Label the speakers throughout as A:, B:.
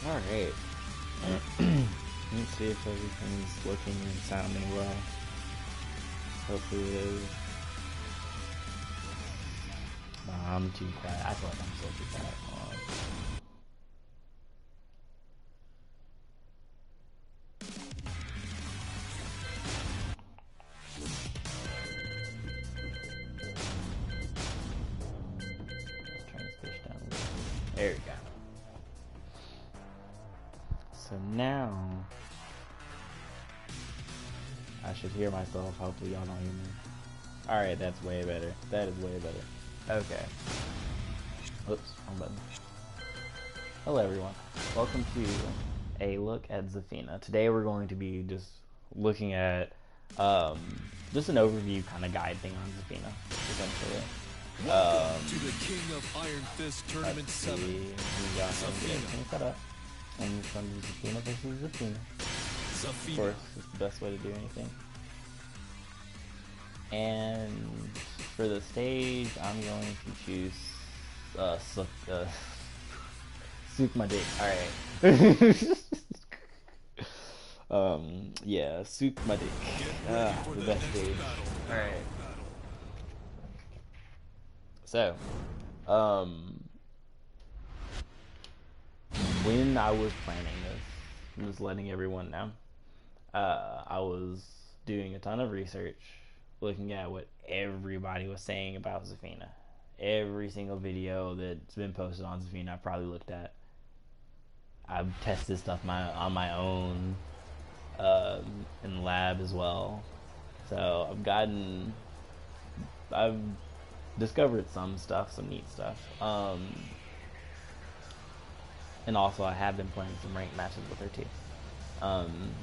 A: Alright. Let's see if everything's looking and sounding well. Hopefully it is. Nah, I'm too quiet. I feel like I'm still too quiet. Turn this bitch down a little bit. There we go. So now I should hear myself. Hopefully y'all don't hear me. Alright, that's way better. That is way better. Okay. Oops, wrong button. Hello everyone. Welcome to a look at Zafina. Today we're going to be just looking at just an overview kind of guide thing on Zafina, essentially.
B: To the King of Iron Fist Tournament 7.
A: We got everything set up. And it's going to be Zafina versus Zafina. Of course, it's the best way to do anything. And for the stage, I'm going to choose Suke my dick. Alright. Yeah, Suke my dick. The best stage. Alright. So, when I was planning this, I'm just letting everyone know, I was doing a ton of research, looking at what everybody was saying about Zafina. Every single video that's been posted on Zafina, I've probably looked at. I've tested stuff on my own in the lab as well. So I've discovered some stuff, some neat stuff. And also I have been playing some ranked matches with her too.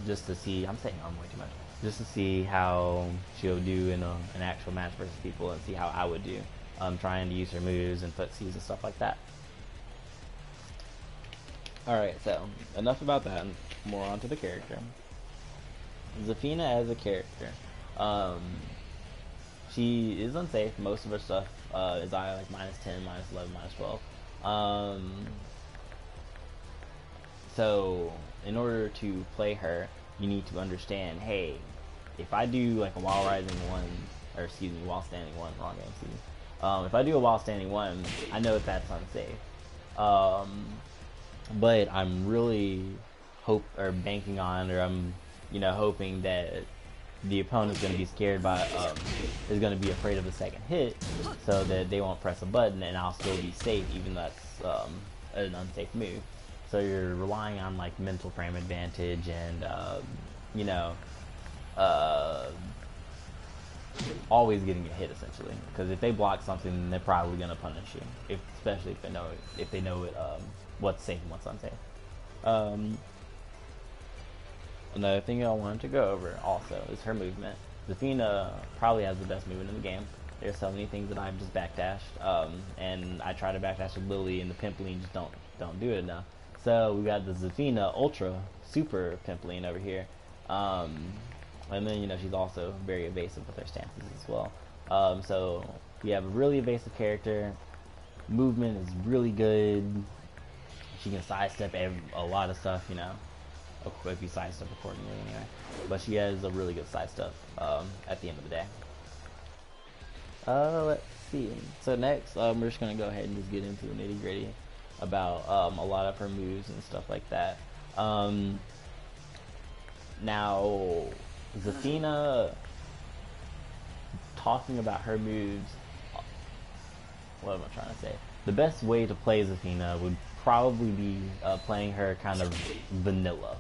A: Just to see, I'm saying way too much. Just to see how she'll do in an actual match versus people and see how I would do. Trying to use her moves and footsies and stuff like that. Alright, so enough about that. More onto the character. Zafina as a character. She is unsafe. Most of her stuff is either like -10, -11, -12. So in order to play her, you need to understand, hey, if I do like a while rising one, or excuse me, while standing one, wrong game, excuse me. If I do a while standing one, I know that that's unsafe. But I'm really banking on, or I'm, hoping that the opponent's going to be scared by, is going to be afraid of the second hit, so that they won't press a button and I'll still be safe, even though that's an unsafe move. So you're relying on like mental frame advantage and, always getting a hit essentially. Because if they block something, they're probably gonna punish you. Especially if they know it, what's safe and what's unsafe. Another thing I wanted to go over also is her movement. Zafina probably has the best movement in the game. There's so many things that I've just backdashed, and I try to backdash with Lily and the Pimpline just don't do it enough. So we got the Zafina Ultra Super Pimpline over here, and then she's also very evasive with her stances as well. So we have a really evasive character. Movement is really good. She can sidestep a lot of stuff, if you sidestep accordingly anyway. But she has a really good sidestep at the end of the day. Let's see. So next, we're just gonna go ahead and just get into the nitty gritty about a lot of her moves and stuff like that. Now, Zafina, talking about her moves, what am I trying to say? The best way to play Zafina would probably be playing her kind of vanilla.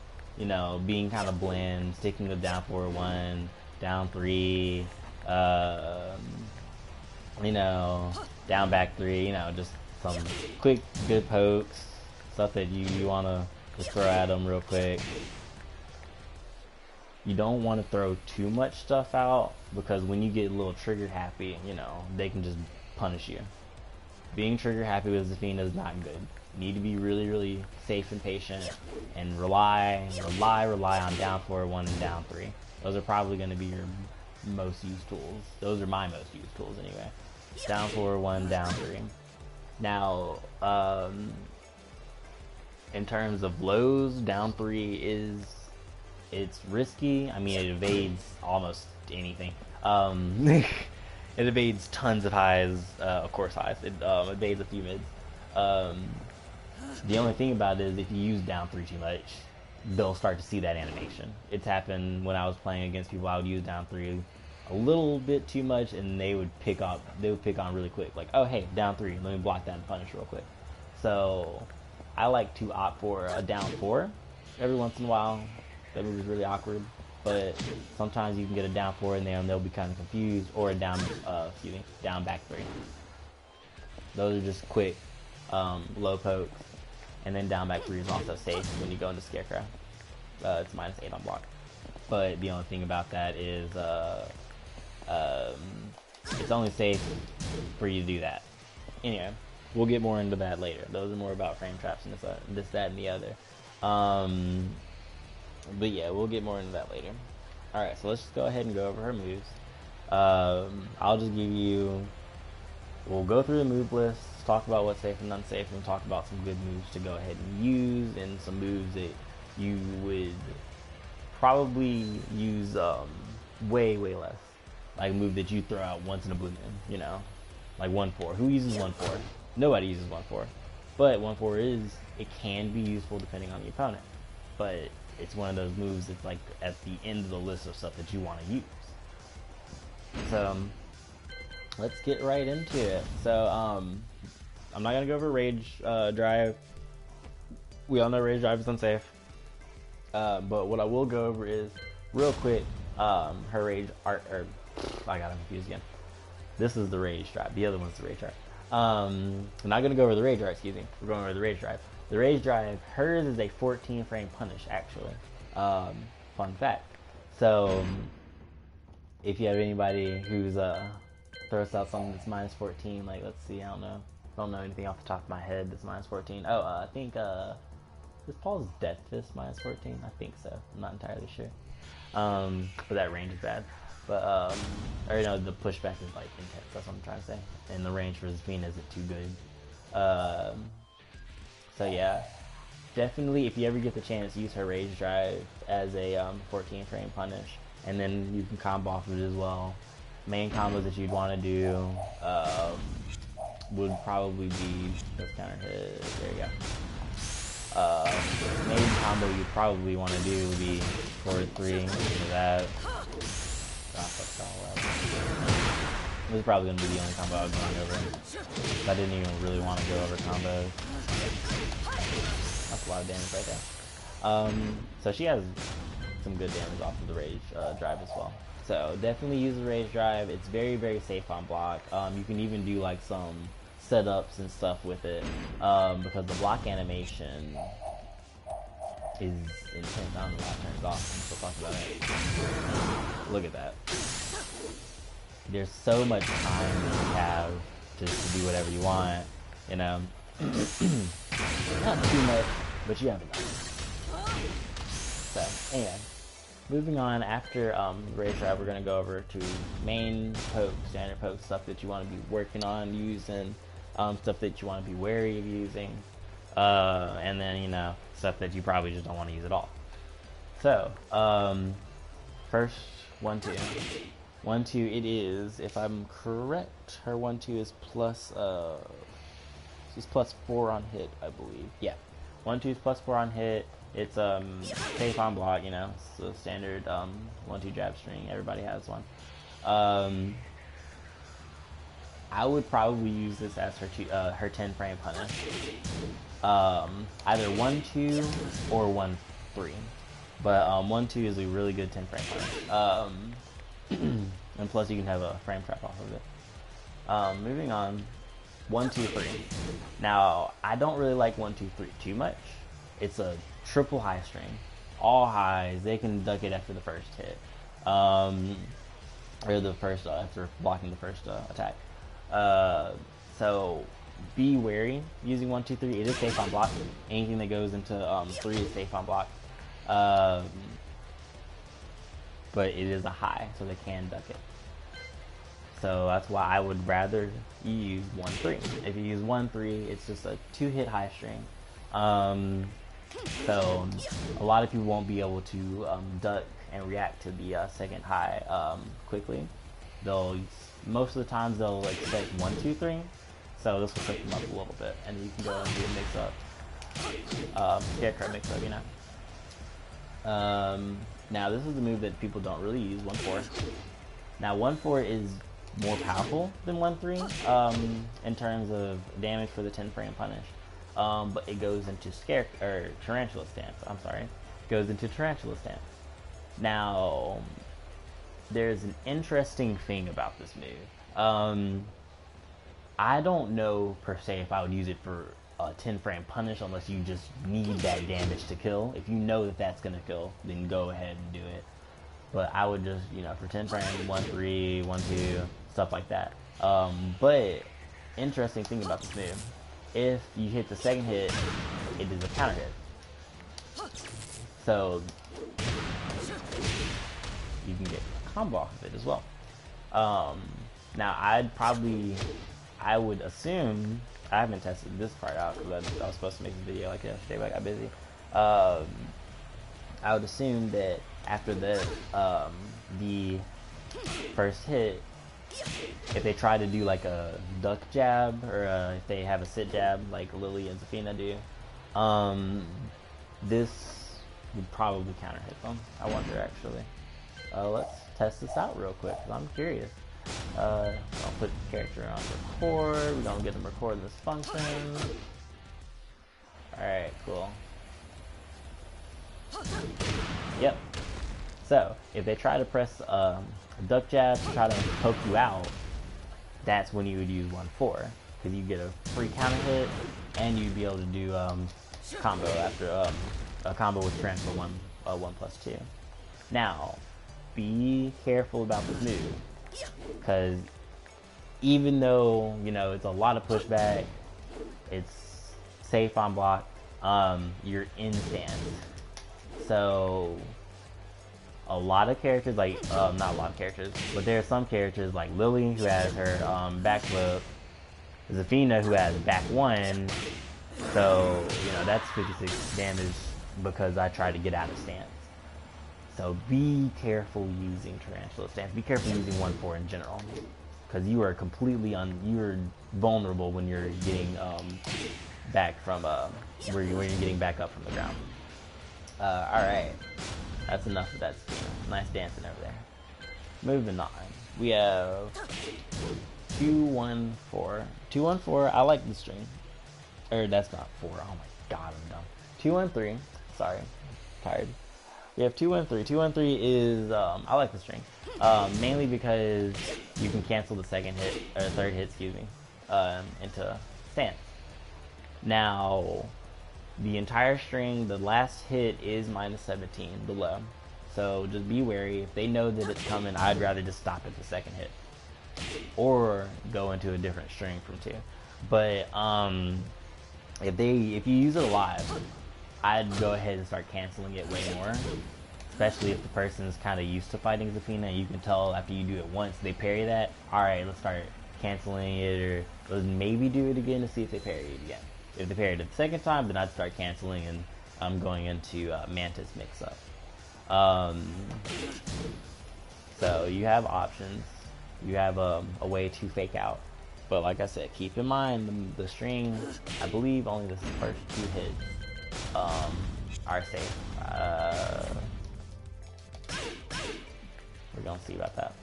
A: Being kind of bland, sticking with down 4-1, down 3, down back 3, just some quick, good pokes, stuff that you want to just throw at them real quick. You don't want to throw too much stuff out, because when you get a little trigger happy, they can just punish you. Being trigger happy with Zafina is not good. You need to be really, really safe and patient, and rely on down 4-1 and down 3. Those are probably going to be your most used tools. Those are my most used tools anyway. Down 4-1, down 3. Now, in terms of lows, down 3 is, it's risky. I mean, it evades almost anything. It evades tons of highs, of course highs. It evades a few mids. The only thing about it is if you use down 3 too much, they'll start to see that animation. It's happened when I was playing against people. I would use down 3 a little bit too much, and they would pick on really quick. Like, oh hey, down 3, let me block that and punish real quick. So I like to opt for a down 4 every once in a while. That move is really awkward, but sometimes you can get a down 4 in there and they'll be kind of confused, or a down down back 3. Those are just quick low pokes. And then down back 3 is also safe when you go into Scarecrow. It's -8 on block. But the only thing about that is it's only safe for you to do that. Anyway, we'll get more into that later. Those are more about frame traps and this, that, and the other. But yeah, we'll get more into that later. Alright, so let's just go ahead and go over her moves. I'll just give you... We'll go through the move list, talk about what's safe and unsafe, and talk about some good moves to go ahead and use, and some moves that you would probably use way less. Like a move that you throw out once in a blue moon, you know? Like 1-4. Who uses 1-4? Nobody uses 1-4. But 1-4 it can be useful depending on the opponent. But it's one of those moves that's like at the end of the list of stuff that you want to use. So let's get right into it. So I'm not gonna go over Rage Drive. We all know Rage Drive is unsafe. But what I will go over is real quick her Rage art. Or I got confused again. This is the Rage Drive. The other one's the Rage Drive. I'm not gonna go over the Rage Drive. Excuse me. We're going over the Rage Drive. The Rage Drive, hers is a 14 frame punish actually. Fun fact. So if you have anybody who's throws out something that's -14, like let's see, I don't know anything off the top of my head that's -14. Oh, I think is Paul's Death Fist -14? I think so. I'm not entirely sure. But that range is bad. But or no, the pushback is like intense. That's what I'm trying to say. And the range for Zafina isn't too good. So yeah, definitely if you ever get the chance, use her Rage Drive as a 14 frame punish, and then you can combo off of it as well. Main combos that you'd want to do would probably be those counter hits. There you go. Main combo you'd probably want to do would be forward 3 into that. This is probably going to be the only combo I was going over. I didn't even really want to go over combos. That's a lot of damage right there. So she has some good damage off of the Rage Drive as well. So definitely use the Rage Drive. It's very safe on block. You can even do like some setups and stuff with it because the block animation is intense. I don't know why it turns off. I'm still talking about it. Look at that. There's so much time that you have just to do whatever you want, you know. Not too much, but you have enough. So anyway, moving on, after Rage Drive, we're going to go over to main poke, standard poke, stuff that you want to be working on using, stuff that you want to be wary of using, and then, you know, stuff that you probably just don't want to use at all. So, first, 1-2. 1-2, it is, if I'm correct, her 1-2 is plus, she's +4 on hit, I believe. Yeah, 1-2 is +4 on hit. It's safe on block, you know, it's a standard 1-2 jab string. Everybody has one. I would probably use this as her 10 frame punish. Either 1-2 or 1-3. But 1-2 is a really good 10 frame punish. And plus you can have a frame trap off of it. Moving on, 1-2-3. Now I don't really like 1-2-3 too much. It's a triple high string, all highs. They can duck it after the first hit, or the first after blocking the first attack. So be wary using 1-2-3. It is safe on block. Anything that goes into 3 is safe on block. But it is a high, so they can duck it. So that's why I would rather you use 1-3. If you use 1-3, it's just a 2-hit high string. So a lot of people won't be able to duck and react to the second high quickly. They'll most of the times they'll expect 1, 2, 3. So this will set them up a little bit, and you can go and do a mix up, Scarecrow mix up, you know. Now this is the move that people don't really use, 1-4. Now 1-4 is more powerful than 1-3 in terms of damage for the 10 frame punish. But it goes into Tarantula Stance. I'm sorry, goes into Tarantula Stance. Now, there's an interesting thing about this move. I don't know per se if I would use it for a 10 frame punish unless you just need that damage to kill. If you know that that's gonna kill, then go ahead and do it. But I would just, you know, for 10 frame, 1-3, 1-2, stuff like that. But interesting thing about this move. If you hit the second hit, it is a counter hit. So you can get a combo off of it as well. Now I would assume, I haven't tested this part out because I was supposed to make a video like yesterday, but I got busy. I would assume that after the first hit, if they try to do like a duck jab, or if they have a sit jab like Lily and Zafina do, this would probably counter hit them. I wonder actually. Let's test this out real quick because I'm curious. I'll put the character on record. We're gonna get them recording this function. Alright, cool. Yep. So, if they try to press a duck jab to try to poke you out, that's when you would use 1-4. Because you get a free counter hit, and you'd be able to do combo after a combo with Tarantula 1+2. Now, be careful about this move. Because even though, you know, it's a lot of pushback, it's safe on block, you're in stance. So a lot of characters, like, not a lot of characters, but there are some characters like Lily, who has her back flip, Zafina, who has back 1, so, you know, that's 56 damage because I tried to get out of stance. So be careful using Tarantula Stance. Be careful using 1-4 in general, because you are completely you're vulnerable when you're getting back from where you're getting back up from the ground. All right, that's enough of that. Nice dancing over there. Moving on, we have 2-1-4. 2-1-4. I like the string. Or that's not 4. Oh my god, I'm dumb. 2-1-3. Sorry, tired. We have 2-1-3. 2-1-3 is, I like the string, mainly because you can cancel the second hit, or third hit, excuse me, into stance. Now, the entire string, the last hit is -17 below, so just be wary. If they know that it's coming, I'd rather just stop at the second hit, or go into a different string from 2. But if you use it a lot, I'd go ahead and start canceling it way more, especially if the person's kind of used to fighting Zafina, and you can tell after you do it once, they parry that, alright, let's start canceling it, or let's maybe do it again to see if they parry it again. If they parried it the second time, then I'd start canceling, and I'm going into Mantis mix-up. So you have options, you have a way to fake out, but like I said, keep in mind the string, I believe only the first 2 hits are safe. We're gonna see about that.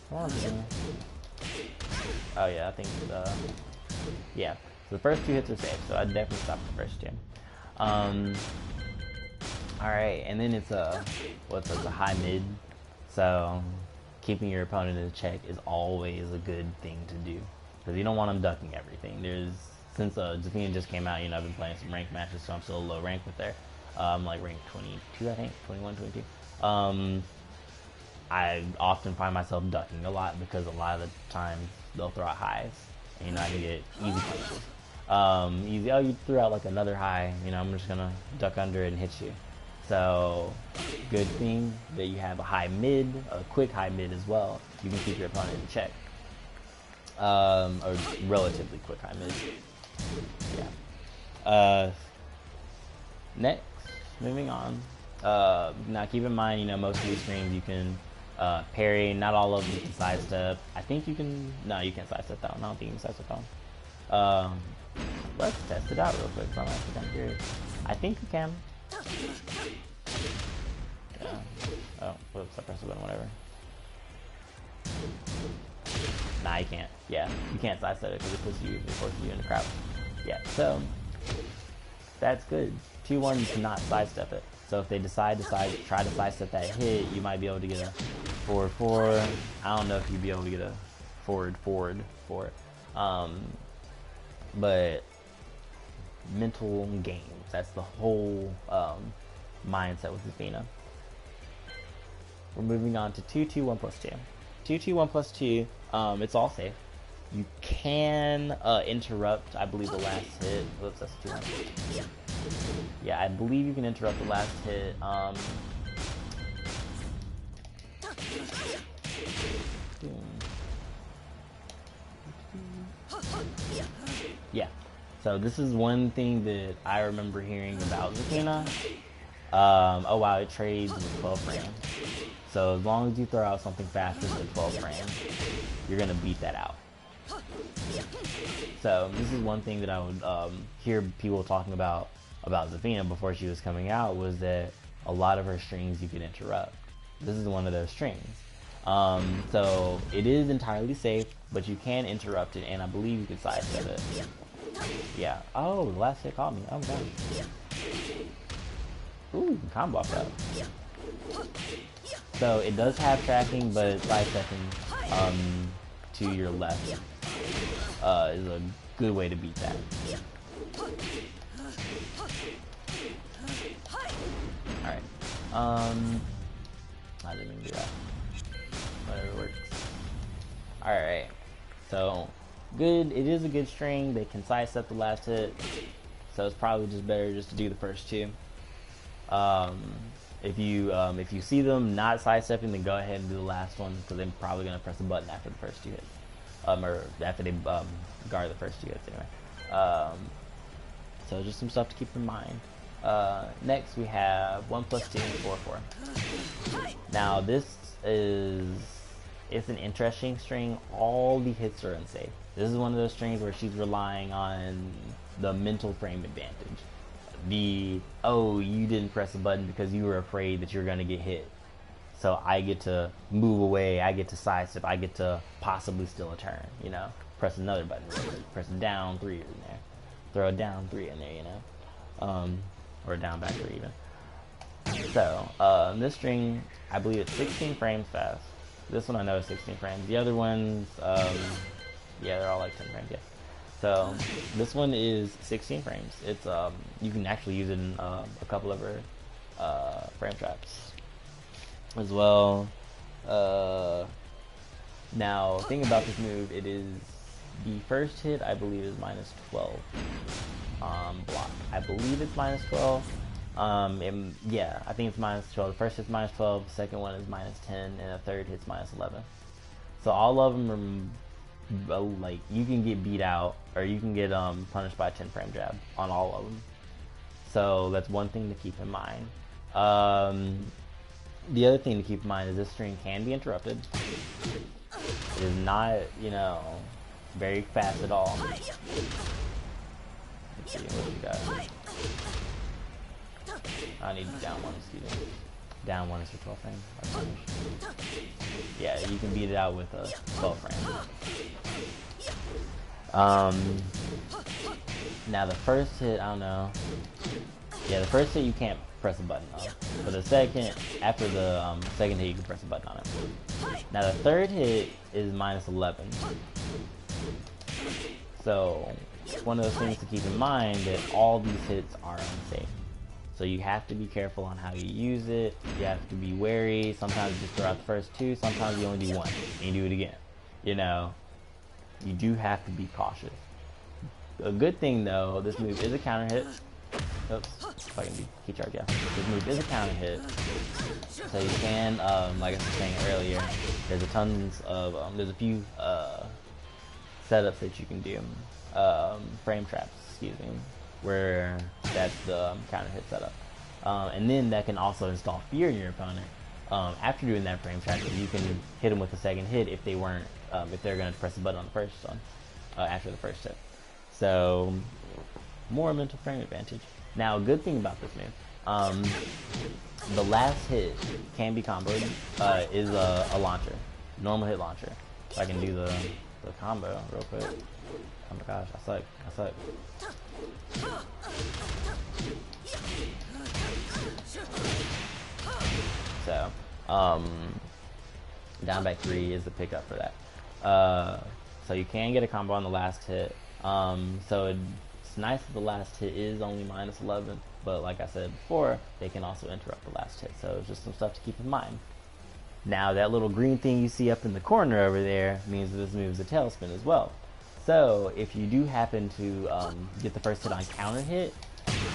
A: Come on, man. Oh yeah, I think yeah. So the first 2 hits are safe, so I'd definitely stop the first 2. Alright, and then it's a high mid. So keeping your opponent in check is always a good thing to do, because you don't want them ducking everything. Since Zafina just came out, you know, I've been playing some ranked matches, so I'm still low rank with her. I'm like rank 22, I think, 21, 22. I often find myself ducking a lot because a lot of the times they'll throw out highs, and, you know, I can get easy punches. Easy, oh, you threw out like another high, you know, I'm just gonna duck under it and hit you. So, good thing that you have a high mid, a quick high mid as well. You can keep your opponent in check. Or relatively quick high mid. Yeah. Next, moving on. Now keep in mind, you know, most of these strings you can parry. Not all of them you can sidestep. I think you can. No, you can't sidestep that one. I don't think you can sidestep that one. Let's test it out real quick. So I'm actually kind of curious. I think you can. Yeah. Oh, whoops! I pressed the button. Whatever. Nah, you can't. Yeah, you can't sidestep it because it forces you into crouch. Yeah, so that's good. 2-1, you cannot sidestep it. So if they decide to try to sidestep that hit, you might be able to get a forward. I don't know if you'd be able to get a forward for it. But mental games. That's the whole mindset with Zafina. We're moving on to 2-2, 1+2. 2-2, 1+2. It's all safe. You can interrupt, I believe, the last hit. Whoops, that's 2-1. Yeah, I believe you can interrupt the last hit. Yeah. So this is one thing that I remember hearing about Zafina. Oh wow, it trades with 12 frames. So as long as you throw out something faster than 12 frames, you're gonna beat that out. So this is one thing that I would hear people talking about Zafina before she was coming out, was that a lot of her strings you can interrupt. This is one of those strings. So it is entirely safe, but you can interrupt it, and I believe you can sidestep it. Yeah. Oh, the last hit caught me. Oh my gosh. Ooh, combo block that. So it does have tracking, but sidestepping to your left is a good way to beat that. Alright. I didn't even do that. Whatever works. Alright. So, good. It is a good string. They can sidestep the last hit. So it's probably just better just to do the first two. If you see them not sidestepping, then go ahead and do the last one, because they're probably going to press a button after the first two hits. Or after they guard the first two hits anyway. So just some stuff to keep in mind. Next we have 1+2, 4-4. Now this it's an interesting string. All the hits are unsafe. This is one of those strings where she's relying on the mental frame advantage. Oh, you didn't press a button because you were afraid that you're gonna get hit. So I get to move away, I get to sidestep, I get to possibly steal a turn, you know? Press another button, press down 3 in there. Throw a down 3 in there, you know? Or a down back 3 even. So, this string, I believe it's 16 frames fast. This one I know is 16 frames. The other ones, yeah, they're all like 10 frames, yeah. So, this one is 16 frames. It's, you can actually use it in a couple of her frame traps as well. Now, thing about this move, it is the first hit, I believe, is -12 block. I believe it's -12. Yeah, I think it's -12. The first hit's -12, the second one is -10, and the third hit's -11. So all of them are like, you can get beat out, or you can get punished by a 10 frame jab on all of them. So that's one thing to keep in mind. The other thing to keep in mind is this string can be interrupted. It is not, you know, very fast at all. Let's see what we got. I need down 1, excuse me. Down 1 is for 12 frames. Yeah, you can beat it out with a 12 frame. Now the first hit, I don't know. Yeah, the first hit you can't press a button on. But the second, after the second hit, you can press a button on it. Now the third hit is -11. So one of those things to keep in mind, that all these hits are unsafe. So you have to be careful on how you use it. You have to be wary. Sometimes you just throw out the first two. Sometimes you only do one and you do it again. You know, you do have to be cautious. A good thing though, this move is a counter hit. Oops, if I can be key charge, yeah. This move is a counter hit. So you can, like I was saying earlier, there's a few setups that you can do. Frame traps, excuse me. where that's the counter hit setup. And then that can also install fear in your opponent. After doing that frame tracker, you can hit them with a second hit if they weren't, if they're going to press the button on the first one, after the first hit. So, more mental frame advantage. Now, a good thing about this move, the last hit can be comboed, is a launcher, normal hit launcher. So I can do the combo real quick. Oh my gosh, I suck. So, down by 3 is the pickup for that. So you can get a combo on the last hit. So it's nice that the last hit is only -11, but like I said before, they can also interrupt the last hit. So it's just some stuff to keep in mind. Now that little green thing you see up in the corner over there means that this move is a tailspin as well. So if you do happen to get the first hit on counter hit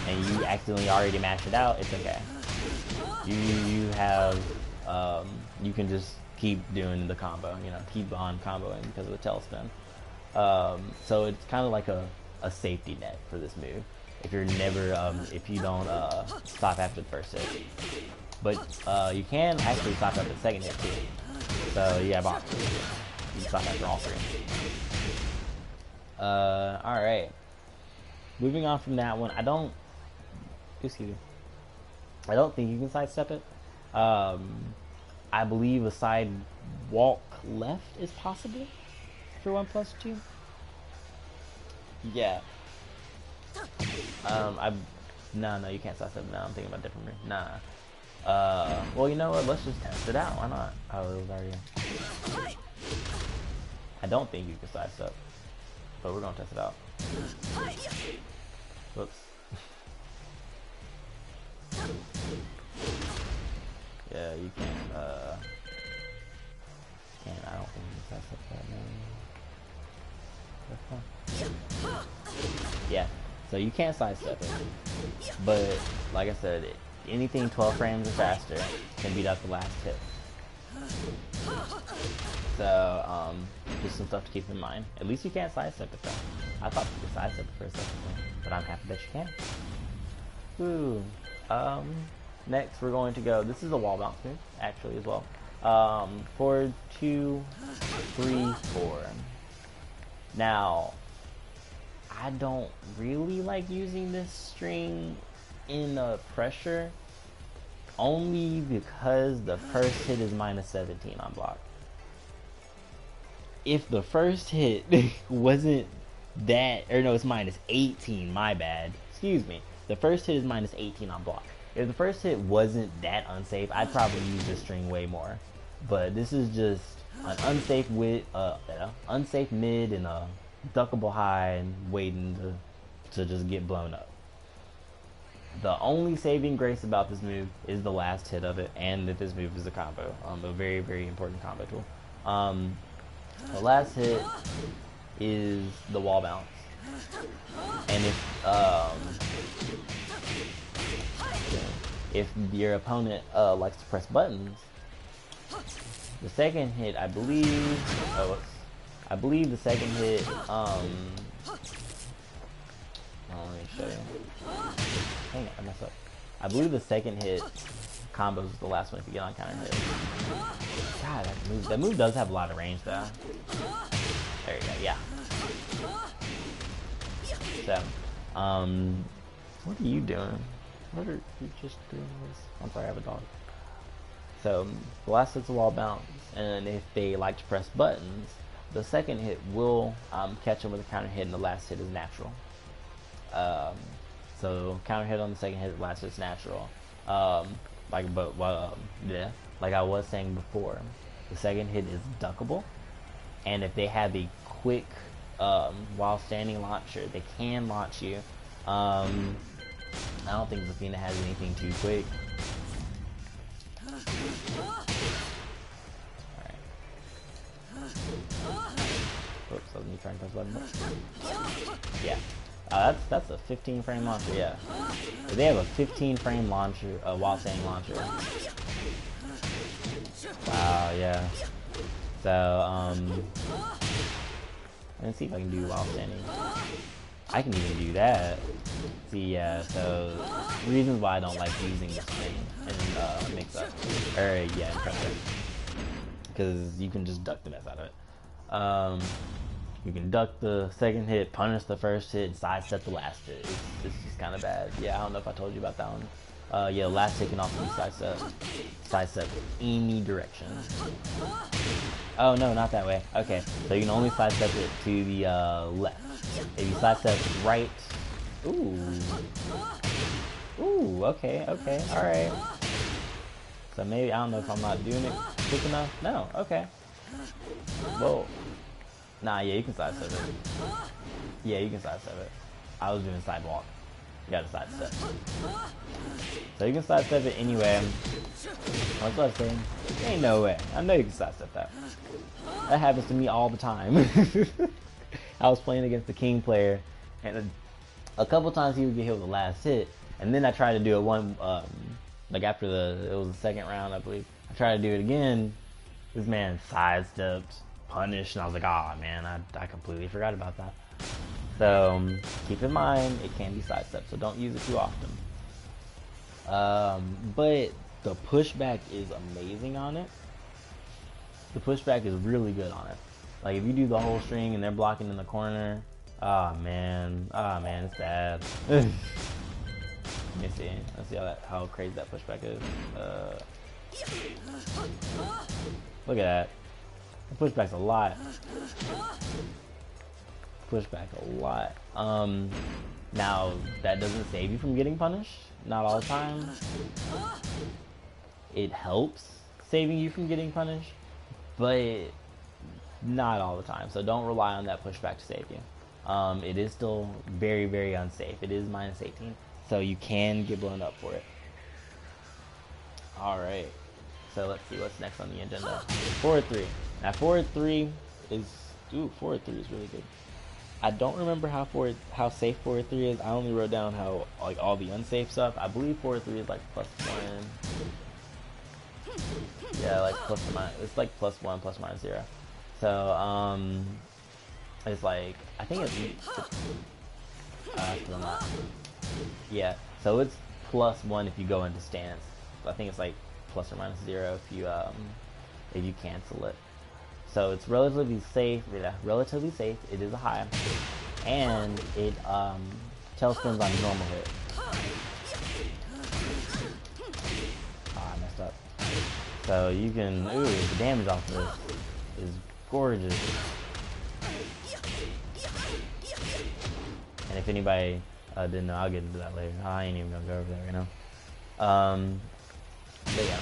A: and you accidentally already mash it out, it's okay. You have you can just keep doing the combo, you know, keep on comboing because of the tailspin. So it's kind of like a safety net for this move. If you're never if you don't stop after the first hit. But you can actually stop after the second hit too. So you have options. You can stop after all 3. Alright. Moving on from that one, I don't think you can sidestep it. I believe a side walk left is possible for 1+2. Yeah. No, you can't sidestep it now. I'm thinking about different move. Nah. Well, you know what? Let's just test it out. Why not? Oh, it was already. I don't think you can sidestep, but we're gonna test it out. Whoops. Yeah, you can't. I don't think you can sidestep that now. Yeah. So you can't sidestep it, but like I said, anything 12 frames or faster can beat out the last hit. So, just some stuff to keep in mind. At least you can't sidestep it though. I thought you could sidestep it for a second, but I'm happy that you can. Ooh. Next we're going to go, this is a wall bounce move, actually, as well. 4, 2, 3, 4. Now, I don't really like using this string in pressure, only because the first hit is -17 on block. If the first hit wasn't that, or no, it's -18, my bad, excuse me. The first hit is -18 on block. If the first hit wasn't that unsafe, I'd probably use this string way more. But this is just an unsafe unsafe mid and a duckable high and waiting to just get blown up. The only saving grace about this move is the last hit of it, and that this move is a combo, a very, very important combo tool. The last hit is the wall bounce, and if your opponent likes to press buttons, the second hit, I believe the second hit, let me show you. Hang on, I messed up. I believe the second hit combos is the last one if you get on counter hit. God, that move does have a lot of range though. There you go, yeah. So, what are you doing? What are you just doing? I'm sorry, I have a dog. So, the last hit's a wall bounce, and if they like to press buttons, the second hit will catch them with a counter hit, and the last hit is natural. So counter hit on the second hit, last hit's natural. Like I was saying before, the second hit is duckable, and if they have a quick while standing launcher, they can launch you. I don't think Zafina has anything too quick. Oops, I was me trying to press button. Yeah. That's a 15 frame launcher, yeah. So they have a 15 frame launcher, while standing launcher. Wow, yeah. So, let's see if I can do while standing. I can even do that. See, yeah, so reasons why I don't like using the spring and mix-up. Or, yeah, in pressure. Because you can just duck the mess out of it. You can duck the second hit, punish the first hit, and sidestep the last hit. It's just kind of bad. Yeah, I don't know if I told you about that one. Yeah, last hit can also be sidestep. Sidestep any direction. Oh, no, not that way. Okay, so you can only sidestep it to the left. If you sidestep right... Ooh. Ooh, okay, alright. So maybe, I don't know if I'm not doing it quick enough. No, okay. Whoa. Nah, yeah, you can sidestep it. Yeah, you can sidestep it. I was doing sidewalk. You gotta sidestep. So you can sidestep it anyway. I was about to say, ain't no way. I know you can sidestep that. That happens to me all the time. I was playing against the king player, and a couple times he would get hit with the last hit, and then I tried to do it like after it was the second round, I believe. I tried to do it again. This man sidestepped, punished, and I was like, ah, man, I completely forgot about that. So keep in mind, it can be sidestepped, so don't use it too often. But the pushback is amazing on it. The pushback is really good on it. Like if you do the whole string and they're blocking in the corner, oh man, it's bad. Let me see. Let's see how crazy that pushback is. Look at that. The pushback's a lot. Pushback a lot. Now that doesn't save you from getting punished. Not all the time. It helps saving you from getting punished, but not all the time. So don't rely on that pushback to save you. It is still very, very unsafe. It is -18, so you can get blown up for it. All right. So let's see what's next on the agenda. Forward 3. Now forward 3 is forward 3 is really good. I don't remember how safe forward 3 is. I only wrote down how like all the unsafe stuff. I believe forward 3 is like +1. Yeah, like plus or minus. It's like +1, ±0. So it's like I think it's not. Yeah. So it's +1 if you go into stance. I think it's like ±0 if you cancel it. So it's relatively safe. Yeah, relatively safe. It is a high, and it tailspins on normal hit. Ah, I messed up. So you can. Ooh, the damage off of this is gorgeous. And if anybody didn't know, I'll get into that later. I ain't even gonna go over that right now. But yeah,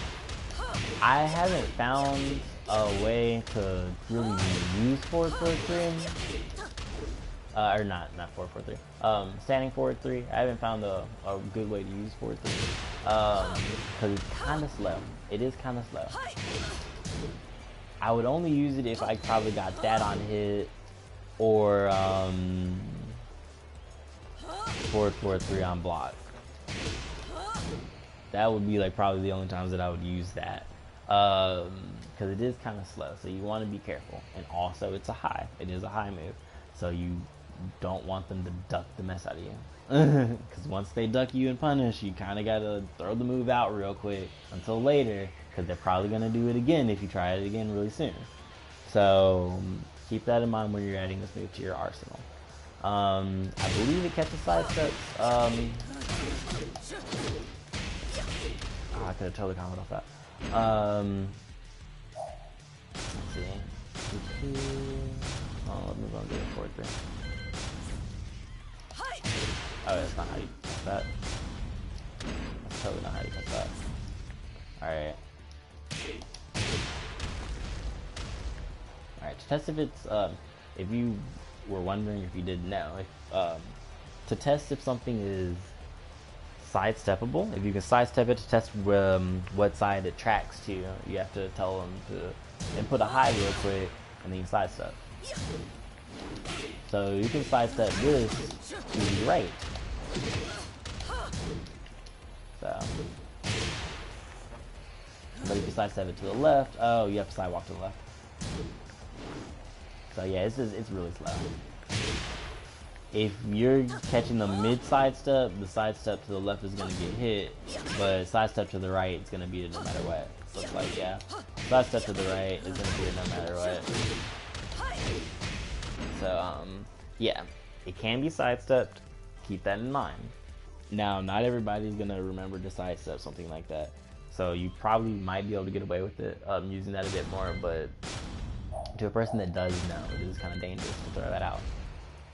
A: I haven't found a way to really use forward 3, or not forward 3. Standing forward 3. I haven't found a good way to use forward 3 because it's kind of slow. It is kind of slow. I would only use it if I probably got that on hit or forward 3 on block. That would be like probably the only times that I would use that. Because it is kind of slow, so you want to be careful. And also, it's a high. It is a high move, so you don't want them to duck the mess out of you. Because once they duck you and punish, you kind of got to throw the move out real quick until later, because they're probably going to do it again if you try it again really soon. So keep that in mind when you're adding this move to your arsenal. I believe it catches side steps. I could have totally commented off that. Let's see. Oh, let me go and do it forward 3. Oh, that's not how you cut that. That's totally not how you cut that. Alright. Alright, to test if it's, if you were wondering, if you didn't know, to test if something is sidesteppable, if you can sidestep it to test what side it tracks to, you have to tell them to input a high real quick and then you sidestep. So you can sidestep this to the right. So, but if you sidestep it to the left, oh, you have to sidewalk to the left. So yeah, it's really slow. if you're catching the mid sidestep, the sidestep to the left is gonna get hit, but sidestep to the right is gonna beat it no matter what. So it's like, yeah, sidestep to the right is gonna beat it no matter what. So yeah, it can be sidestepped. Keep that in mind. Now, not everybody's gonna remember to sidestep something like that, so you probably might be able to get away with it using that a bit more. But to a person that does know, it is kind of dangerous to throw that out.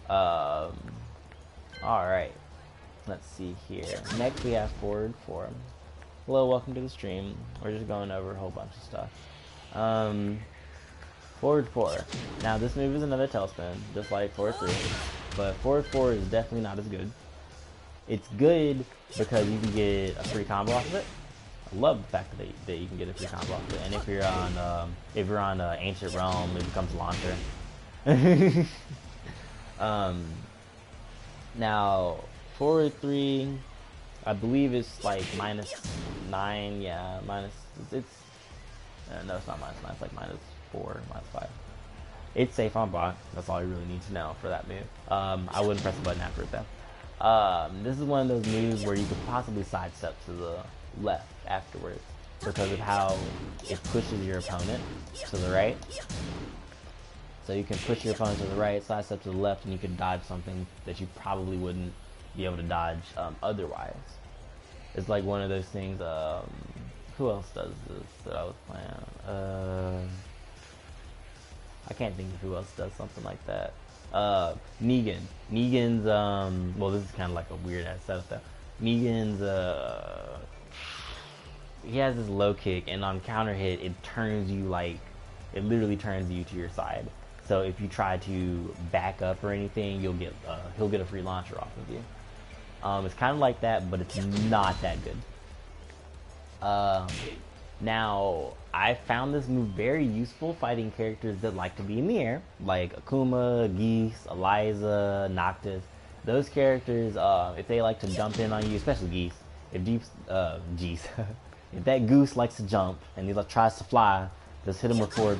A: All right, let's see here. Next we have forward 4. Hello, welcome to the stream. We're just going over a whole bunch of stuff. Forward 4. Now this move is another tailspin, just like forward 3, but forward 4 is definitely not as good. It's good because you can get a free combo off of it. I love the fact that you can get a free combo off of it. And if you're on Ancient Realm, it becomes launcher. Now forward 3, I believe it's like -9. Yeah, it's no, it's not -9. It's like -4, -5. It's safe on block. That's all you really need to know for that move. I wouldn't press the button after it though. This is one of those moves where you could possibly sidestep to the left afterwards because of how it pushes your opponent to the right. So you can push your opponent to the right, sidestep to the left, and you can dodge something that you probably wouldn't be able to dodge otherwise. It's like one of those things. Who else does this that I was playing? I can't think of who else does something like that. Negan. Negan's, well, this is kind of like a weird ass setup though. Negan's, he has this low kick, and on counter hit, it turns you it literally turns you to your side. So if you try to back up or anything, he'll get a free launcher off of you. It's kind of like that, but it's not that good. Now, I found this move very useful fighting characters that like to be in the air, like Akuma, Geese, Eliza, Noctis. Those characters, if they like to jump in on you, especially Geese, if that goose likes to jump and he tries to fly, just hit him with forward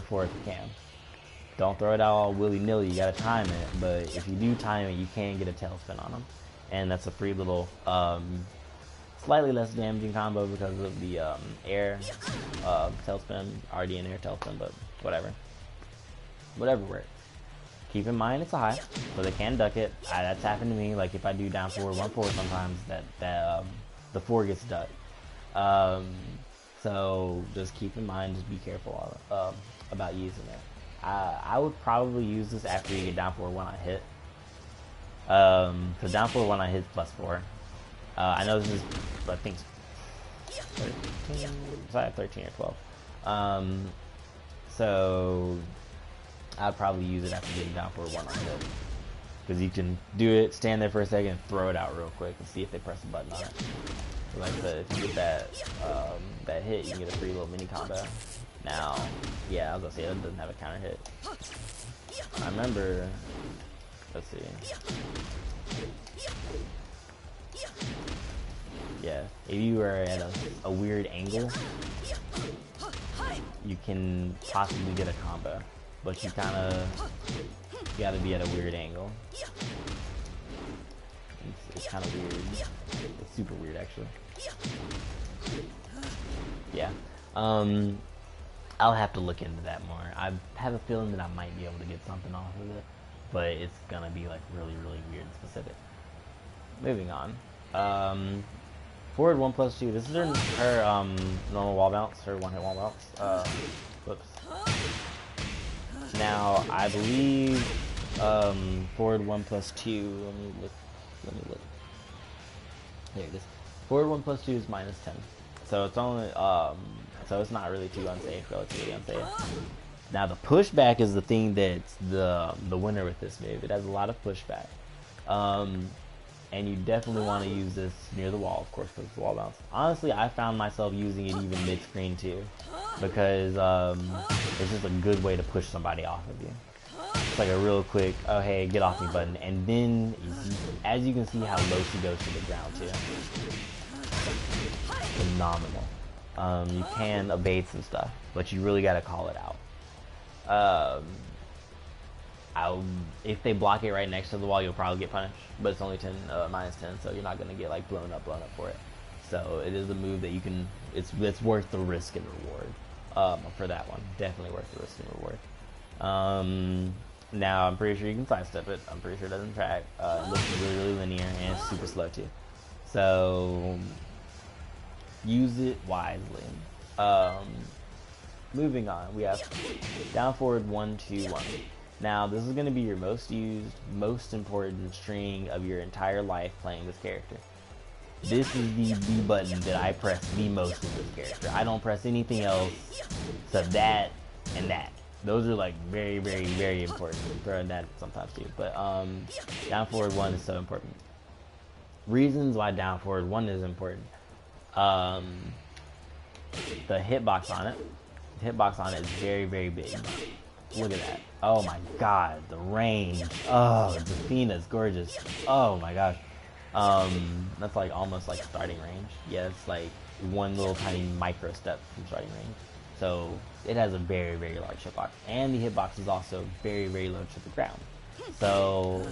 A: 4 if you can. Don't throw it out all willy-nilly, you gotta time it, but if you do time it, you can get a tailspin on him. And that's a free little, slightly less damaging combo because of the air tailspin, already an air tailspin, but whatever. Whatever works. Keep in mind it's a high, so they can duck it. That's happened to me, like if I do down forward 1-4 sometimes, the 4 gets ducked. So just keep in mind, just be careful about using it. I would probably use this after you get down forward 1 on hit. Because down forward 1 on hit is +4. I know this is, I think, 13 or 12. So I'd probably use it after getting down forward 1 on hit. Because you can do it, stand there for a second, and throw it out real quick and see if they press a button on it. So like I said, if you get that hit, you can get a free little mini combo. Now, yeah, I was gonna say it doesn't have a counter hit. I remember, let's see. Yeah, if you were at a weird angle, you can possibly get a combo, but you gotta be at a weird angle. It's kind of weird. It's super weird, actually. Yeah. I'll have to look into that more. I have a feeling that I might be able to get something off of it, but it's gonna be like really, really weird and specific. Moving on. Forward 1+2. This is her normal wall bounce, her one-hit wall bounce. Whoops. Now I believe forward 1+2. Let me look. There it is. Forward 1+2 is -10. So it's only so it's not really too unsafe, relatively unsafe. Now the pushback is the thing that's the winner with this move. It has a lot of pushback. And you definitely want to use this near the wall, of course, because it's a wall bounce. Honestly, I found myself using it even mid-screen too, because it's just a good way to push somebody off of you. It's like a real quick, oh hey, get off me button, and then as you can see how low she goes to the ground too. Phenomenal. You can evade some stuff, but you really got to call it out. if they block it right next to the wall, you'll probably get punished. But it's only 10 minus 10, so you're not gonna get like blown up for it. So it is a move that you can. It's worth the risk and reward for that one. Definitely worth the risk and reward. Now I'm pretty sure you can sidestep it. I'm pretty sure it doesn't track. It looks really linear and it's super slow too. So use it wisely. Moving on, we have down forward 1 2 1. Now this is going to be your most used, most important string of your entire life playing this character. This is the button that I press the most with this character. I don't press anything else except that and that. Those are like very important. Throwing that sometimes too, but down forward 1 is so important. Reasons why down forward 1 is important. The hitbox on it. The hitbox on it is very big. Look at that. Oh my god, the range. Oh, Zafina is gorgeous. Oh my gosh. That's like almost like starting range. Yeah, it's like one little tiny micro step from starting range. So it has a very large hitbox, and the hitbox is also very low to the ground. So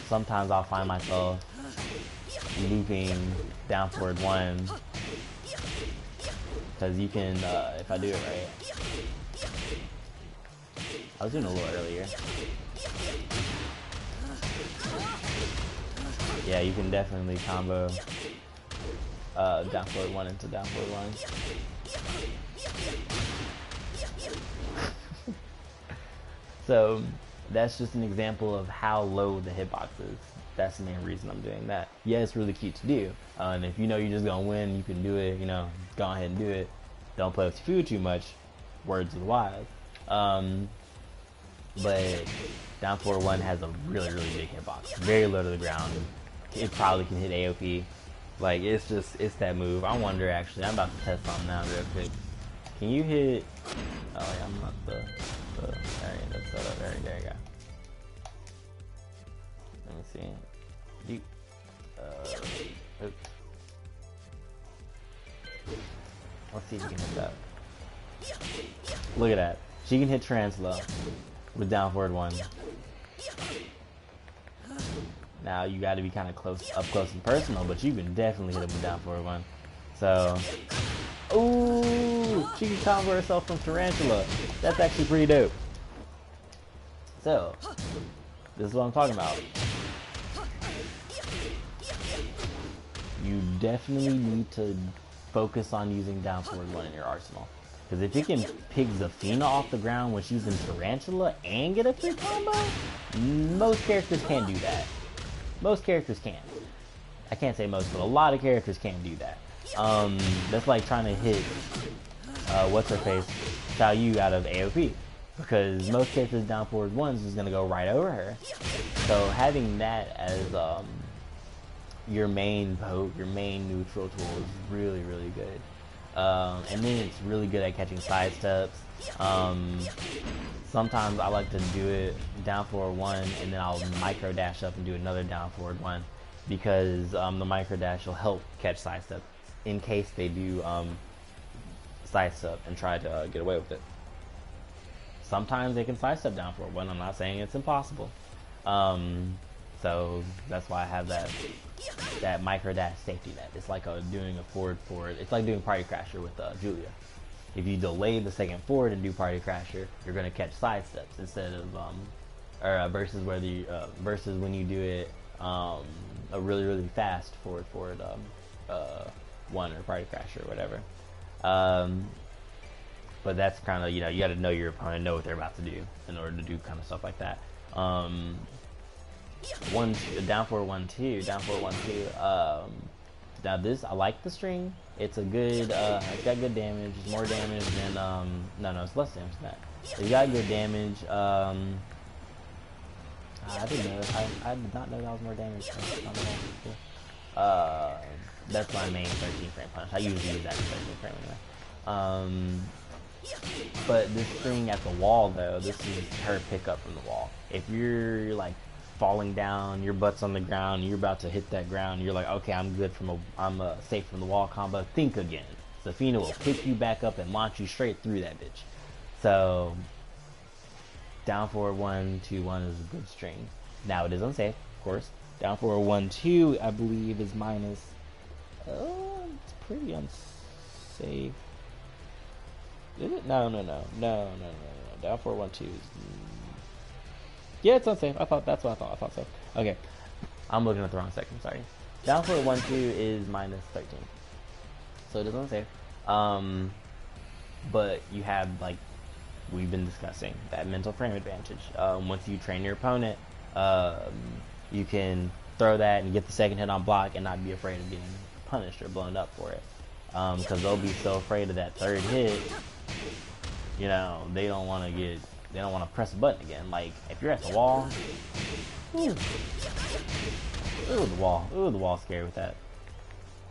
A: sometimes I'll find myself looping down forward 1, because you can, if I do it right. I was doing a little earlier. Yeah, you can definitely combo down forward 1 into down forward 1. So that's just an example of how low the hitbox is. That's the main reason I'm doing that. Yeah, it's really cute to do. And if you know you're just gonna win, you can do it, you know, go ahead and do it. Don't play with your food too much. Words of the wise. But down forward 1 has a really big hitbox. Very low to the ground. It probably can hit AOP. Like, it's that move. I wonder, actually, I'm about to test something now real quick. Can you hit... Oh, yeah, I'm not the there you go. Let me see. Oops. Let's see if you can hit that. Look at that. She can hit Tarantula with down forward 1. Now you got to be kind of up close and personal, but you can definitely hit him with down forward 1. So, ooh, she can combo herself from Tarantula. That's actually pretty dope. So, this is what I'm talking about. You definitely need to focus on using down forward 1 in your arsenal. Because if you can pick Zafina off the ground when she's in Tarantula and get a free combo, most characters can't do that. Most characters can. I can't say most, but a lot of characters can't do that. That's like trying to hit, what's her face, Xiao Yu out of AOP. Because most characters down forward 1s is going to go right over her. So having that as your main poke, your main neutral tool is really good. And then it's really good at catching side steps. Sometimes I like to do it down forward 1 and then I'll micro dash up and do another down forward 1, because the micro dash will help catch side step in case they do side step and try to get away with it. Sometimes they can side step down forward 1. I'm not saying it's impossible. So that's why I have that micro dash safety net. It's like doing a forward. It's like doing Party Crasher with Julia. If you delay the second forward and do Party Crasher, you're gonna catch side steps instead of versus when you do it a really fast forward 1 or Party Crasher or whatever. But that's kind of, you got to know your opponent, know what they're about to do in order to do kind of stuff like that. Down forward 1 2, down forward 1 2. Now this, I like the string. It's a good, it's got good damage. It's more damage than no, it's less damage than that. It's got good damage. I didn't know. I did not know that was more damage. That's my main 13 frame punch. I usually use that in 13 frame anyway. But this string at the wall though, this is her pickup from the wall. If you're like falling down, your butt's on the ground, you're about to hit that ground, you're like, okay, I'm safe from the wall combo, think again. Zafina will pick you back up and launch you straight through that bitch. So down forward 1, 2, 1 is a good string. Now it is unsafe, of course. Down forward 1, 2, I believe is minus. It's pretty unsafe. Is it? No. Down forward 1, 2 is. Yeah, it's unsafe. That's what I thought. I thought so. Okay, I'm looking at the wrong section. Sorry. Down forward 1, 2 is minus 13. So it is unsafe. But you have, like we've been discussing, that mental frame advantage. Once you train your opponent, you can throw that and get the second hit on block and not be afraid of getting punished or blown up for it. Because they'll be so afraid of that third hit, you know, they don't want to press a button again. Like, if you're at the wall, ooh, the wall's scary with that.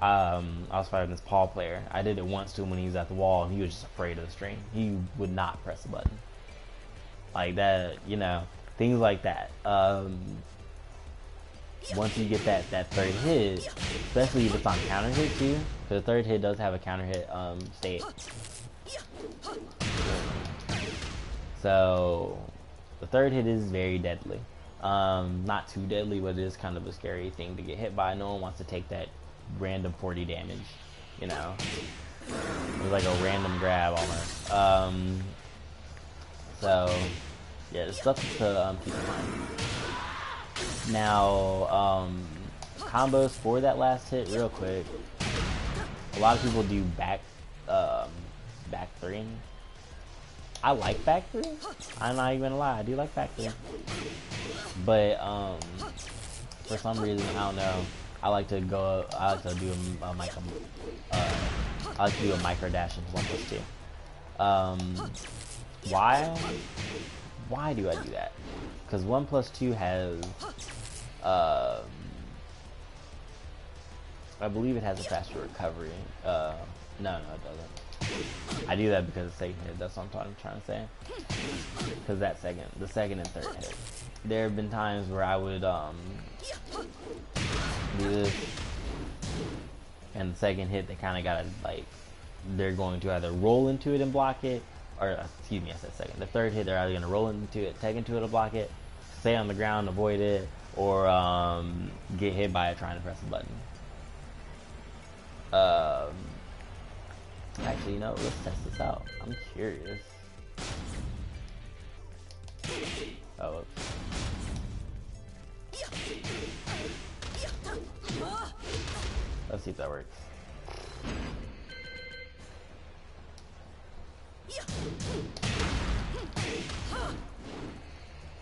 A: I was fighting this Paul player. I did it once to him when he was at the wall, and he was just afraid of the string. He would not press a button. Like that, you know, things like that. Once you get that third hit, especially if it's on counter hit too, because the third hit does have a counter hit state. So the third hit is very deadly. Not too deadly, but it is kind of a scary thing to get hit by. No one wants to take that random 40 damage, you know. It was like a random grab almost. So yeah, it's stuff to keep in mind. Now, combos for that last hit, real quick. A lot of people do back three. I like back three. I'm not even gonna lie, I do like back three. But for some reason, I don't know. I like to do a micro dash into 1+2. Why? Why do I do that? Because 1+2 has, I believe it has a faster recovery. No, it doesn't. I do that because of second hit. That's what I'm trying to say. Because the second and third hit. There have been times where I would do this, and the second hit, they kind of gotta, like, they're going to either roll into it and block it, or excuse me, I said second. The third hit, they're either gonna roll into it, tag into it, or block it, stay on the ground, avoid it, or get hit by it trying to press a button. Actually, you know, let's test this out. I'm curious. Oh, oops. Let's see if that works.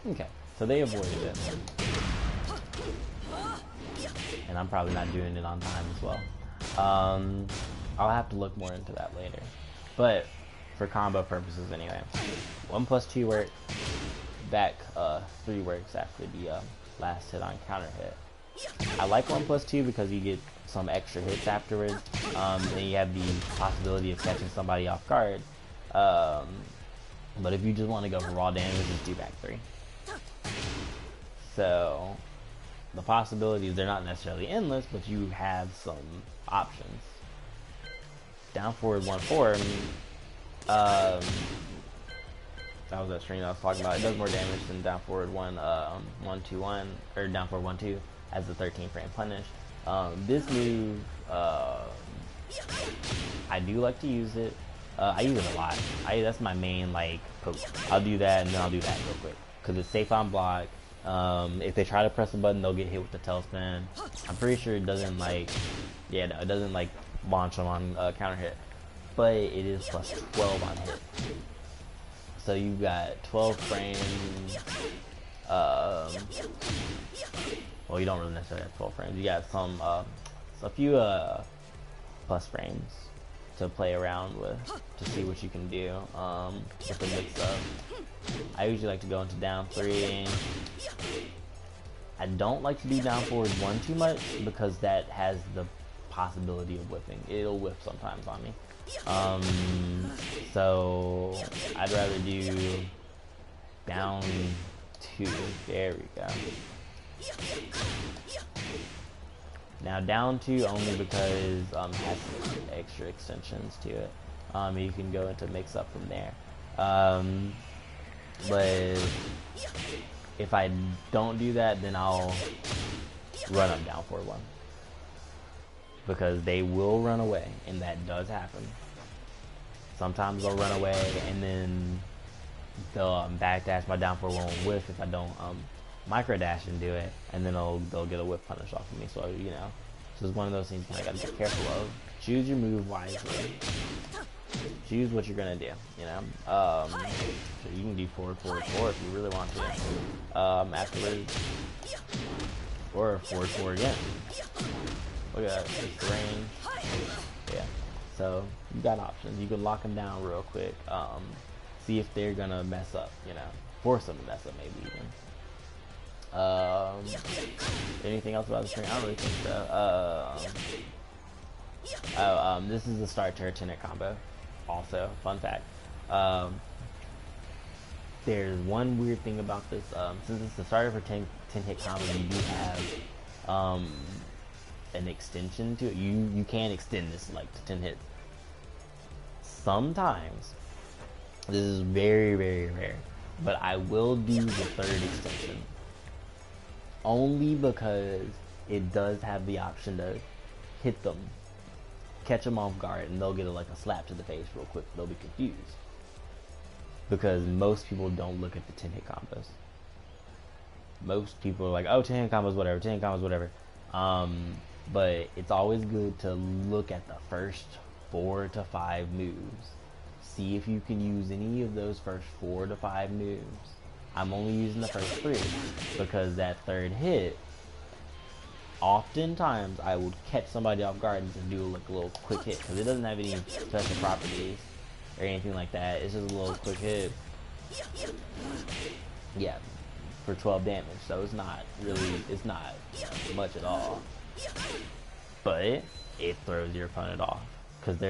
A: Okay, so they avoided it. And I'm probably not doing it on time as well. I'll have to look more into that later. But for combo purposes anyway, 1+2 works, back 3 works after the last hit on counter hit. I like 1+2 because you get some extra hits afterwards, and you have the possibility of catching somebody off guard. But if you just want to go for raw damage, just do back 3. So the possibilities, they're not necessarily endless, but you have some options. Down forward 1-4, that was that string I was talking about. It does more damage than down forward 1-2-1, or down forward 1-2 as the 13 frame punish. This move, I do like to use it. I use it a lot. That's my main, like, poke. I'll do that and then I'll do that real quick because it's safe on block. If they try to press a button, they'll get hit with the tailspin. I'm pretty sure it doesn't, like, yeah, no, it doesn't, like, launch them on counter hit, but it is plus 12 on hit. So you've got 12 frames. Well, you don't really necessarily have 12 frames. You got some, a few plus frames to play around with to see what you can do with the mix up. I usually like to go into down 3. I don't like to do down forward 1 too much because that has the possibility of whipping. It'll whip sometimes on me. So I'd rather do down 2. There we go. Now down 2 only because it has some extra extensions to it. You can go into mix up from there. But if I don't do that, then I'll run them down 4-1. Because they will run away, and that does happen. Sometimes they'll run away, and then they'll backdash my down 4-1 whiff if I don't micro dash and do it, and then they'll get a whiff punish off of me. So you know, so it's one of those things I gotta be careful of. Choose your move wisely. Choose what you're gonna do. You know, so you can do forward if you really want to. Afterwards, or forward again. Look at that, it's range. Yeah. So you got options. You can lock them down real quick. See if they're gonna mess up. You know, force them to mess up maybe even. Anything else about the string? I don't really think so. This is the start to her 10-hit combo. Also, fun fact. There's one weird thing about this. Since it's the start of her 10-hit combo, you do have an extension to it. You can extend this like to 10 hits. Sometimes, this is very, very rare, but I will do the third extension. Only because it does have the option to hit them, catch them off guard, and they'll get like a slap to the face real quick. They'll be confused. Because most people don't look at the 10-hit combos. Most people are like, oh, 10-hit combos, whatever, 10-hit combos, whatever. But it's always good to look at the first 4 to 5 moves. See if you can use any of those first 4 to 5 moves. I'm only using the first 3 because that third hit, oftentimes I will catch somebody off guard and just do like a little quick hit because it doesn't have any special properties or anything like that. It's just a little quick hit. Yeah, for 12 damage. So it's not really, it's not much at all. But it throws your opponent off because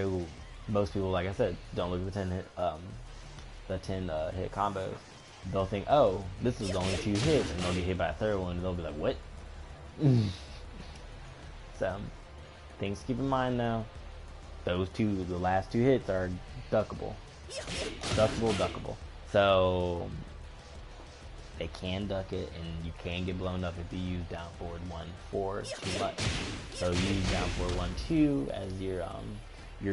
A: most people, like I said, don't look at the 10 hit combos. They'll think, oh, this is only 2 hits, and they'll get hit by a third one, and they'll be like, what? So, things to keep in mind though. The last 2 hits are duckable. Duckable. So, they can duck it, and you can get blown up if you use down forward 1-4 too much. So use down forward 1-2 as your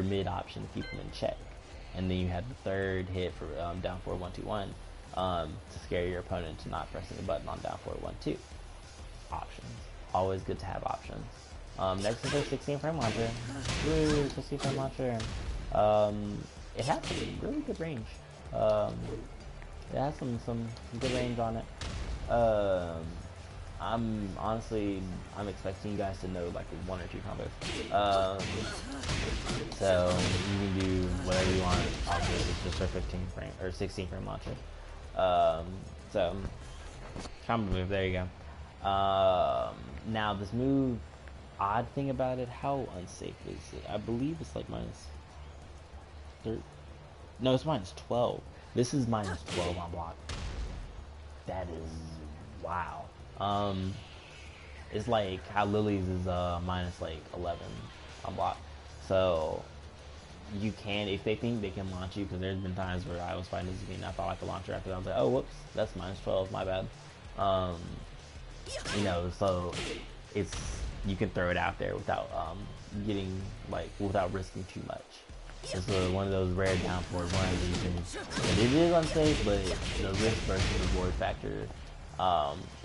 A: mid option to keep them in check, and then you have the third hit for down forward 1-2-1 to scare your opponent to not pressing the button on down forward 1-2. Options, always good to have options. Next is our 16 frame launcher. Woo, 16 frame launcher. It has some really good range. It has some good range on it. I'm expecting you guys to know like 1 or 2 combos. So you can do whatever you want. Obviously, it's just our 15 frame or 16 frame launcher. So combo move. There you go. Now this move, odd thing about it, how unsafe is it? I believe it's like -13. No, it's -12. This is -12 on block. That is wow. It's like how Lily's is -11 on block. So you can, if they think they can launch you, because there's been times where I was fighting Zafina, I thought I could launch her after that. I was like, oh whoops, that's -12, my bad. You know, so you can throw it out there without without risking too much. It's one of those rare down forward ones that you can, and it is unsafe, but the risk versus reward factor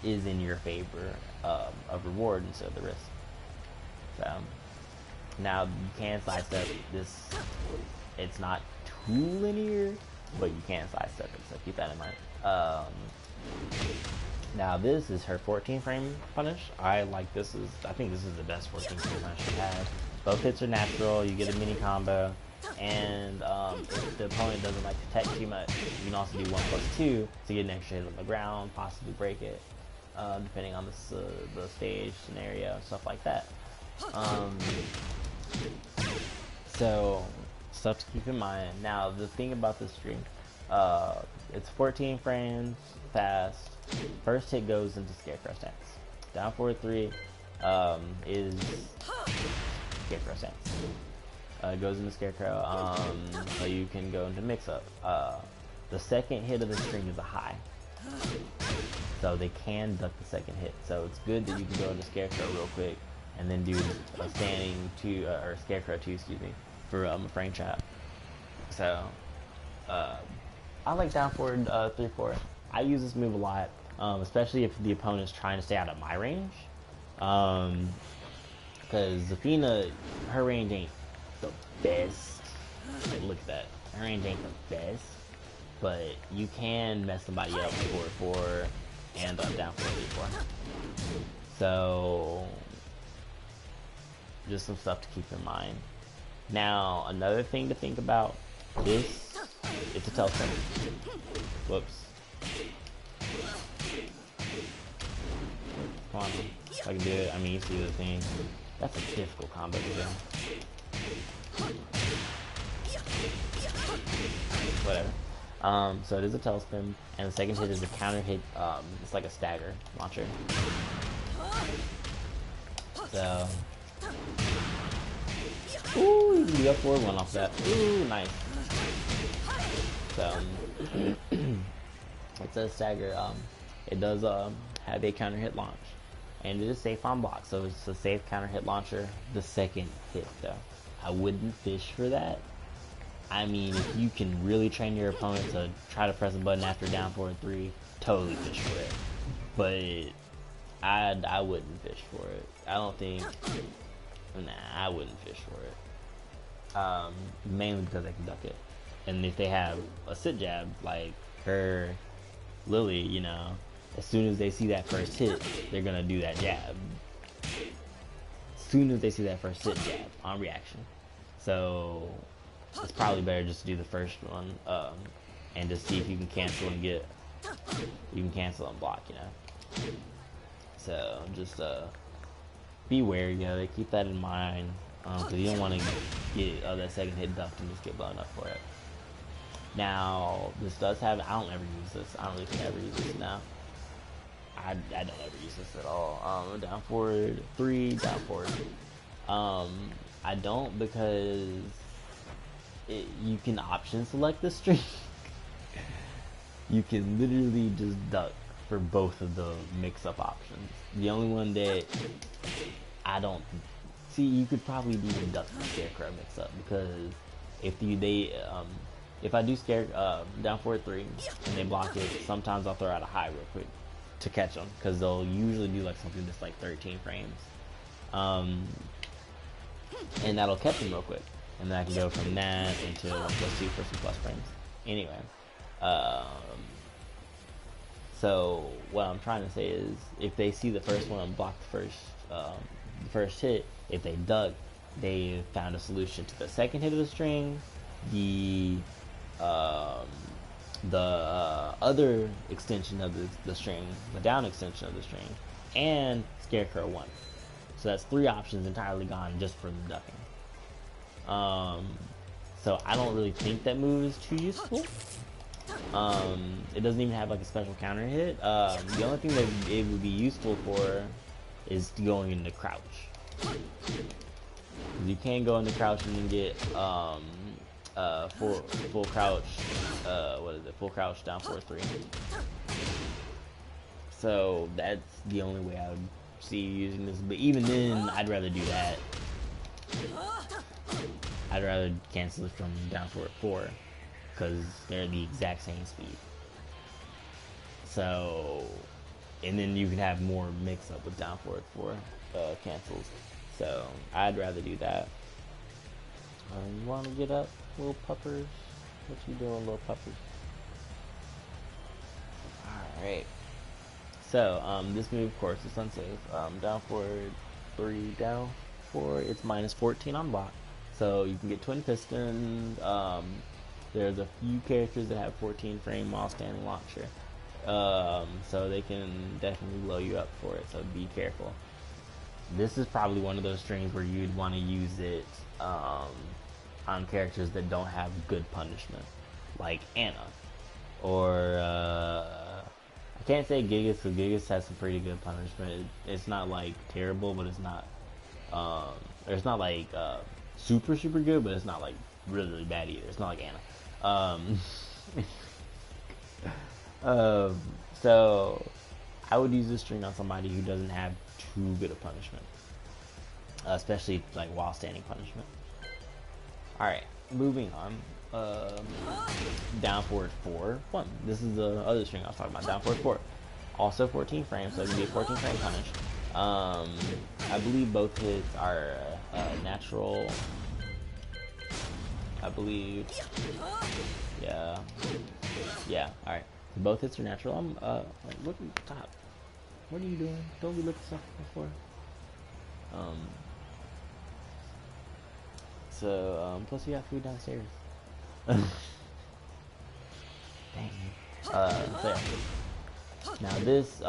A: is in your favor of reward instead of the risk. So now you can sidestep this. It's not too linear, but you can sidestep it, so keep that in mind. Now this is her 14 frame punish. I think this is the best 14 frame punish she has. Both hits are natural, you get a mini combo, and if the opponent doesn't like to tech too much, you can also do 1+2 to get an extra hit on the ground, possibly break it, depending on the stage, scenario, stuff like that. So, stuff to keep in mind. Now, the thing about this string, it's 14 frames, fast. First hit goes into Scarecrow Stance. Down forward 3 is Scarecrow Stance. Goes into Scarecrow, so you can go into mix-up. the second hit of the string is a high. So they can duck the second hit. So it's good that you can go into Scarecrow real quick and then do a standing 2, or Scarecrow 2, excuse me, for a frame trap. So, I like down forward 3-4. I use this move a lot, especially if the opponent's trying to stay out of my range. Because Zafina, her range ain't the best. Like, look at that. Her range ain't the best. But you can mess somebody up forward 4 and down forward 3-4. So, just some stuff to keep in mind. Now, another thing to think about, it's a tailspin. Whoops. Come on, if I can do it. I mean, you see the thing. That's a difficult combo to do. Whatever. So it is a tailspin, and the second hit is a counter hit. It's like a stagger launcher. So, ooh, you can do up forward 1 off that. Ooh, nice. So, it's a stagger. It does have a counter hit launch, and it is safe on block, so it's a safe counter hit launcher. The second hit, though, I wouldn't fish for that. I mean, if you can really train your opponent to try to press a button after down forward 3, totally fish for it. But I wouldn't fish for it. I don't think. Nah, I wouldn't fish for it. Mainly because they can duck it. And if they have a sit jab, like her, Lily, you know, as soon as they see that first hit, they're going to do that jab. As soon as they see that first hit jab on reaction. So, it's probably better just to do the first one, and just see if you can cancel and get, you can cancel and block, you know. So, just, be wary, you know, keep that in mind, because you don't want to get that second hit ducked and just get blown up for it. Now, this does have, I don't ever use this. I don't really think I ever use this now. I don't ever use this at all. Down forward 3, down forward. I don't, because you can option select the string. You can literally just duck for both of the mix-up options. The only one that I don't see, you could probably even duck the Scarecrow mix-up, because if I do down forward 3 and they block it, sometimes I'll throw out a high real quick to catch them, because they'll usually do like something that's like 13 frames, and that'll catch them real quick, and then I can go from that into 1+2 for some plus frames. Anyway, so what I'm trying to say is, if they see the first one and block the first hit, if they duck, they found a solution to the second hit of the string, the other extension of the string, the down extension of the string, and Scarecrow 1. So that's 3 options entirely gone just for the ducking. So I don't really think that move is too useful. It doesn't even have like a special counter hit. The only thing that it would be useful for is going into crouch. You can go into crouch and then get full crouch. Full crouch down 4-3. So that's the only way I would see you using this. But even then, I'd rather do that. I'd rather cancel it from down 4-4, because they're the exact same speed. So, and then you can have more mix up with down 4-4 cancels. So I'd rather do that. You want to get up, little puppers? What you doing, little puppers? Alright. So, this move, of course, is unsafe. Down forward 3, down 4, it's -14 on block. So you can get twin piston. There's a few characters that have 14 frame while standing launcher. So they can definitely blow you up for it, so be careful. This is probably one of those strings where you'd want to use it on characters that don't have good punishment, like Anna, or I can't say Gigas, because Gigas has some pretty good punishment. It's not like terrible, but it's not like super good, but it's not like really bad either. It's not like Anna. So I would use this string on somebody who doesn't have too good a punishment, especially like while standing punishment. All right, moving on. Down forward 4-1. This is the other string I was talking about. Down forward 4. Also 14 frames, so it can be a 14 frame punish. I believe both hits are natural. I believe. Yeah. Yeah. All right. Both hits are natural. I'm like, look at the top. What are you doing? Don't be looking stuff before. Plus we got food downstairs. Dang. So yeah. Now this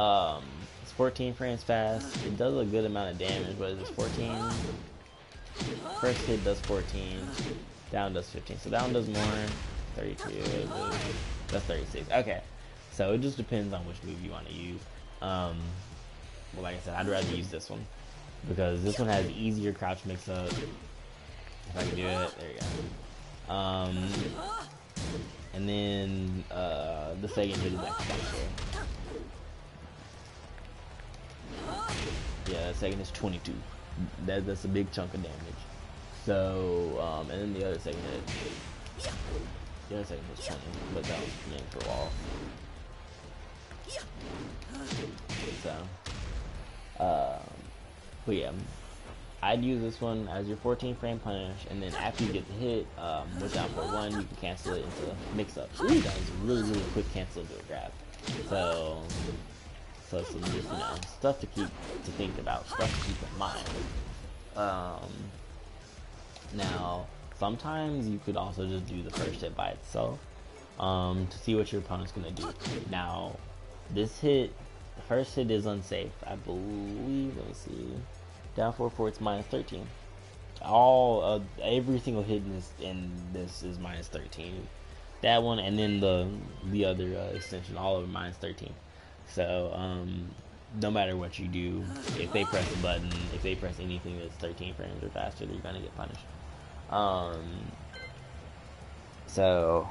A: it's 14 frames fast. It does a good amount of damage, but it's 14. First hit does 14. Down does 15. So down does more. 32. That's 36. Okay. So it just depends on which move you want to use. Well, like I said, I'd rather use this one because this one has easier crouch mix up. If I can do it, there you go. And then the second hit is actually cool. Yeah, the second is 22. That's a big chunk of damage. So, and then the other second hit. The other second was 20, but that was named for wall. So, but yeah, I'd use this one as your 14 frame punish, and then after you get the hit, with down for 1, you can cancel it into mix up. Ooh, that was a really quick cancel to a grab. So some just, you know, stuff to think about, stuff to keep in mind. Now, sometimes you could also just do the first hit by itself, to see what your opponent's gonna do. Now, this hit, the first hit is unsafe, I believe. Let me see. Down 4-4, it's minus 13. Every single hit in this is minus 13. That one, and then the other extension, all of it minus 13. So, no matter what you do, if they press a button, if they press anything that's 13 frames or faster, they're gonna get punished. So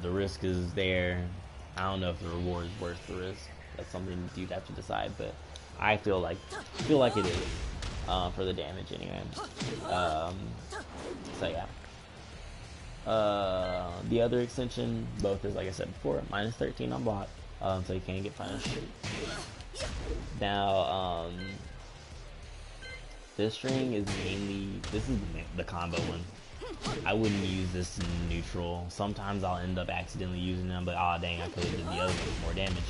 A: the risk is there. I don't know if the reward is worth the risk. That's something you'd have to decide, but I feel like it is, for the damage anyway. So yeah. The other extension, both is, like I said before, minus 13 on block, so you can't get punished. Now, this string is this is the combo one. I wouldn't use this in neutral. Sometimes I'll end up accidentally using them, but ah, dang, I could have did the other one with more damage.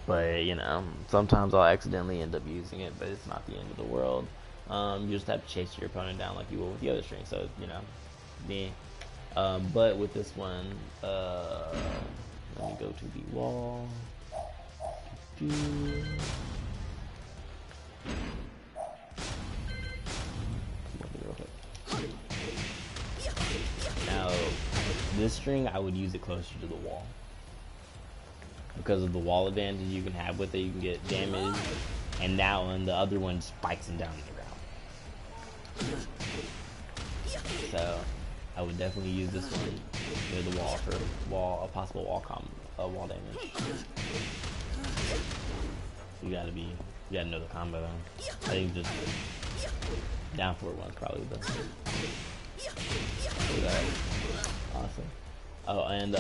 A: But, you know, sometimes I'll accidentally end up using it, but it's not the end of the world. You just have to chase your opponent down like you will with the other string, so, you know, but with this one, let me go to the wall. Now, this string, I would use it closer to the wall. Because of the wall advantage you can have with it, you can get damage, and that one, the other one spikes him down to the ground. So, I would definitely use this one near the wall for a possible wall damage. You gotta know the combo though. I think just down forward one's probably the best. Awesome. Oh, and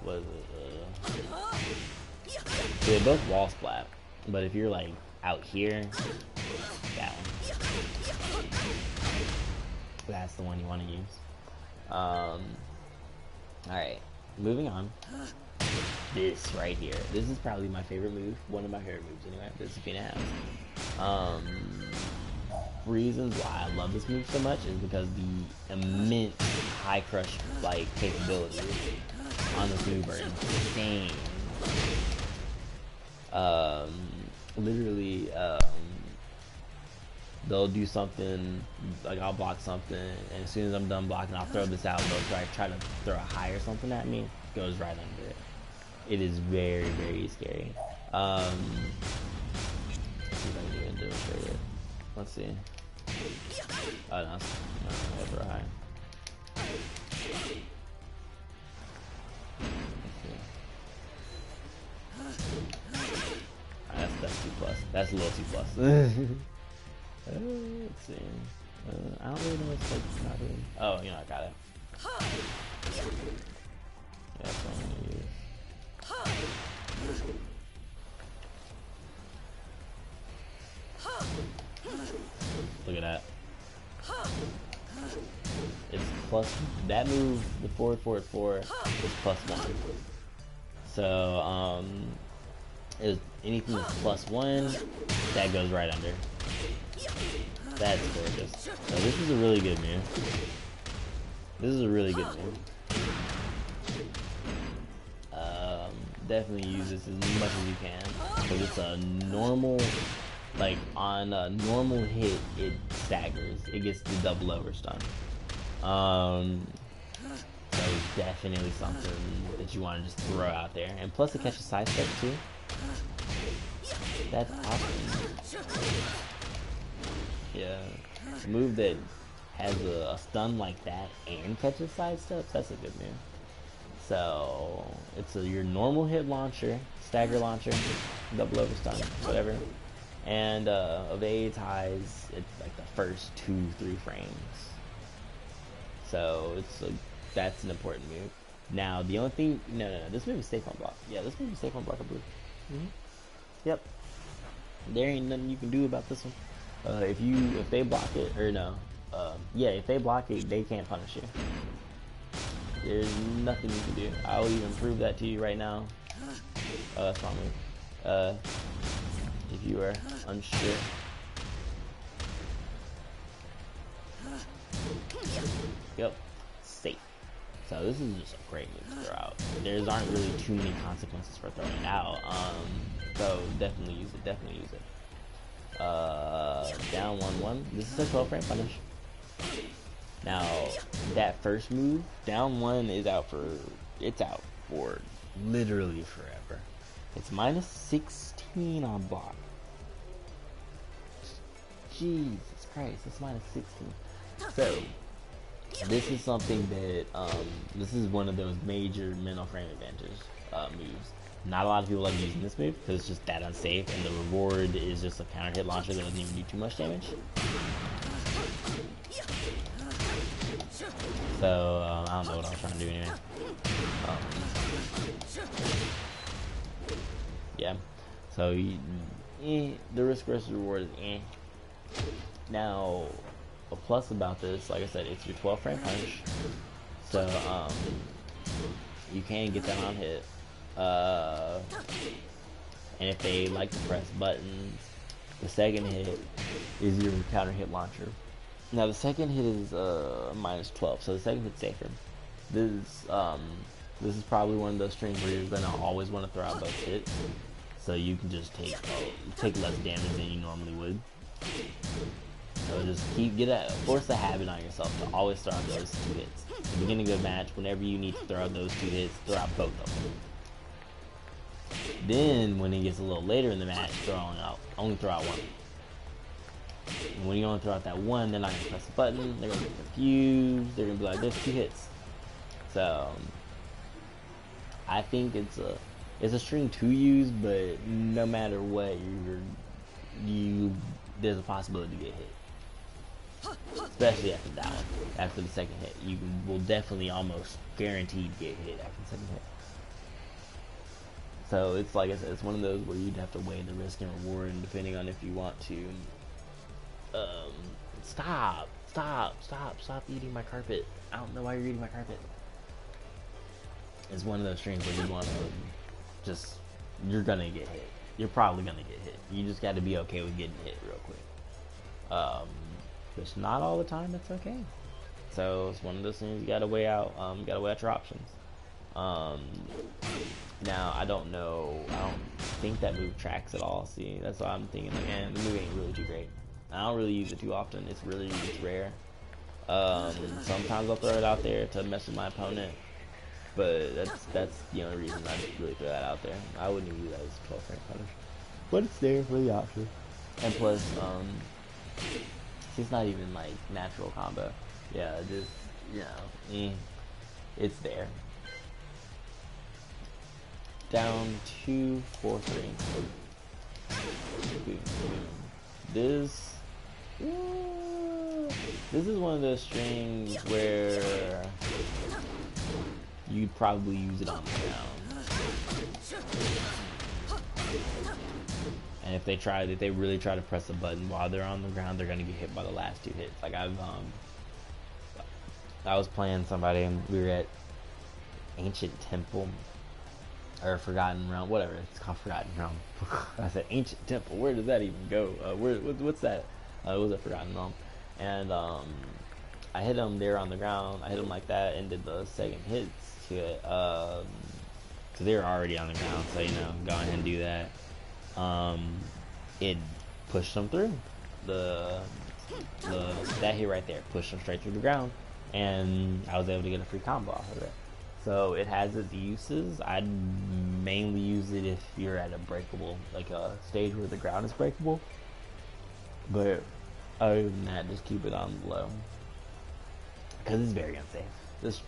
A: what is it? They're both wall splat, but if you're like out here, that one. That's the one you want to use. Alright, moving on. This right here. This is probably my favorite move. One of my favorite moves anyway, that Zafina has. Reasons why I love this move so much is because the immense high crush like capabilities on this move are insane. Literally, they'll do something, like I'll block something, and as soon as I'm done blocking, I'll throw this out, they'll try to throw a high or something at me, goes right under it. It is very, very scary. Let's see if I can even demonstrate it. Let's see. Oh, no, I'll throw a high. Let's see. a little too plus. Let's see. I don't really know what's like not doing. Oh, you know, I got it. Yeah, that's what I'm gonna use. Look at that. It's plus that move. The forward is +1. So anything that's +1, that goes right under. That's gorgeous. So this is a really good move. This is a really good move. Definitely use this as much as you can, because it's a normal, like on a normal hit, it staggers. It gets the double overstun. So it's definitely something that you want to just throw out there, and plus it catches sidestep too. That's awesome. Yeah, a move that has a stun like that and catches sidesteps, that's a good move. So it's your normal hit launcher, stagger launcher, double overstun, whatever. And evade ties, it's like the first 2-3 frames. So that's an important move. Now the only thing, no, this move is safe on block. Yeah, this move is safe on block, I believe. Yep. There ain't nothing you can do about this one. If they block it, or no, yeah, if they block it, they can't punish you. There's nothing you can do. I will even prove that to you right now. That's wrong move. If you are unsure. Yep, safe. So this is just a great move to throw out. There aren't really too many consequences for throwing it out. So definitely use it. Definitely use it. Down 1-1. This is a 12 frame punish. Now that first move, down 1 is out for literally forever. It's -16 on block. Jesus Christ, it's -16. So this is something that this is one of those major mental frame advantage moves. Not a lot of people like using this move because it's just that unsafe, and the reward is just a counter hit launcher that doesn't even do too much damage. So I don't know what I was trying to do anyway. Yeah. So the risk versus reward is eh. Now, a plus about this, like I said, it's your 12 frame punch. So you can get that on hit. And if they like to press buttons, the second hit is your counter hit launcher. Now the second hit is -12, so the second hit's safer. This is probably one of those strings where you're gonna always want to throw out both hits, so you can just take less damage than you normally would. So just force the habit on yourself to always throw out those 2 hits. At the beginning of the match, whenever you need to throw out those 2 hits, throw out both of them. Then when it gets a little later in the match, only throw out 1. And when you only throw out that 1, they're not gonna press the button. They're gonna get confused. They're gonna be like, "There's 2 hits." So I think it's a string to use, but no matter what, there's a possibility to get hit. Especially after that one. After the second hit, you will definitely almost guaranteed get hit after the second hit. So it's like I said, it's one of those where you'd have to weigh the risk and reward, and depending on if you want to. Stop eating my carpet. I don't know why you're eating my carpet. It's one of those strings where you want to you're gonna get hit. You're probably gonna get hit. You just got to be okay with getting hit real quick. Just not all the time. That's okay. So it's one of those things you gotta weigh out. You gotta weigh out your options. Now I don't know. I don't think that move tracks at all. See, that's why I'm thinking like, the move ain't really too great. I don't really use it too often. It's rare. Sometimes I'll throw it out there to mess with my opponent, but that's the only reason I really throw that out there. I wouldn't even use that as 12 frame punish, but it's there for the option. And plus, it's not even like natural combo. Yeah, just it's there. Down 2-4-3. This is one of those strings where you'd probably use it on the ground. And if they really try to press a button while they're on the ground, they're gonna get hit by the last two hits. Like I was playing somebody and we were at Ancient Temple or Forgotten Realm, whatever it's called, Forgotten Realm. I said Ancient Temple. Where does that even go? What's that? It was a Forgotten Realm, and I hit him there on the ground. I hit him like that and did the second hits to it. Cause they were already on the ground, so go ahead and do that. It pushed them through that hit right there, pushed them straight through the ground, and I was able to get a free combo off of it. So it has its uses. I'd mainly use it if you're at a breakable, like a stage where the ground is breakable. But other than that, just keep it on low, because it's very unsafe.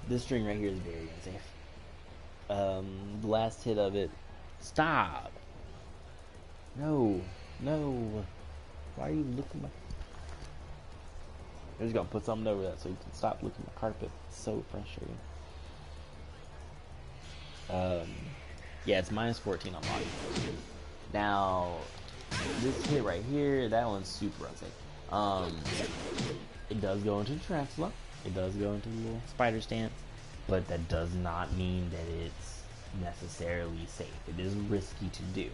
A: This string right here is very unsafe. The last hit of it. Stop. No. Why are you looking my? I'm just gonna put something over that so you can stop looking at the carpet. It's so frustrating. Yeah, it's -14 on body. Now, this hit right here, that one's super unsafe. It does go into the Tarantula. It does go into the little spider stance, but that does not mean that it's necessarily safe. It is risky to do.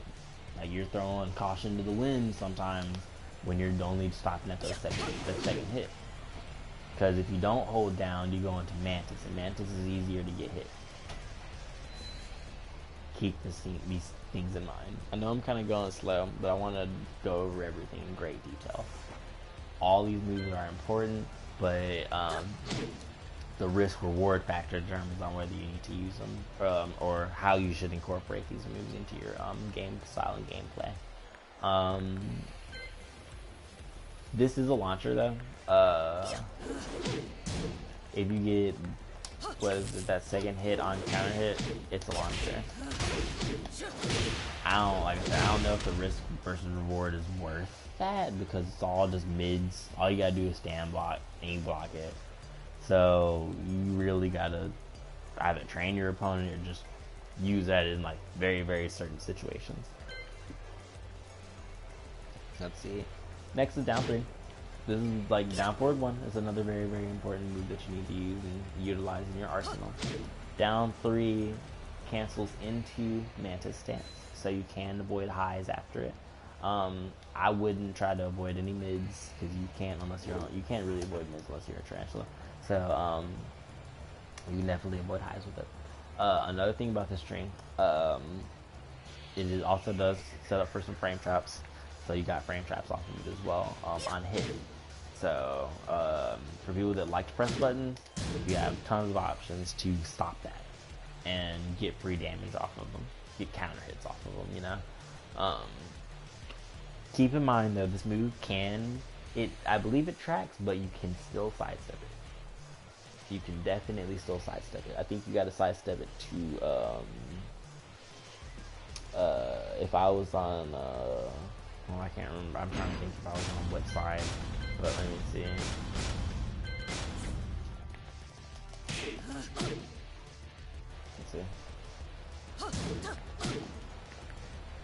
A: Like, you're throwing caution to the wind sometimes when you're only stopping at the second hit. Because if you don't hold down, you go into Mantis, and Mantis is easier to get hit. Keep these things in mind. I know I'm kind of going slow, but I want to go over everything in great detail. All these moves are important, but the risk-reward factor determines on whether you need to use them or how you should incorporate these moves into your game style and gameplay. This is a launcher, though. If you get that second hit on counter hit, it's a launcher. I don't know if the risk versus reward is worth that, because it's all just mids. All you gotta do is stand block and you block it. So you really gotta either train your opponent or just use that in like very, very certain situations. Let's see. Next is down 3. This is like down forward 1. It's another very, very important move that you need to use and utilize in your arsenal. Down 3 cancels into Mantis Stance, so you can avoid highs after it. I wouldn't try to avoid any mids, because you can't you can't really avoid mids unless you're a Tarantula. So you can definitely avoid highs with it. Another thing about this string, it also does set up for some frame traps. So you got frame traps off of it as well on hit. So for people that like to press buttons, you have tons of options to stop that and get free damage off of them, get counter hits off of them. Keep in mind though, this move I believe it tracks, but you can still sidestep it. You can definitely still sidestep it. I think you got to sidestep it to if I was on well, I can't remember. I'm trying to think if I was on what side, but let me see.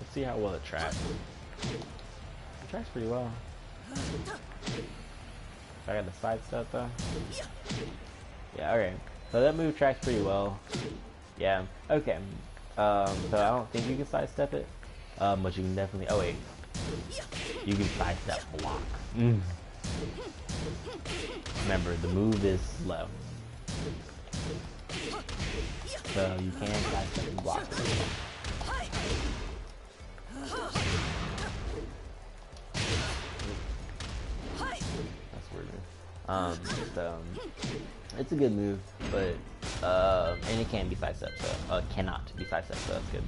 A: Let's see how well it tracks. It tracks pretty well. I got the sidestep though. Yeah, okay. So that move tracks pretty well. Yeah, okay. So I don't think you can sidestep it, but you can definitely. Oh wait. You can sidestep block. Remember, the move is slow, so you can sidestep and block. That's weird. So it's a good move, but and it can be sidestepped, so cannot be sidestepped, so that's good.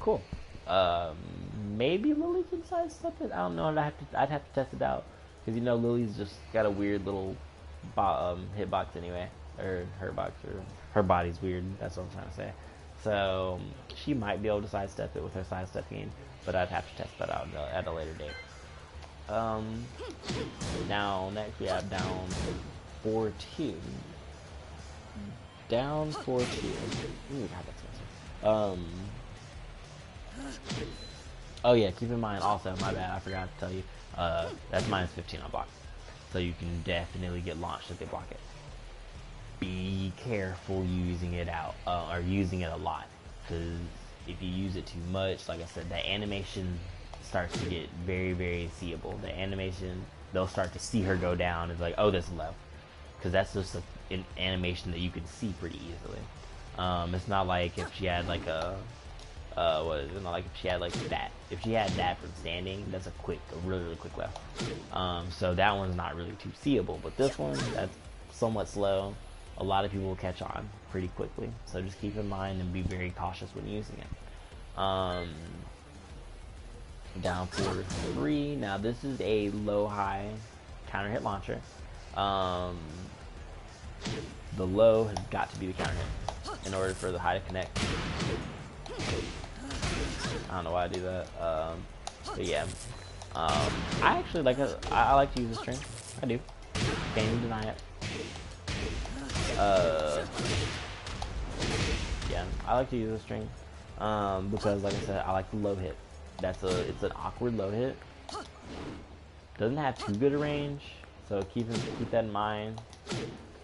A: Cool. Maybe Lily can sidestep it. I don't know. I'd have to test it out, because Lily's just got a weird little hitbox anyway, or her box, or her body's weird. That's what I'm trying to say. So she might be able to sidestep it with her sidestepping, but I'd have to test that out at a later date. Now next we have down 4-2. Down 4-2. Ooh, God, that's expensive. Oh yeah, keep in mind also, my bad, I forgot to tell you, that's -15 on block. So you can definitely get launched if they block it. Be careful using it out, or using it a lot, because if you use it too much, like I said, the animation starts to get very, very seeable. The animation, they'll start to see her go down. It's like, oh, this is low, because that's just an animation that you can see pretty easily. It's not like if she had like a, it's not like if she had like that. If she had that from standing, that's a really, really quick low. So that one's not really too seeable, but this one, that's somewhat slow. A lot of people will catch on pretty quickly, so just keep in mind and be very cautious when using it. Down 4-3. Now this is a low-high counter hit launcher. The low has got to be the counter hit in order for the high to connect. I don't know why I do that, but yeah. I actually like I like to use the string. I do. Can't even deny it. Yeah, I like to use a string because, like I said, I like the low hit. It's an awkward low hit. Doesn't have too good a range, so keep that in mind.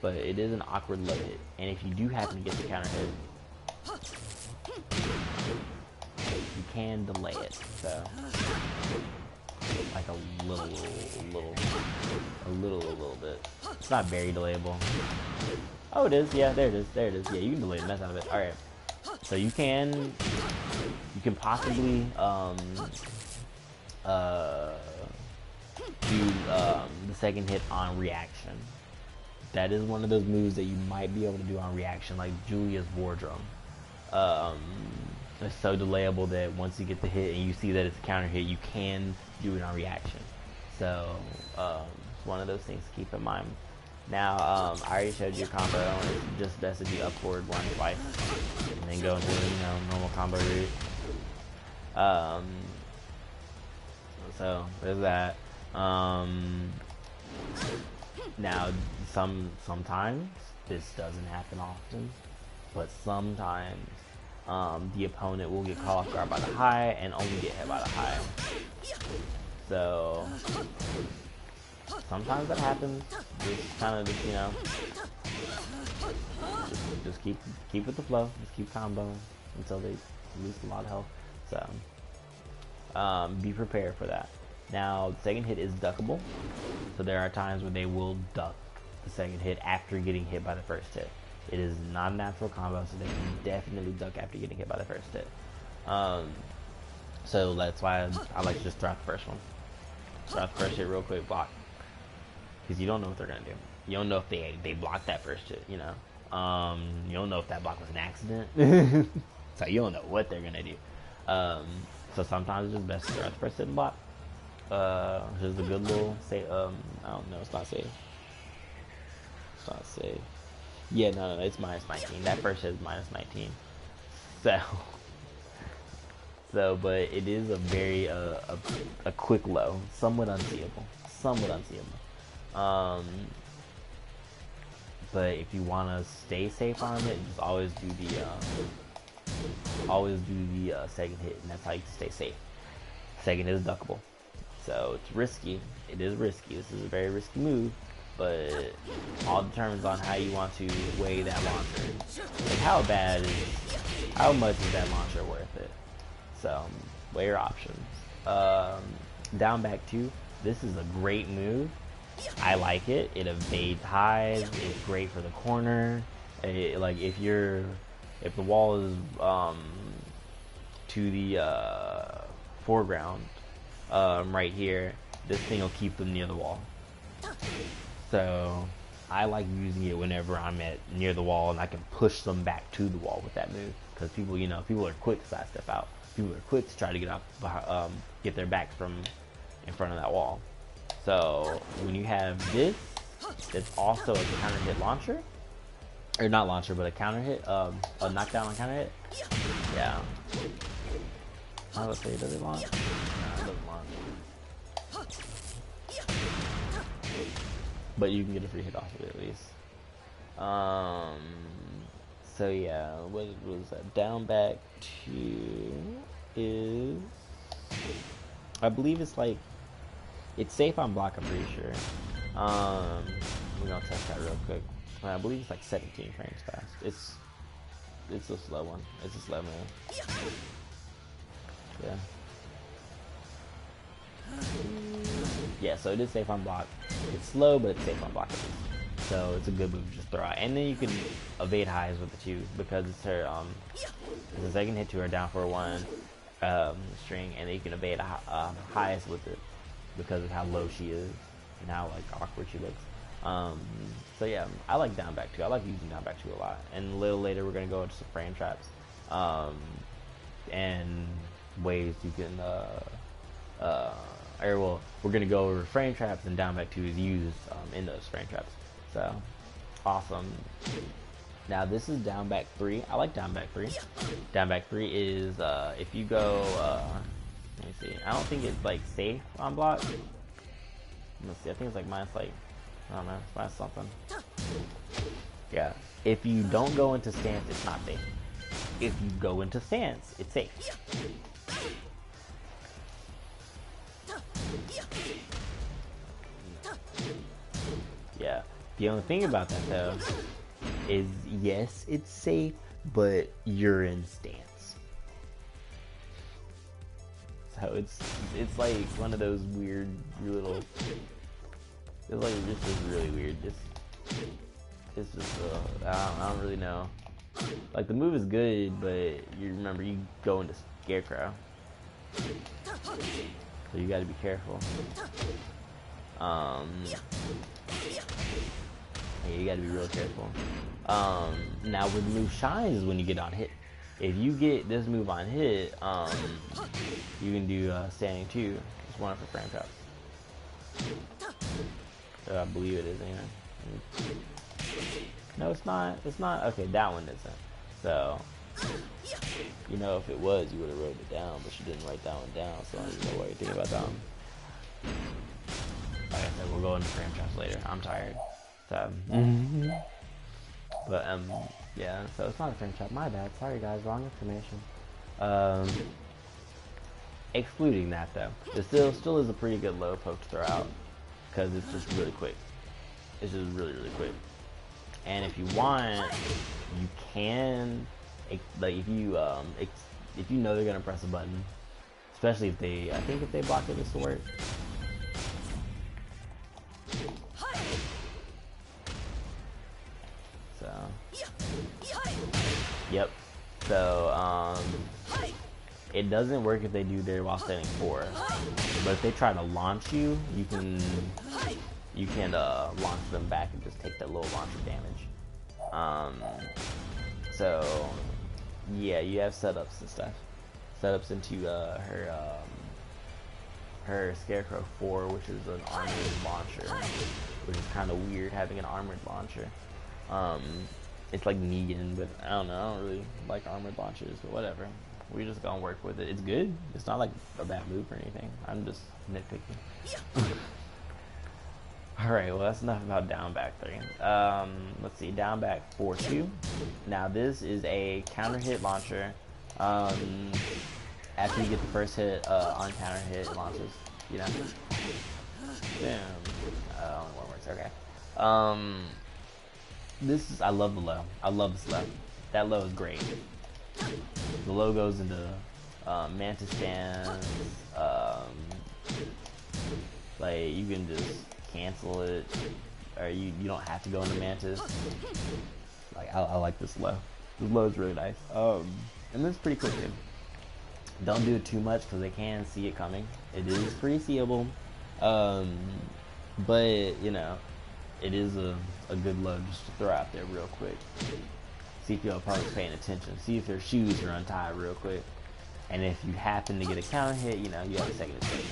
A: But it is an awkward low hit, and if you do happen to get the counter hit, you can delay it. So like a little bit. It's not very delayable. Oh, it is. Yeah, there it is. Yeah, you can delay the mess out of it. All right. So you can possibly do the second hit on reaction. That is one of those moves that you might be able to do on reaction, like Julia's War Drum. It's so delayable that once you get the hit and you see that it's a counter hit, you can do it on reaction. So it's one of those things to keep in mind. Now, I already showed you a combo, and it's just best to do upward one twice, and then go into normal combo route. So there's that. Now, sometimes this doesn't happen often, but sometimes the opponent will get caught off guard by the high and only get hit by the high. So sometimes that happens. Just kind of just keep with the flow. Just keep comboing until they lose a lot of health. So be prepared for that. Now, the second hit is duckable, so there are times where they will duck the second hit after getting hit by the first hit. It is not a natural combo, so they can definitely duck after getting hit by the first hit. So that's why I like to just throw out the first one. Throw out the first hit real quick, block. Because you don't know what they're going to do. You don't know if they blocked that first hit, you don't know if that block was an accident. So you don't know what they're going to do. So sometimes it's just best to throw out the first hit and block. Just a good little say. I don't know. It's not safe. It's not safe. Yeah, no, it's -19. That first hit is -19. So, but it is a very a quick low, somewhat unseeable. But if you want to stay safe on it, just always do the second hit, and that's how you stay safe. Second hit is duckable. So it's risky. It is risky. This is a very risky move, but all determines on how you want to weigh that launcher. Like how much is that launcher worth it? So weigh your options. Down back 2. This is a great move. I like it. It evades highs. It's great for the corner. Like if the wall is to the foreground, right here, this thing will keep them near the wall. So I like using it whenever I'm near the wall and I can push them back to the wall with that move, because people are quick to sidestep out. People are quick to try to get their backs from in front of that wall. So when you have this, that's also a counter hit launcher, or not launcher, but a counter hit, a knockdown on counter hit. Yeah. I would say, does it launch? No, it doesn't launch. But you can get a free hit off of it at least. So yeah, what was that? Down back 2 is, I believe it's like, it's safe on block, I'm pretty sure. We're gonna test that real quick. I believe it's like 17 frames fast. It's a slow one. It's a slow move. Yeah. Yeah, so it is safe on block. It's slow, but it's safe on block at least. So it's a good move to just throw out. And then you can evade highs with the 2 because it's her it's a second hit to her down for 1 string, and then you can evade highs with it because of how low she is and how like awkward she looks. So yeah, I like down back 2. I like using down back 2 a lot. And a little later we're gonna go into some frame traps and ways you can we're gonna go over frame traps, and down back 2 is used in those frame traps. So awesome. Now this is down back 3. I like down back 3. Down back 3 is if you go let me see. I don't think it's like safe on block. Let's see. I think it's like minus like, I don't know, minus something. Yeah. If you don't go into stance, it's not safe. If you go into stance, it's safe. Yeah. The only thing about that though is, yes, it's safe, but you're in stance. So it's like one of those weird little. It's like this is really weird. It's just I don't really know. Like the move is good, but you remember you go into Scarecrow, so you got to be careful. Yeah, you got to be real careful. Now where the move shines is when you get on hit. If you get this move on hit, you can do standing 2. Just one for frame traps. I believe it is anyway. No, it's not. It's not. Okay, that one isn't. So, you know, if it was, you would have wrote it down, but you didn't write that one down, so I don't even know why you're thinking about that one. Like I said, we'll go into frame traps later. I'm tired. So, but yeah. So it's not a frame trap. My bad. Sorry, guys. Wrong information. Excluding that though, it still is a pretty good low poke to throw out because it's just really quick. It's just really quick. And if you want, you can, like if you know they're gonna press a button, especially if they, I think if they block it, this will work. So, yep. So it doesn't work if they do there while standing 4, but if they try to launch you, you can launch them back and just take that little launcher damage. So yeah, you have setups and stuff. Setups into her Scarecrow 4, which is an armored launcher, which is kind of weird having an armored launcher. It's like Negan, but I don't know. I don't really like armored launchers, but whatever. We're just gonna work with it. It's good. It's not like a bad move or anything. I'm just nitpicking. Alright, well that's enough about down back 3. Let's see, down back 4-2. Now this is a counter hit launcher. After you get the first hit on counter hit, it launches. You know? Damn. Only one works, okay. This is, I love the low. I love this low. That low is great. The low goes into Mantis Stance. Like you can just cancel it, or you don't have to go into Mantis. Like I like this low. This low is really nice. And it's pretty quick too. Don't do it too much because they can see it coming. It is pretty seeable, but you know, it is a good low just to throw out there real quick. See if your opponent's paying attention. See if their shoes are untied real quick. And if you happen to get a counter hit, you know, you have a second attention.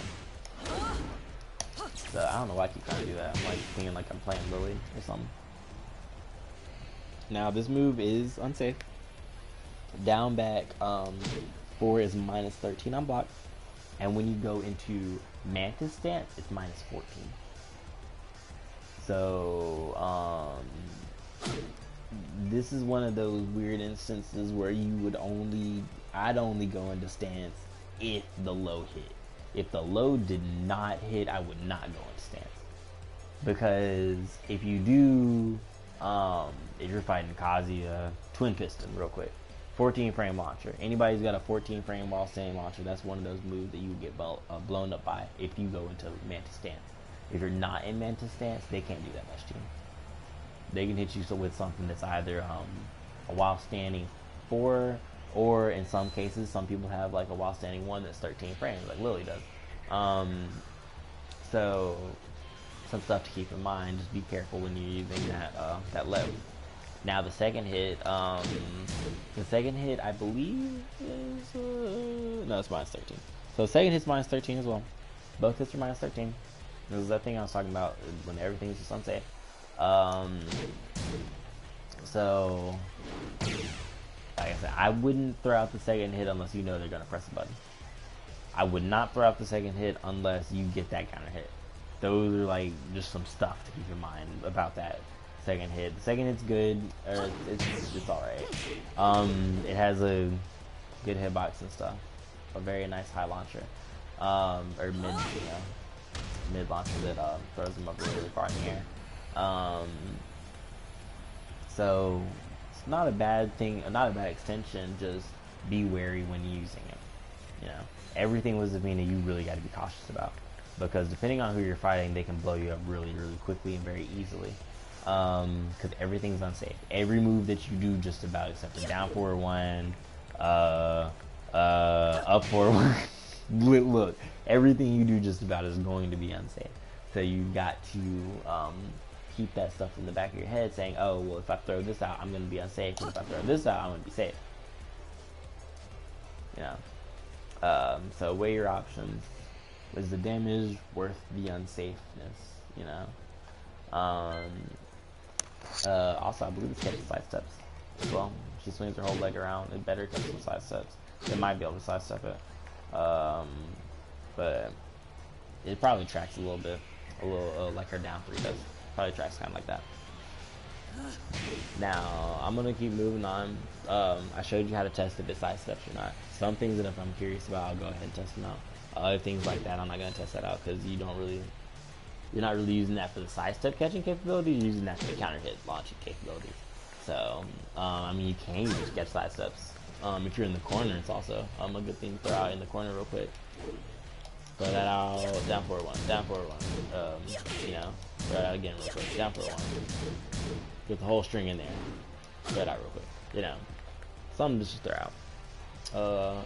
A: So I don't know why I keep trying to do that. I'm like thinking like I'm playing Lily or something. Now this move is unsafe. Down back 4 is minus 13 on block, and when you go into Mantis Stance, it's minus 14. So this is one of those weird instances where I'd only go into stance if the low hit. If the low did not hit, I would not go into stance. Because if you do, if you're fighting Kazuya, twin piston real quick, 14 frame launcher. Anybody's got a 14 frame while standing launcher, that's one of those moves that you get blown up by if you go into Mantis Stance. If you're not in Mantis Stance, they can't do that much to you. They can hit you with something that's either a while standing 4, or in some cases, some people have like a while standing 1 that's 13 frames, like Lily does. So some stuff to keep in mind. Just be careful when you're using that level. Now the second hit, I believe is no, it's minus 13. So the second hit's minus 13 as well. Both hits are minus 13. This is that thing I was talking about when everything's just unsafe. So like I said, I wouldn't throw out the second hit unless you know they're gonna press a button. I would not throw out the second hit unless you get that counter hit. Those are like just some stuff to keep in mind about that second hit. The second hit's good, or it's alright. It has a good hitbox and stuff. A very nice high launcher. Or mid launcher that throws them up really far in the air. So it's not a bad thing, not a bad extension. Just be wary when using it. You know, everything with Zafina you really got to be cautious about, because depending on who you're fighting, they can blow you up really quickly and very easily. Because everything's unsafe. Every move that you do, just about, except a down forward 1, up forward 1. Look, everything you do just about is going to be unsafe. So you got to keep that stuff in the back of your head, saying, oh, well, if I throw this out, I'm going to be unsafe. And if I throw this out, I'm going to be safe. You know? So weigh your options. Is the damage worth the unsafeness? You know? Also, I believe it's catches side steps as well. She swings her whole leg around. It better catch some side steps. It might be able to sidestep it. But it probably tracks a little like her down 3 does. Probably tracks kind of like that. Now I'm gonna keep moving on. I showed you how to test if it sidesteps or not. Some things that if I'm curious about, I'll go ahead and test them out. Other things like that, I'm not gonna test that out because you're not really using that for the sidestep catching capability. You're using that for the counter hit launching capability. So I mean, you can use catch sidesteps. If you're in the corner, it's also a good thing to throw out in the corner real quick. Throw that out, down forward 1, down forward 1. You know, throw it out again real quick, down forward 1. Get the whole string in there. Throw it out real quick. You know, something to just throw out.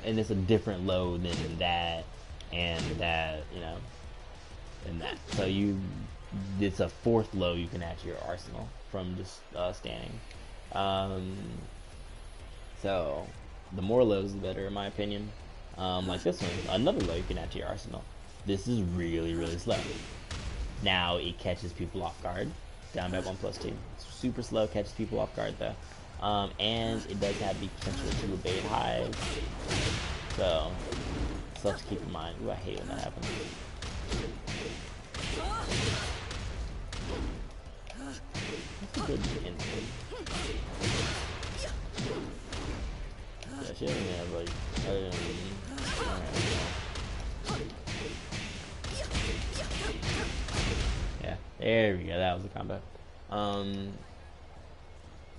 A: And it's a different load than that and that, you know, and that. So it's a 4th low you can add to your arsenal from just standing. So the more lows, the better, in my opinion. Like this one, another low you can add to your arsenal. This is really slow. Now it catches people off guard. Down by 1+2. It's super slow, catches people off guard though. And it does have the potential to evade highs. So stuff to keep in mind. Ooh, I hate when that happens. That's a good instant. Yeah, she doesn't have like yeah, there we go, that was a combo.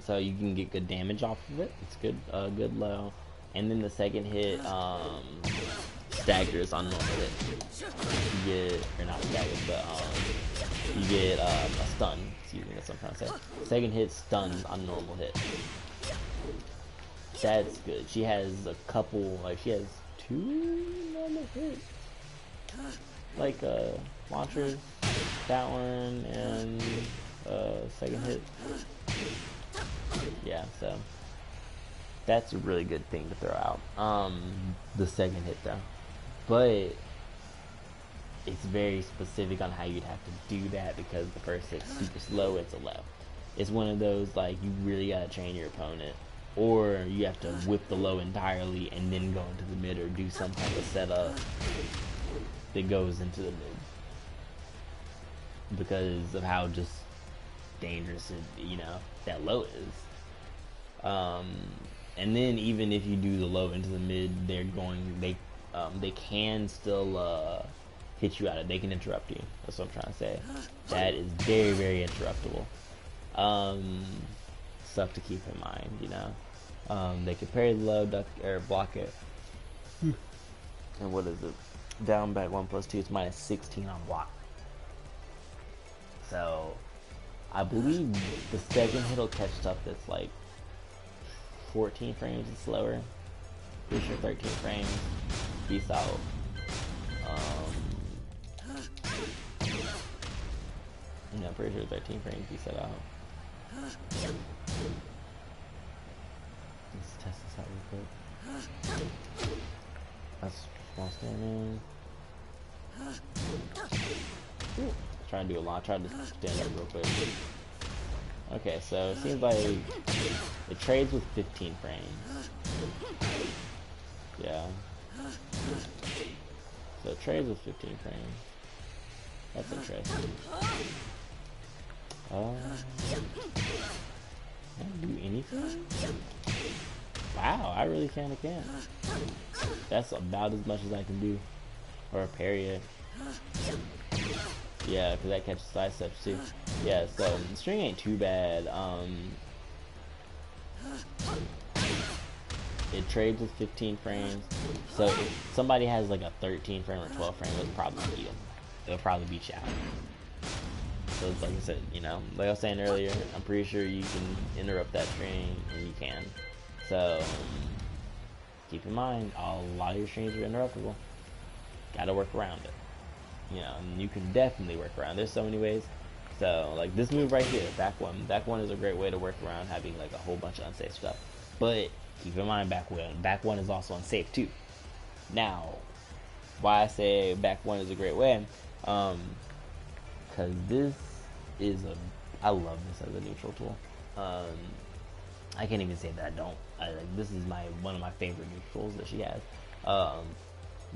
A: So you can get good damage off of it. It's good, good low. And then the second hit staggers on normal hit. You get, or not staggers, but you get a stun. Excuse me, that's what I'm trying to say. Second hit stuns on normal hit. That's good. She has a couple, like she has 2 normal hits. Like launchers, that one, and second hit. Yeah, so that's a really good thing to throw out. The second hit though, but it's very specific on how you'd have to do that because the first hit's super slow. It's a low, it's one of those, like, you really gotta train your opponent, or you have to whip the low entirely and then go into the mid, or do some type of setup that goes into the mid, because of how just dangerous it, you know, that low is. And then even if you do the low into the mid, they can still hit you out of. They can interrupt you. That's what I'm trying to say. That is very, very interruptible. Stuff to keep in mind, you know. They can parry the low, duck or block it. And what is it? Down back 1+2. It's minus 16 on block. So I believe the second hit will catch stuff that's like 14 frames and slower. Pretty sure 13 frames. Peace out. Yeah, pretty sure 13 frames. Peace out. Let's test this out real quick. That's small standing. Trying to do a lot. Try to stand up real quick. Okay, so it seems like it trades with 15 frames. Yeah. So it trades with 15 frames. That's interesting. Can't do anything? Wow, I really kinda can. That's about as much as I can do. Or parry it. Yeah, because that catches side steps too. Yeah, so the string ain't too bad. It trades with 15 frames. So if somebody has like a 13 frame or 12 frame, it'll probably beat them. It'll probably beat you out. So it's like I said, you know, like I was saying earlier, I'm pretty sure you can interrupt that string, and you can. So keep in mind, a lot of your strings are interruptible. Gotta work around it. You know, and you can definitely work around. There's so many ways. So like this move right here, back one is a great way to work around having like a whole bunch of unsafe stuff. But keep in mind, back one is also unsafe too. Now, why I say back one is a great way, because this is I love this as a neutral tool. I can't even say that I don't. This is one of my favorite neutrals that she has.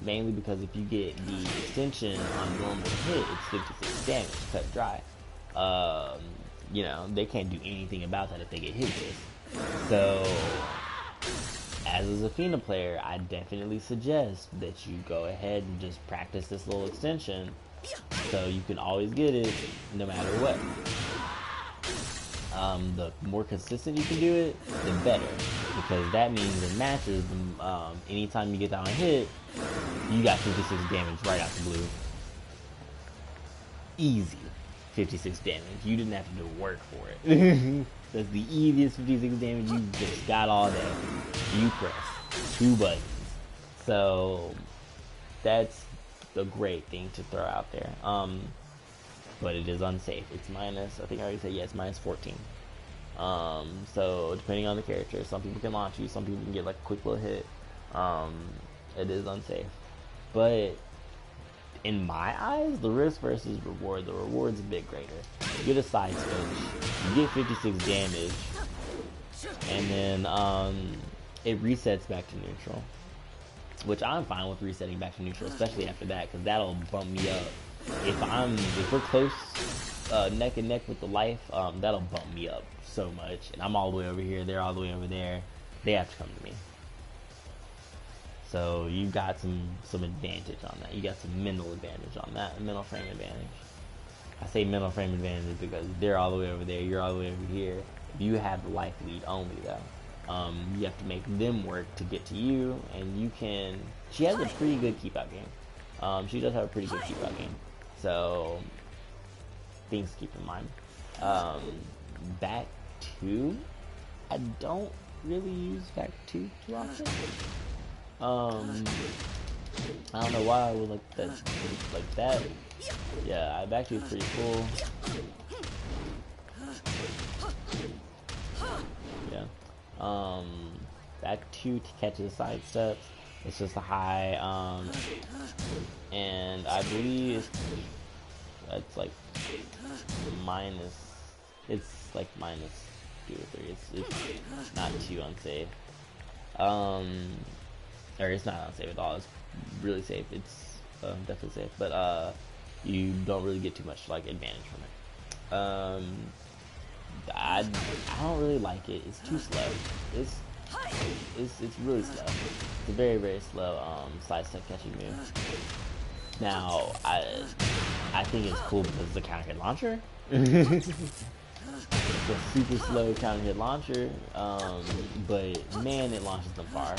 A: Mainly because if you get the extension on normal hit, it's 56 damage, cut dry. You know, they can't do anything about that if they get hit with this. So, as a Zafina player, I definitely suggest that you go ahead and just practice this little extension, so you can always get it no matter what. The more consistent you can do it, the better, because that means in matches, anytime you get that on hit, you got 56 damage right out the blue. Easy 56 damage. You didn't have to do work for it. That's the easiest 56 damage you just got all day. You press 2 buttons. So that's the great thing to throw out there. But it is unsafe. It's minus, I think I already said, yeah, it's minus 14. So depending on the character, some people can launch you, some people can get like a quick little hit. It is unsafe. But in my eyes, the risk versus reward, the reward's a bit greater. You get a side switch, you get 56 damage, and then it resets back to neutral. Which I'm fine with resetting back to neutral, especially after that, because that'll bump me up. If we're close neck and neck with the life, that'll bump me up so much. And I'm all the way over here, they're all the way over there. They have to come to me. So you've got some advantage on that. You got some mental advantage on that, mental frame advantage. I say mental frame advantage because they're all the way over there, you're all the way over here. If you have the life lead only though, you have to make them work to get to you, and you can. She has a pretty good keep out game. She does have a pretty good keep out game. So things to keep in mind. Back 2, I don't really use back 2 too often. I don't know why I would like that. Yeah, back 2 is pretty cool. Yeah. Back 2 catches side steps. It's just a high, and I believe it's like minus It's like -2 or 3. It's not too unsafe. Or it's not unsafe at all. It's really safe. It's definitely safe, but you don't really get too much like advantage from it. I don't really like it. It's too slow. It's really slow. It's a very, very slow side step catching move. Now I think it's cool because it's a counter hit launcher. It's a super slow counter hit launcher, but man, it launches them far.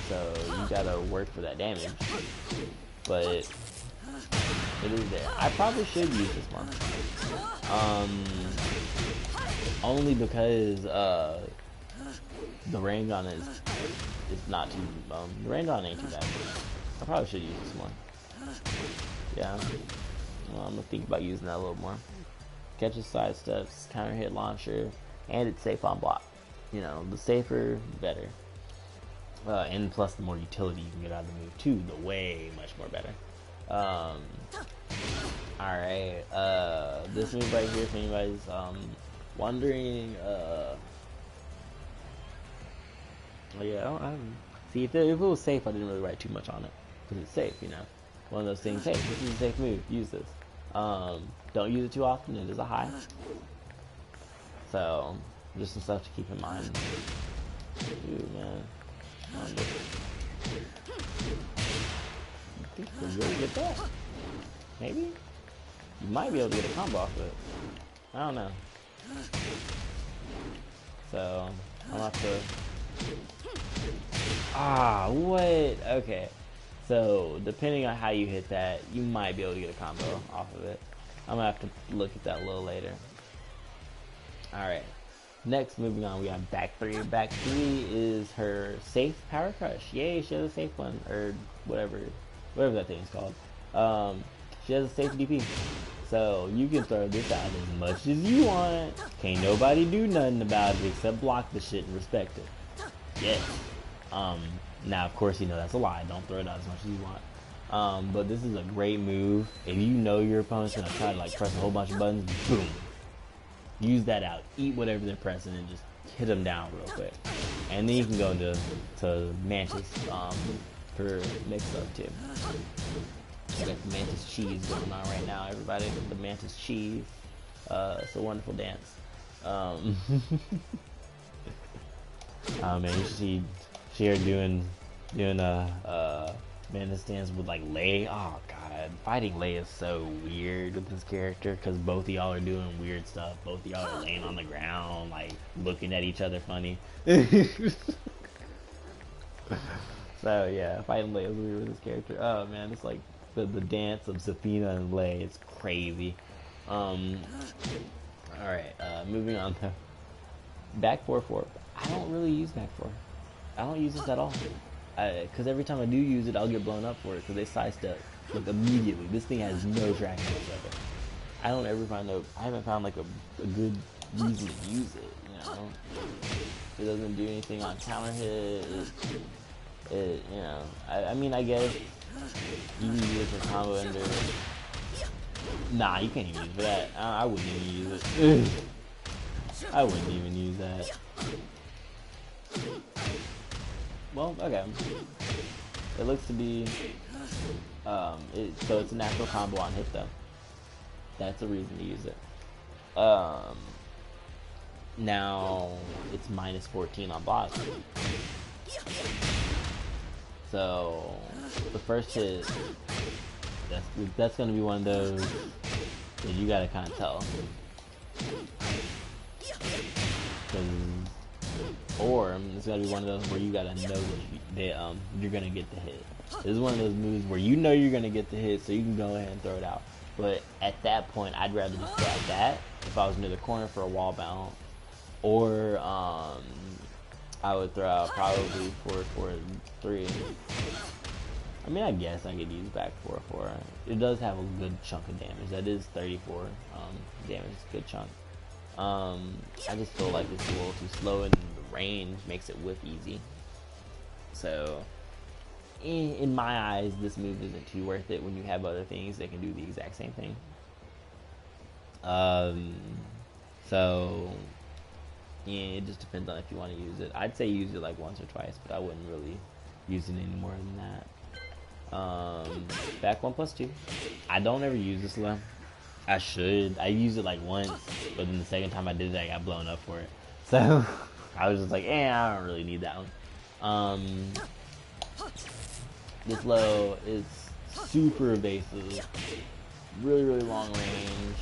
A: So you gotta work for that damage, but it is there. I probably should use this one, only because the range on it is not too. The range on it ain't too bad. I probably should use this one. Yeah, well, I'm gonna think about using that a little more. Catches side steps, counter hit launcher, and it's safe on block. You know, the safer, the better. And plus, the more utility you can get out of the move too, the way much more better. Alright, this move right here, if anybody's wondering, yeah, see, if it was safe, I didn't really write too much on it, because it's safe, you know. One of those things, hey, this is a safe move, use this. Don't use it too often, it is a high. So, just some stuff to keep in mind. Dude, man. I think we'll really get that. Maybe? You might be able to get a combo off of it. I don't know. So, I'm not sure. Ah, what? Okay. So, depending on how you hit that, you might be able to get a combo off of it. I'm gonna have to look at that a little later. Alright. Next, moving on, we have back 3. Back 3 is her safe power crush. Yay, she has a safe one, or whatever that thing is called. She has a safe DP. So, you can throw this out as much as you want. Can't nobody do nothing about it except block the shit and respect it. Yes. Now, of course, you know that's a lie. Don't throw it out as much as you want. But this is a great move. If you know your opponent's gonna try to like press a whole bunch of buttons, boom. Use that out. Eat whatever they're pressing and just hit them down real quick. And then you can go into Mantis for mix-up too. You got the Mantis cheese going on right now, everybody. The Mantis cheese. It's a wonderful dance. Oh man, you should see her doing Mantis Stance with like Lei. Oh god, fighting Lei is so weird with this character because both of y'all are doing weird stuff. Both of y'all are laying on the ground, like looking at each other funny. So yeah, fighting Lei is weird with this character. Oh man, it's like the dance of Zafina and Lei. It's crazy. Alright, moving on to back 4-4. I don't really use back 4. I don't use this at all. Because every time I do use it, I'll get blown up for it because they sidestep like immediately. This thing has no tracking whatsoever. I haven't found like a good reason to use it. You know, it doesn't do anything on counter hit. You know, I mean, I guess you can use it for combo ender. Nah, you can't even use it for that. I wouldn't even use it. I wouldn't even use that. Well, okay. It looks to be, so it's a natural combo on hit though. That's a reason to use it. Now it's -14 on block. So the first hit, that's gonna be one of those that you gotta kind of tell. Or it's gotta be one of those where you gotta know that you're gonna get the hit. This is one of those moves where you know you're gonna get the hit, so you can go ahead and throw it out. But at that point, I'd rather just throw out that if I was near the corner for a wall bounce, or I would throw out probably 4-4-3. I mean, I guess I could use back 4-4. It does have a good chunk of damage. That is 34 damage. It's a good chunk. I just feel like it's a little too slow, and the range makes it whiff easy. So, in my eyes, this move isn't too worth it when you have other things that can do the exact same thing. Um, so yeah, it just depends on if you want to use it. I'd say use it like once or twice, but I wouldn't really use it any more than that. Back 1+2. I don't ever use this though. I should. I used it like once, but then the second time I did it, I got blown up for it. So I was just like, I don't really need that one. This low is super evasive, really, really long range.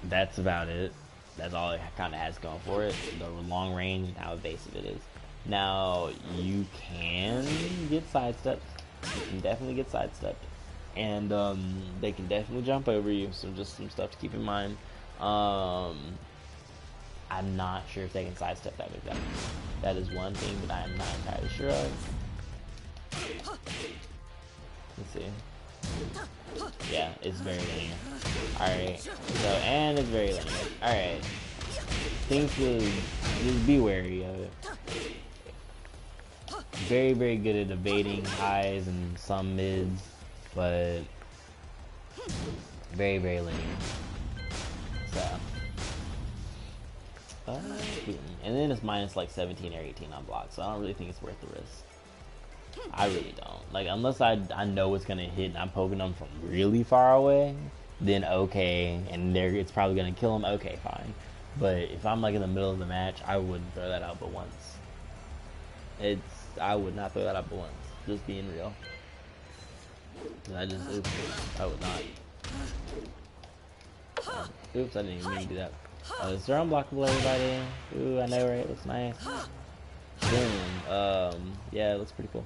A: That's about it. That's all it kind of has going for it. The long range and how evasive it is. Now, you can get sidestepped. You can definitely get sidestepped. And they can definitely jump over you. So just some stuff to keep in mind. I'm not sure if they can sidestep that big guy. That is one thing that I'm not entirely sure of. Let's see. Yeah, it's very linear. Alright. So, and it's very linear. Alright. Things to just be wary of it. Very, very good at evading highs and some mids, but very, very linear. So, and then it's minus like 17 or 18 on block, so I don't really think it's worth the risk. I really don't. Like, unless I know it's gonna hit and I'm poking them from really far away, then okay, and it's probably gonna kill them, okay, fine. But if I'm like in the middle of the match, I wouldn't throw that out but once. I would not throw that out but once. Just being real. I would not. Oops, I didn't even mean to do that. Is there unblockable, everybody? Ooh, I know, right? Looks nice. Boom. Yeah, it looks pretty cool.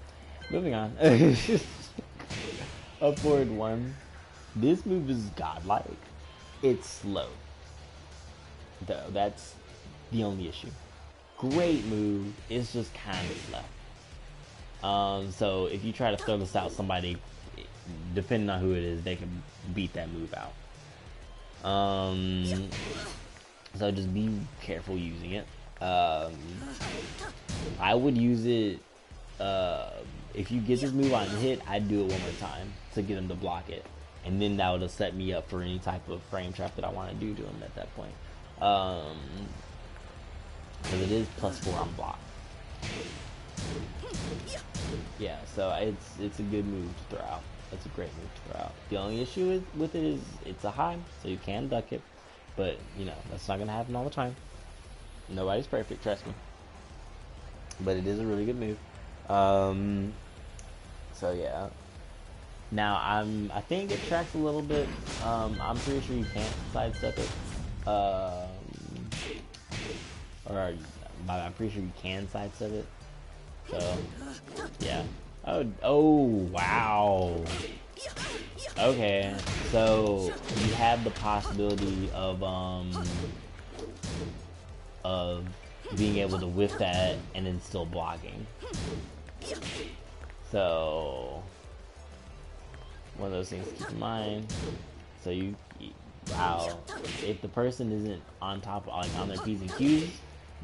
A: Moving on. Upward 1. This move is godlike. It's slow. Though, that's the only issue. Great move, it's just kind of slow. So if you try to throw this out, somebody, depending on who it is, they can beat that move out. So just be careful using it. I would use it, if you get this move on hit, I'd do it one more time to get him to block it. And then that would have set me up for any type of frame trap that I want to do to him at that point. Because it is +4 on block. Yeah, so it's a good move to throw out. It's a great move to throw out. The only issue with it is it's a high, so you can duck it. But, you know, that's not going to happen all the time. Nobody's perfect, trust me. But it is a really good move. So, yeah. Now, I think it tracks a little bit. I'm pretty sure you can't sidestep it. I'm pretty sure you can sidestep it. So, yeah. Oh, wow. Okay, so you have the possibility of being able to whiff that and then still blocking. So one of those things to keep in mind. So wow, if the person isn't on top, like on their P's and Q's,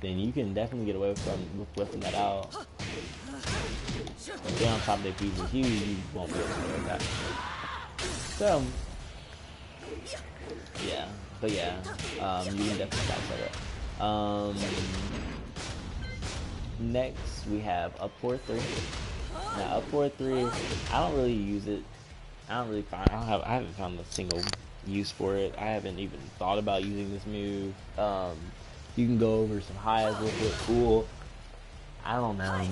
A: then you can definitely get away from whiffing that out. If they're on top of their P's and Q's, you won't be able to do like that. So, yeah, but yeah, you can definitely sidestep it. Next, we have up 4-3. Now, up 4-3, I don't really use it. I haven't found a single use for it. I haven't even thought about using this move. You can go over some highs with it, cool. I don't know.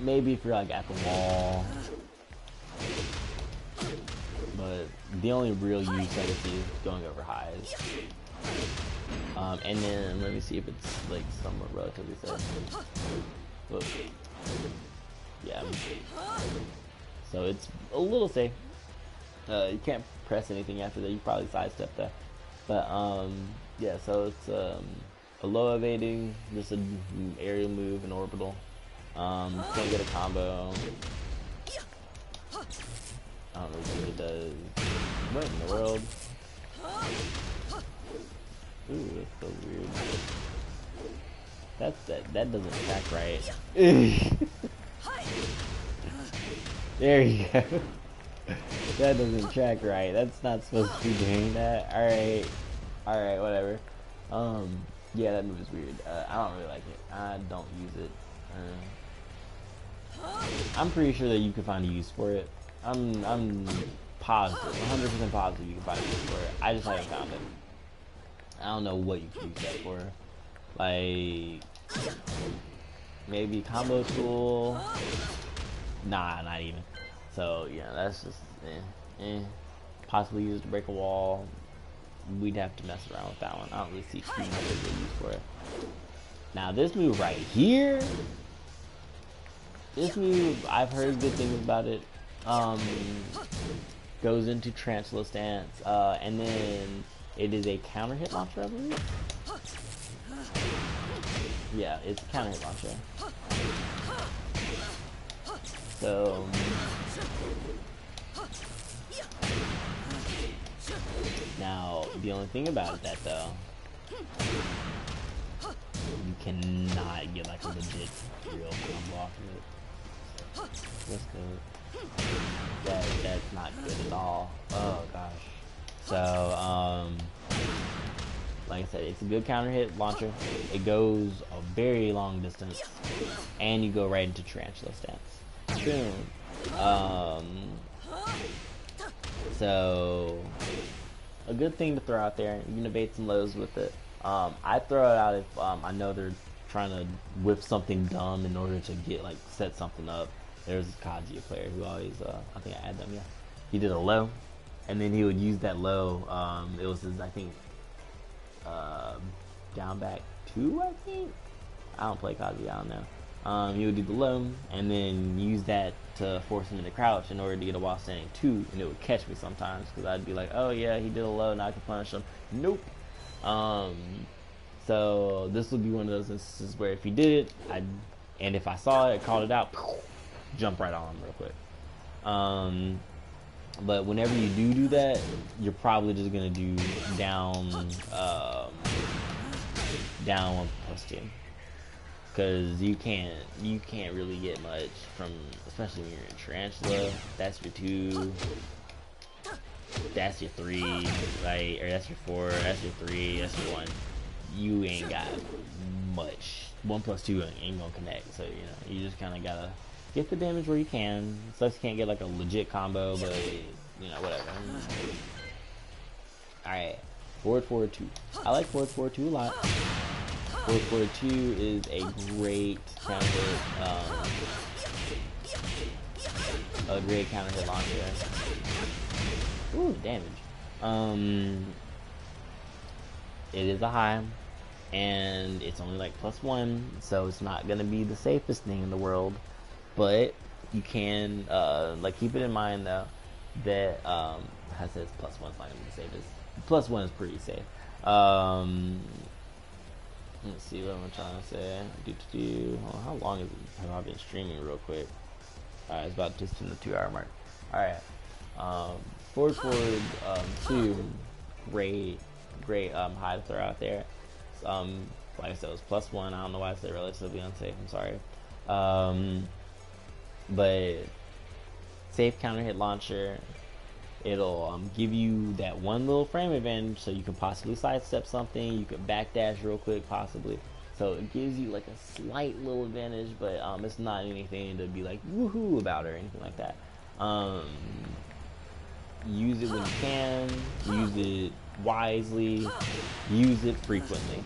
A: Maybe if you're like at the wall. But the only real use I can see is going over highs. And then let me see if it's like somewhat relatively safe. Look. Yeah. So it's a little safe. You can't press anything after that. You probably sidestep that. But yeah. So it's a low evading, just an aerial move, an orbital. Can't get a combo. I don't really think it does. What in the world? Ooh, that's so weird. That doesn't track right. There you go. That doesn't track right. That's not supposed to be doing that. Alright, whatever. Yeah, that move is weird. I don't really like it. I don't use it. I'm pretty sure that you can find a use for it. I'm positive, 100% positive you can find a use for it. I just haven't found it. I don't know what you can use that for. Like, maybe combo tool. Nah, not even. So yeah, that's just possibly used to break a wall. We'd have to mess around with that one. I don't really see too much of a use for it. Now this move right here, this move I've heard good things about it. Goes into Tarantula Stance, and then it is a counter hit launcher, I believe. Yeah, it's a counter hit launcher. So now the only thing about that though, you cannot get like a legit real combo off of it. That's good. That's not good at all. Oh gosh. So like I said, it's a good counter hit launcher. It goes a very long distance, and you go right into Tarantula Stance. Boom. So a good thing to throw out there. You can evade some lows with it. I throw it out if I know they're trying to whip something dumb in order to get like set something up. There's a Kazuya player who always I think I had them, yeah. He did a low, and then he would use that low. It was his, I think, down back 2, I think. I don't play Kazuya, I don't know. He would do the low and then use that to force him into crouch in order to get a while standing 2, and it would catch me sometimes because I'd be like, oh yeah, he did a low, now I can punish him. Nope. So this would be one of those instances where if he did it, and if I saw it, called it out, jump right on him real quick. But whenever you do that, you're probably just gonna do down 1+2, because you can't really get much from, especially when you're in Tarantula. That's your 2, that's your 3, right? Or that's your 4, that's your 3, that's your 1. You ain't got much. 1+2 ain't gonna connect. So you just kind of gotta get the damage where you can. So you can't get like a legit combo, but whatever. Alright, forward 2. I like forward 2 a lot. Forward 2 is a great counter hit, launcher. Ooh, damage. It is a high, and it's only like +1, so it's not gonna be the safest thing in the world. But you can like keep it in mind though that I said +1 is not gonna be the safest. +1 is pretty safe. Let's see what I'm trying to say. Oh, how long have I been streaming real quick? Alright, it's about just in the 2-hour mark. Alright. Forward 2, great high to throw out there. Like I said, it was +1. I don't know why I said relatively unsafe, I'm sorry. But safe counter hit launcher. It'll give you that one little frame advantage, so you can possibly sidestep something. You can backdash real quick, possibly. So it gives you like a slight little advantage, but it's not anything to be like woohoo about or anything like that. Use it when you can. Use it wisely. Use it frequently.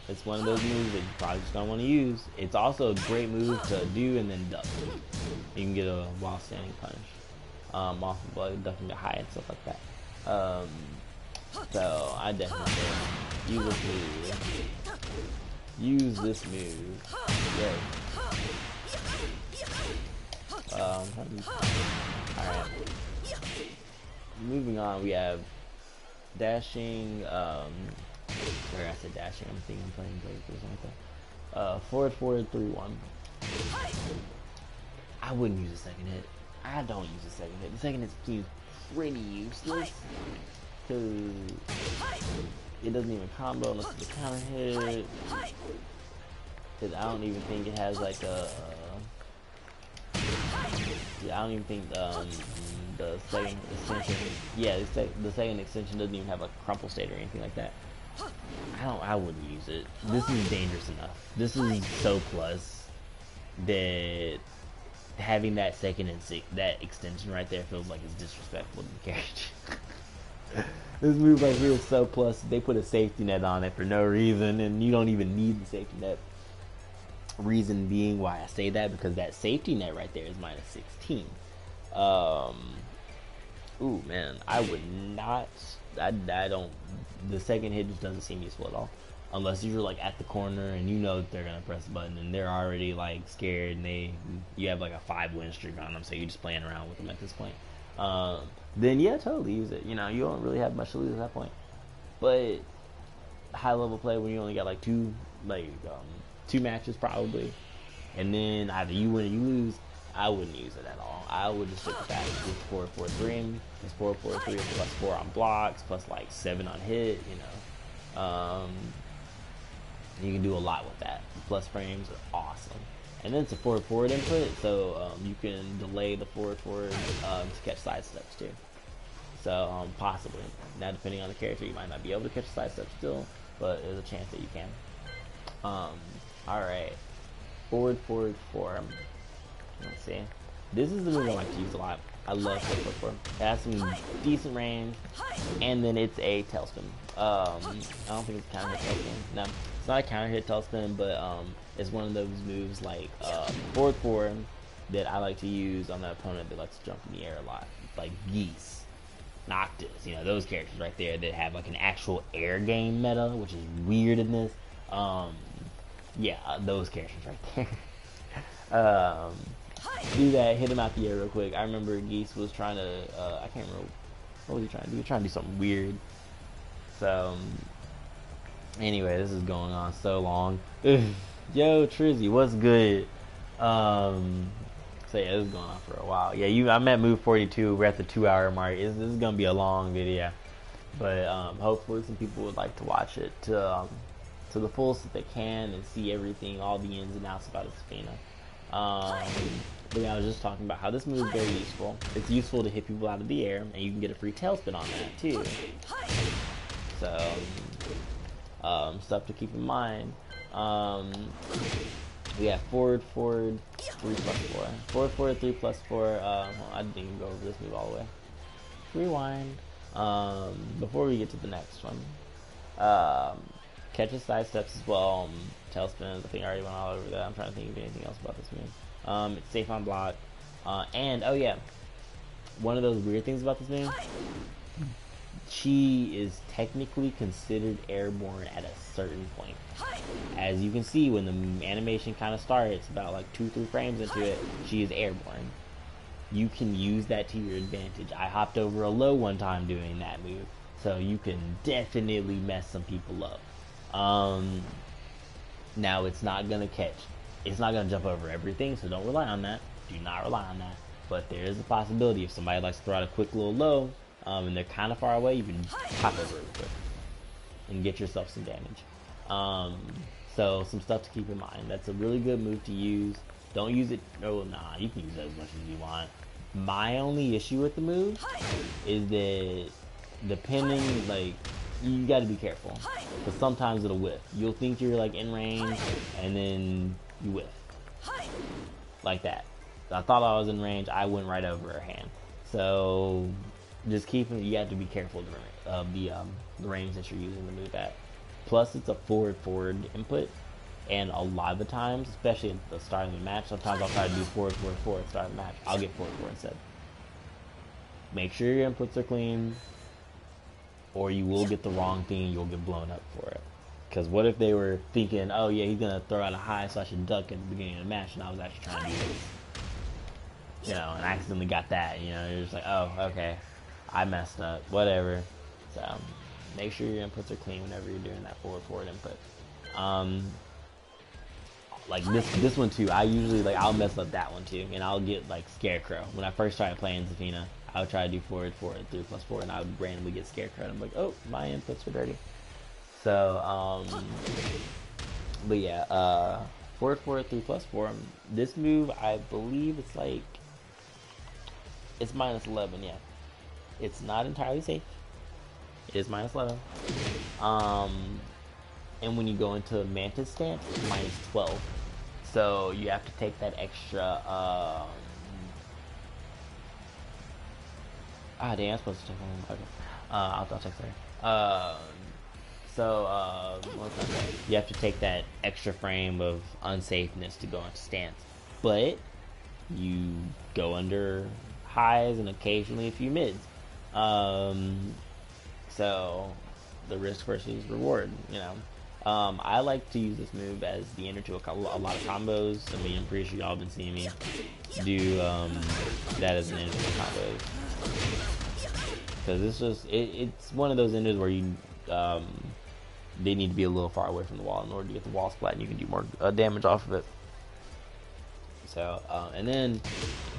A: It's one of those moves that you probably just don't want to use. It's also a great move to do and then duck. You can get a while standing punish off of ducking to high and stuff like that. So I definitely say use this move. Yeah. Alright. Moving on, we have dashing. Where I said dashing, I'm thinking I'm playing Blade or something like that. Forward 3-1. I wouldn't use a second hit. I don't use a second hit. The second hit seems pretty useless, because it doesn't even combo unless it's a counter hit. Because I don't even think it has like a don't even think the second extension. Yeah, the second extension doesn't even have a crumple state or anything like that. I wouldn't use it. This is dangerous enough. This is so plus that having that second and that extension right there feels like it's disrespectful to the character. This move right here is so plus. They put a safety net on it for no reason, and you don't even need the safety net. Reason being why I say that, because that safety net right there is minus 16. Ooh man, I would not. I don't. The second hit just doesn't seem useful at all, unless you're like at the corner and you know that they're gonna press a button and they're already like scared and you have like a 5-win streak on them, so you're just playing around with them at this point. Then yeah, totally use it. You know, you don't really have much to lose at that point. But high level play when you only got like two matches probably, and then either you win or you lose, I wouldn't use it at all. I would just stick with that. It's 4-4-3. It's 4-4-3 plus 4 on blocks, plus like 7 on hit. You know, you can do a lot with that. Plus frames are awesome, and then it's a forward input, so you can delay the forward to catch side steps too. So possibly now, depending on the character, you might not be able to catch a side step still, but there's a chance that you can. Alright. Forward. Let's see. This is the move I like to use a lot. I love forward. It has some decent range, and then it's a tailspin. I don't think it's a counter hit tailspin. No, it's not a counter hit tailspin, but it's one of those moves like forward that I like to use on the opponent that likes to jump in the air a lot. Like Geese, Noctis, you know, those characters right there that have like an actual air game meta, which is weird in this. Yeah, those characters right there. Do that, hit him out the air real quick. I remember Geese was trying to, I can't remember, what was he trying to do? He was trying to do something weird. So, anyway, this is going on so long. Yo, Trizzy, what's good? So yeah, this is going on for a while. Yeah, I'm at move 42. We're at the 2-hour mark. This is gonna be a long video, but hopefully some people would like to watch it to the fullest that they can and see everything, all the ins and outs about Zafina. But yeah, I was just talking about how this move is very useful. It's useful to hit people out of the air, and you can get a free tailspin on that too. So, stuff to keep in mind. Yeah, forward, 3 plus 4. Forward, 3 plus 4. I didn't even go over this move all the way. Rewind. Before we get to the next one. Catches side steps as well. Tailspin, I think I already went all over that. I'm trying to think of anything else about this move. It's safe on block. And, oh yeah, one of those weird things about this move, she is technically considered airborne at a certain point. As you can see, when the animation kind of starts, about like 2-3 frames into it, she is airborne. You can use that to your advantage. I hopped over a low one time doing that move, so you can definitely mess some people up. Now it's not gonna jump over everything, so don't rely on that. Do not rely on that. But there is a possibility if somebody likes to throw out a quick little low, and they're kind of far away, you can hop over it real quick and get yourself some damage. So some stuff to keep in mind. That's a really good move to use. Don't use it. Oh, nah, you can use it as much as you want. My only issue with the move is that depending, like, you got to be careful, because sometimes it'll whiff. You'll think you're like in range, and then you whiff like that. I thought I was in range. I went right over her hand. So just you have to be careful of the range that you're using the move at. Plus, it's a forward input, and a lot of the times, especially at the start of the match, sometimes I'll try to do forward at the start of the match. I'll get forward instead. Make sure your inputs are clean, or you will get the wrong thing and you'll get blown up for it. Because what if they were thinking, oh yeah, he's going to throw out a high, so I should duck at the beginning of the match, and I was actually trying to do this. You know, and I accidentally got that. You know, you're just like, oh, okay, I messed up, whatever. So, make sure your inputs are clean whenever you're doing that forward input. Like this one too, I usually, I'll mess up that one too, and I'll get, like, Scarecrow. When I first started playing Zafina, I would try to do forward 3 plus 4, and I would randomly get Scarecrow, and I'm like, oh, my inputs are dirty. So, but yeah, forward 3 plus 4. This move, I believe it's like It's minus 11, yeah. It's not entirely safe. It is minus 11. And when you go into Mantis Stance, it's minus 12. So you have to take that extra, damn, I'm supposed to check on. Okay. I'll check there. What's that say? You have to take that extra frame of unsafeness to go into stance. But you go under highs and occasionally a few mids. So the risk versus reward, you know. I like to use this move as the ender to a lot of combos. I mean, I'm pretty sure y'all been seeing me do that as an ender to combos. Because it's one of those enders where you they need to be a little far away from the wall in order to get the wall splat, and you can do more damage off of it. So and then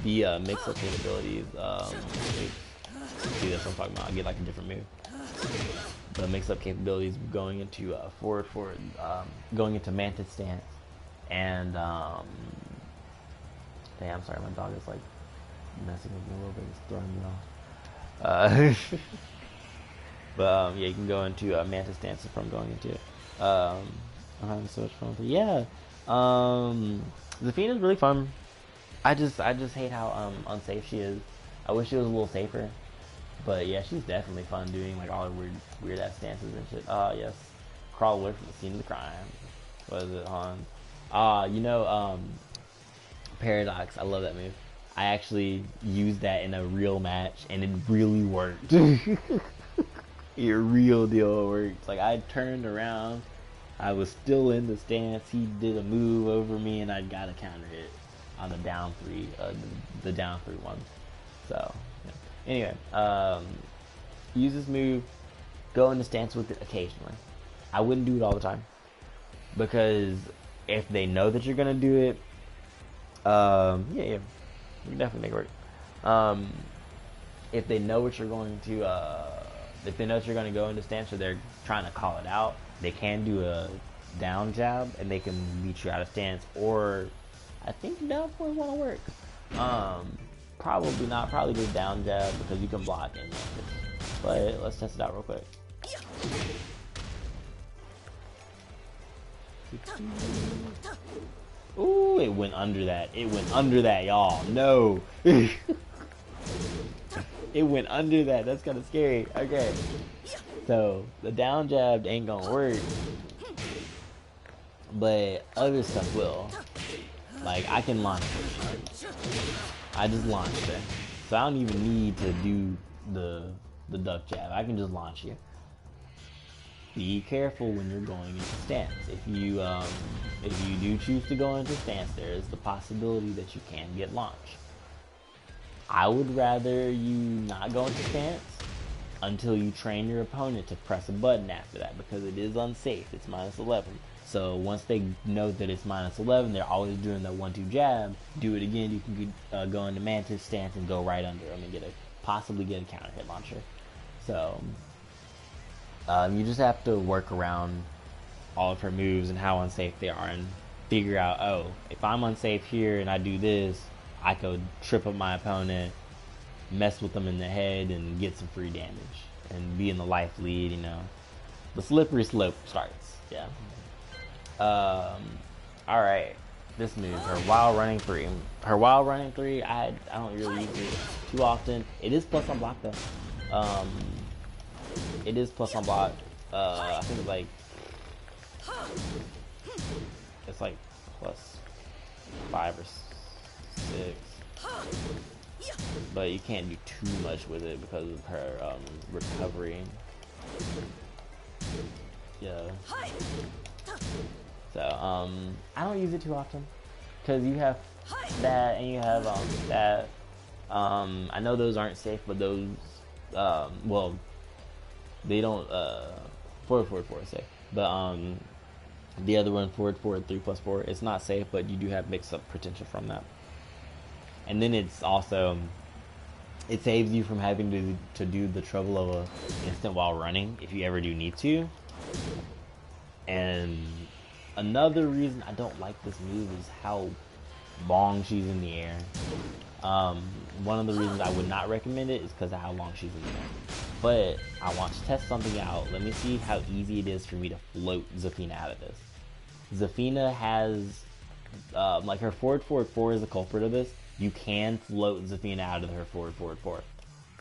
A: the mix-up capabilities. See, that's what I'm talking about. I get like a different move. The mix-up capabilities going into going into Mantis Stance, and damn, I'm sorry, my dog is like messing with me a little bit. It's throwing me off. But yeah, you can go into Mantis Stance from going into it. I'm having so much fun with it. Yeah, Zafina is really fun. I just hate how unsafe she is. I wish she was a little safer. But yeah, she's definitely fun doing like all the weird ass stances and shit. Yes, crawl away from the scene of the crime. What is it on? Paradox. I love that move. I actually used that in a real match, and it really worked. It real deal worked. Like, I turned around, I was still in the stance. He did a move over me, and I got a counter hit on the down three, the down 3-1. So yeah. Anyway, use this move. Go into stance with it occasionally. I wouldn't do it all the time, because if they know that you're gonna do it, yeah, you can definitely make it work. If they know what you're going to, if they know that you're going to go into stance, or they're trying to call it out, they can do a down jab, and they can beat you out of stance. Or I think down forward want to work. Probably not. Probably do down jab, because you can block in. But let's test it out real quick. Ooh, it went under that. It went under that, y'all. No. It went under that. That's kind of scary. Okay. So, the down jab ain't gonna work. But other stuff will. Like, I can launch it. I just launched it. So, I don't even need to do the duck jab. I can just launch you. Be careful when you're going into stance. If you do choose to go into stance, there is the possibility that you can get launched. I would rather you not go into stance until you train your opponent to press a button after that, because it is unsafe. It's minus 11. So once they know that it's minus 11, they're always doing the 1-2 jab. Do it again. You can go into Mantis Stance and go right under them and possibly get a counter hit launcher. So you just have to work around all of her moves and how unsafe they are, and figure out, oh, if I'm unsafe here and I do this, I could trip up my opponent, mess with them in the head, and get some free damage, and be in the life lead, you know. The slippery slope starts, yeah. Alright, this move, her wild running 3. Her wild running 3, I don't really use it too often. It is plus on block, though. It is plus on block. I think it's like plus 5 or 6. But you can't do too much with it because of her recovery. Yeah. So I don't use it too often, because you have that and you have that. I know those aren't safe, but those well, they don't forward is safe, but the other one, forward 3+4, it's not safe, but you do have mix-up potential from that. And then it's also, it saves you from having to do the trouble of a instant while running if you ever do need to. And another reason I don't like this move is how long she's in the air. One of the reasons I would not recommend it is because of how long she's in the game. But I want to test something out. Let me see how easy it is for me to float Zafina out of this. Zafina has, like her forward 4 is the culprit of this. You can float Zafina out of her forward 4.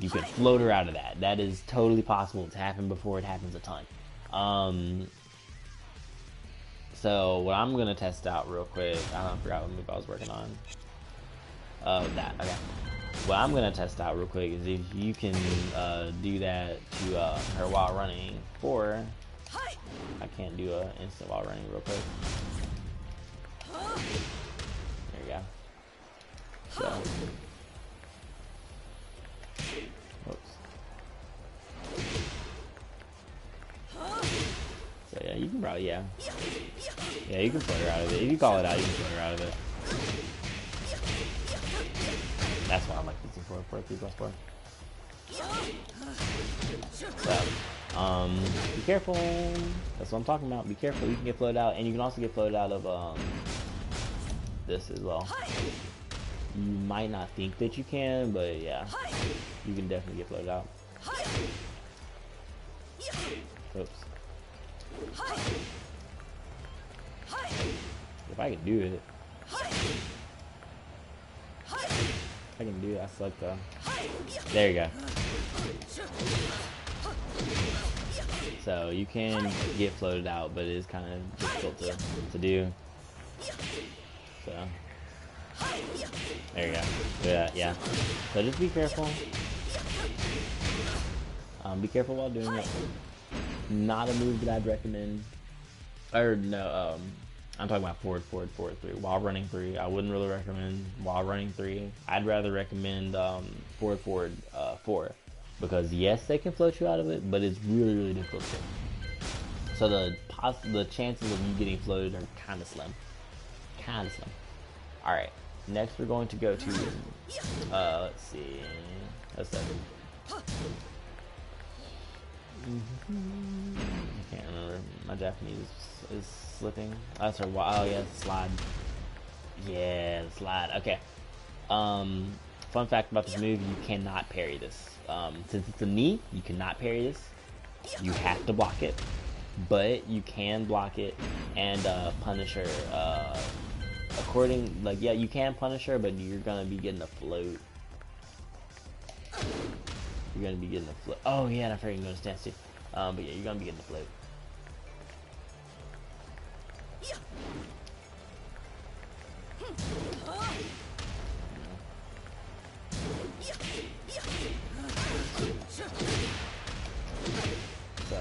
A: You can float her out of that. That is totally possible. It's happened before. It happens a ton. So what I'm gonna test out real quick. I forgot what move I was working on. That, okay. What I'm gonna test out real quick is if you can do that to her while running 4. I can't do an instant while running real quick. There you go. So, whoops. So yeah, you can probably, yeah, you can float her out of it. If you call it out, you can float her out of it. That's why I like using 3+4. So, be careful. That's what I'm talking about. Be careful. You can get floated out, and you can also get floated out of this as well. You might not think that you can, but yeah, you can definitely get floated out. Oops. If I can do it. I can do it. I suck though. There you go. So you can get floated out, but it is kind of difficult to do. So there you go. Yeah. So just be careful. Be careful while doing it. Not a move that I'd recommend. Or no, I'm talking about forward 3. While running 3, I wouldn't really recommend while running 3. I'd rather recommend forward 4, because yes, they can float you out of it, but it's really difficult to. So the chances of you getting floated are kind of slim. All right, next we're going to go to let's see, that's that. I can't remember. My Japanese is slipping. That's her. Oh yeah, the slide. Yeah, the slide. Okay. Fun fact about this move: you cannot parry this. Since it's a knee, you cannot parry this. You have to block it, but you can block it and punish her. Yeah, you can punish her, but you're gonna be getting a float. You're gonna be getting a float. Oh yeah, and I forgot you know stance too. But yeah, you're gonna be getting a float. So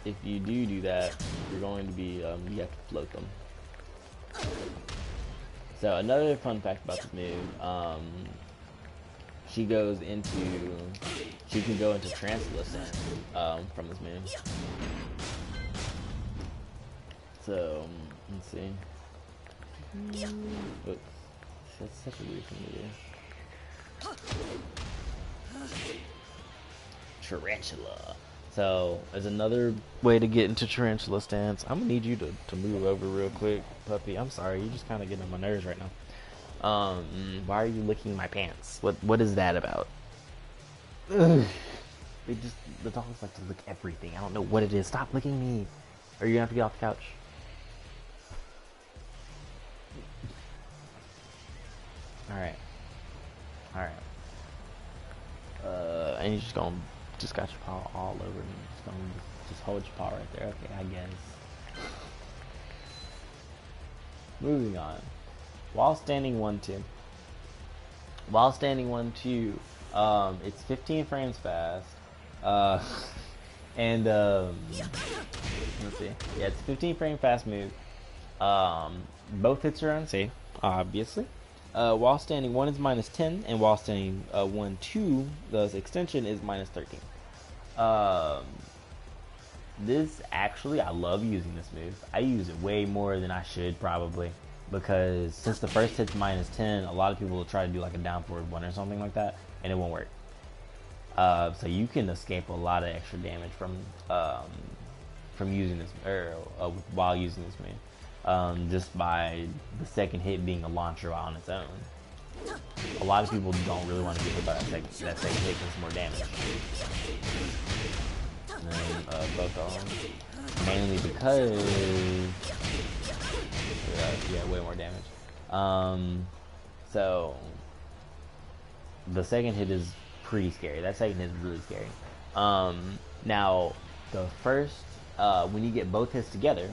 A: if you do that, you're going to be you have to float them. So another fun fact about this move, she can go into Tarantula Stance from this move. So let's see. Oops. That's such a weird thing to do. Tarantula. So there's another way to get into Tarantula Stance. I'm gonna need you to move over real quick, puppy. I'm sorry, you're just kind of getting on my nerves right now. Why are you licking my pants? What is that about? Ugh. The dogs like to lick everything. I don't know what it is. Stop licking me. Or you're gonna have to get off the couch. Alright. And you're just got your paw all over me. Just hold your paw right there. Okay, I guess. Moving on. While standing 1-2. It's 15 frames fast. And let's see. Yeah, it's a 15 frame fast move. Both hits are unsafe, obviously. While standing 1 is -10, and while standing 1-2, the extension is -13. This actually, I love using this move. I use it way more than I should probably, because since the first hit's -10, a lot of people will try to do like a down forward 1 or something like that, and it won't work. So you can escape a lot of extra damage from using this, or while using this move. Just by the second hit being a launcher on its own. a lot of people don't really want to get hit by that second hit because it's more damage. And then both of them, mainly because yeah, way more damage. So the second hit is pretty scary. That second hit is really scary. Now the first, when you get both hits together,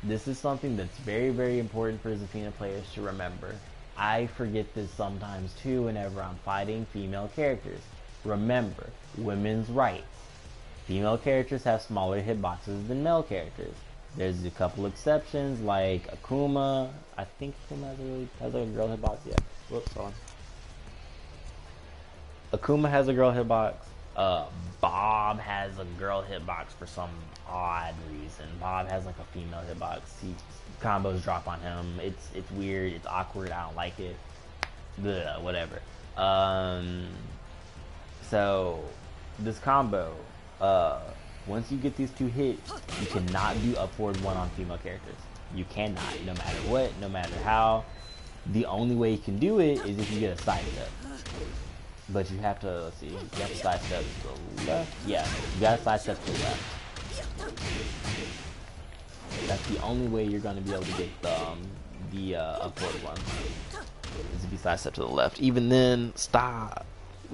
A: this is something that's very, very important for Zafina players to remember. I forget this sometimes too whenever I'm fighting female characters. Remember, women's rights. Female characters have smaller hitboxes than male characters. There's a couple exceptions like Akuma. I think Akuma has a girl hitbox. Yeah. Whoops, hold on. Akuma has a girl hitbox. Bob has a girl hitbox for some odd reason. Bob has like a female hitbox. Combos drop on him. It's weird. It's awkward. I don't like it. Blech, whatever. So this combo, once you get these two hits, you cannot do up forward one on female characters. You cannot, no matter what, no matter how. The only way you can do it is if you get a side step. But you have to, let's see, you have to side step to the left. Yeah, you gotta side step to the left. That's the only way you're gonna be able to get the upward one. Is if you side step to the left. Even then, stop.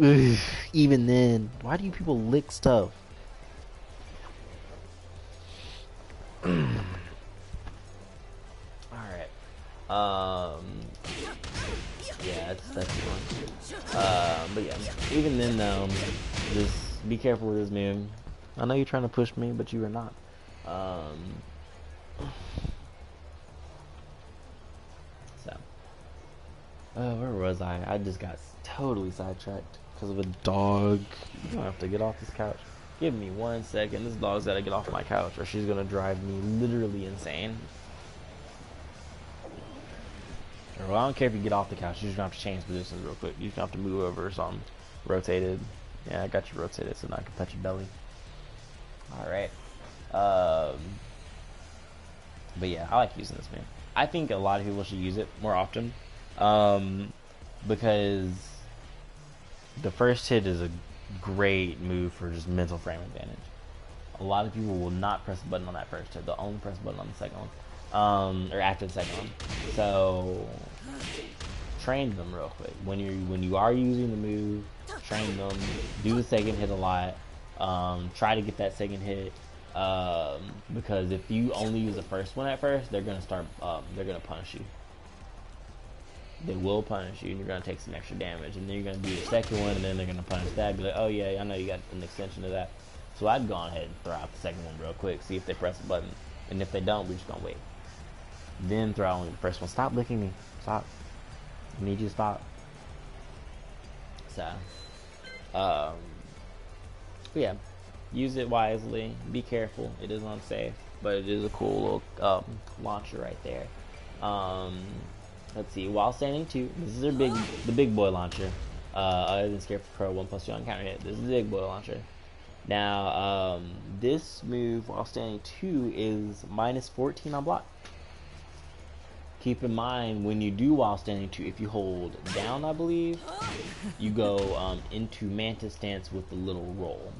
A: Ugh, even then, why do you people lick stuff? Alright. Yeah, that's fun. But yeah, even then though, just be careful with this move. I know you're trying to push me, but you are not. So, where was I? I just got totally sidetracked because of a dog. I'm gonna have to get off this couch. Give me 1 second. This dog's gotta get off my couch or she's gonna drive me literally insane. Well, I don't care if you get off the couch. You're just gonna have to change positions real quick. You're just gonna have to move over or something. Rotated. Yeah, I got you rotated so now I can touch your belly. Alright. But yeah, I like using this, man. I think a lot of people should use it more often. Because the first hit is a great move for just mental frame advantage. A lot of people will not press the button on that first hit. They'll only press the button on the second one. Or after the second one. So train them real quick. When you are using the move, train them. Do the second hit a lot. Try to get that second hit. Because if you only use the first one at first, they're gonna start. They're gonna punish you. They will punish you, and you're gonna take some extra damage. And then you're gonna do the second one, and then they're gonna punish that. Be like, oh yeah, I know you got an extension of that. So I'd go ahead and throw out the second one real quick, see if they press the button, and if they don't, we're just gonna wait. Then throw out only the first one. Stop licking me. Stop. I need you to stop. So, yeah, use it wisely. Be careful. It is unsafe, but it is a cool little launcher right there. Let's see. While standing 2, this is the big boy launcher. Other than Scarecrow 1+2 on counter hit, this is the big boy launcher. Now, this move while standing 2 is -14 on block. Keep in mind when you do while standing 2, if you hold down, I believe, you go into Mantis Stance with the little roll.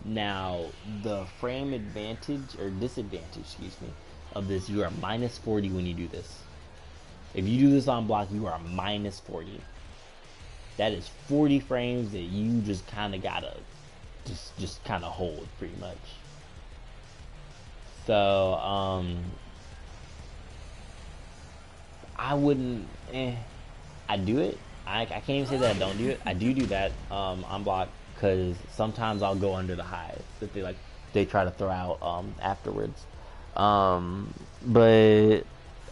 A: Now, the frame advantage or disadvantage, excuse me, of this, you are -40 when you do this. If you do this on block, you are -40. That is 40 frames that you just kind of gotta just kind of hold pretty much. So I wouldn't. I do it. I can't even say that I don't do it. I do that on block because sometimes I'll go under the highs that they try to throw out afterwards. But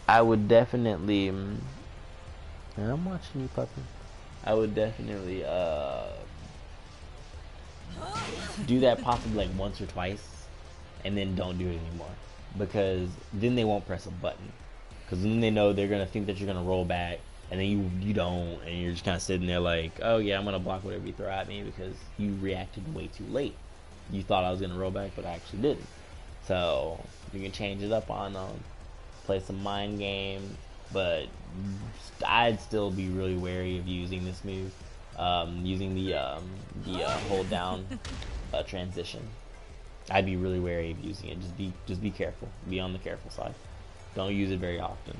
A: I would definitely. And I'm watching you, puppy. I would definitely do that possibly like once or twice, and then don't do it anymore because then they won't press a button. Because then they know they're going to think that you're going to roll back, and then you don't, and you're just kind of sitting there like, oh yeah, I'm going to block whatever you throw at me because you reacted way too late. You thought I was going to roll back, but I actually didn't. So you can change it up on them, play some mind games, but I'd still be really wary of using this move, using the hold down transition. I'd be really wary of using it. Just be careful. Be on the careful side. Don't use it very often.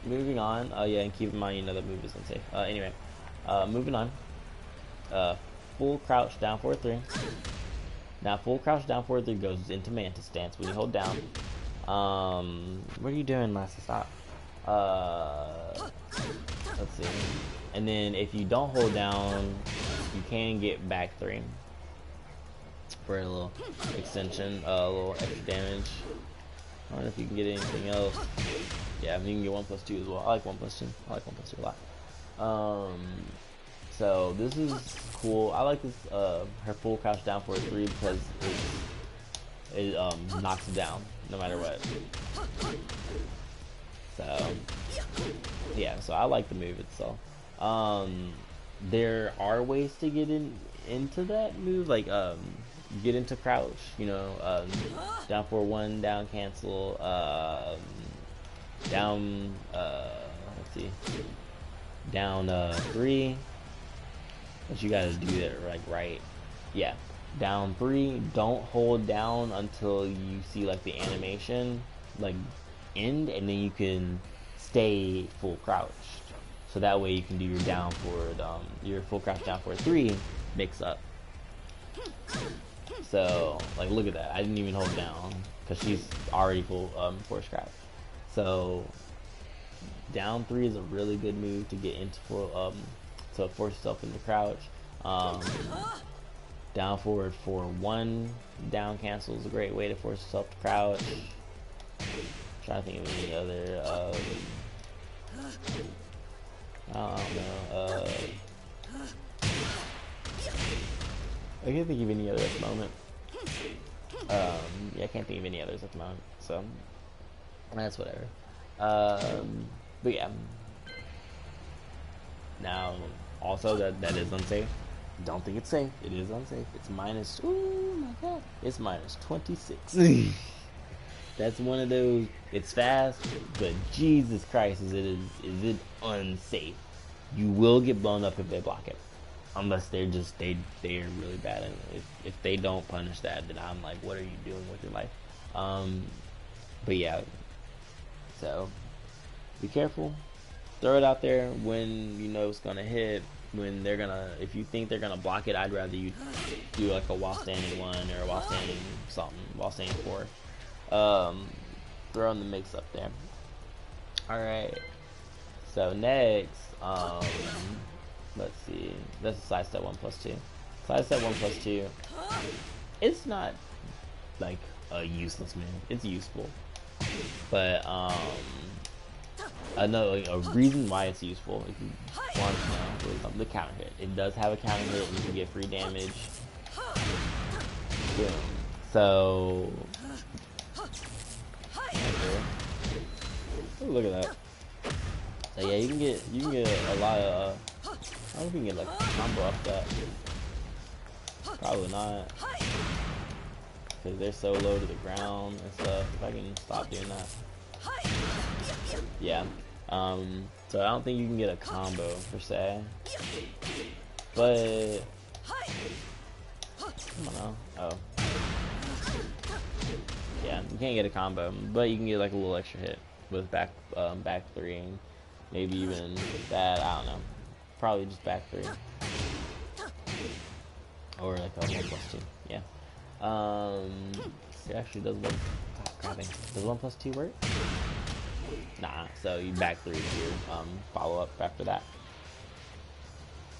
A: Moving on. Oh yeah, and keep in mind, you know, that move is unsafe. Anyway, moving on. Full crouch down forward 3. Now full crouch down forward 3 goes into Mantis Stance when you hold down. What are you doing, Lassie? Stop. Let's see. And then if you don't hold down, you can get back 3 for a little extension, a little extra damage. I don't know if you can get anything else. Yeah, you can get 1+2 as well. I like 1+2. I like 1+2 a lot. So this is cool. I like this her full crouch down for a 3 because it knocks it down no matter what. So yeah, so I like the move itself. There are ways to get into that move, like get into crouch, you know, down for 1, down cancel, down let's see, down 3. But you gotta do that like right. Yeah, down 3. Don't hold down until you see like the animation like end, and then you can stay full crouched. So that way you can do your down forward, your full crouch down forward 3 mix up. So like look at that. I didn't even hold down because she's already full force crouch. So down 3 is a really good move to get into full to force yourself into crouch. Down forward for 1 down cancel is a great way to force yourself to crouch. Trying to think of any other I don't know, I can't think of any others at the moment. Yeah, I can't think of any others at the moment, so that's whatever. But yeah. Now, also that is unsafe. Don't think it's safe. It is unsafe. It's minus. Oh my god! It's minus 26. That's one of those. It's fast, but Jesus Christ, is it unsafe? You will get blown up if they block it, unless they're really bad. And if they don't punish that, then I'm like, what are you doing with your life? But yeah. So be careful. Throw it out there when you know it's gonna hit. When they're gonna, if you think they're gonna block it, I'd rather you do like a while standing 1 or a while standing something, while standing 4. Throw in the mix up there. Alright. So next, let's see. That's a side step 1+2. Side step 1+2. It's not like a useless move. It's useful. But a reason why it's useful, if you want to know, is the counter hit. It does have a counter hit, and you can get free damage. Boom. So, oh, look at that. So yeah, you can get a lot of. I don't know if you can get like a combo off that. Probably not, because they're so low to the ground and stuff. If I can stop doing that. Yeah. So I don't think you can get a combo per se, but I don't know. Oh, yeah, you can't get a combo, but you can get like a little extra hit with back 3, maybe even that. I don't know. Probably just back 3, or like a 1+2. Yeah. It actually does work. Stop grabbing. Does 1+2 work? Nah, so you back 3 to your follow up after that.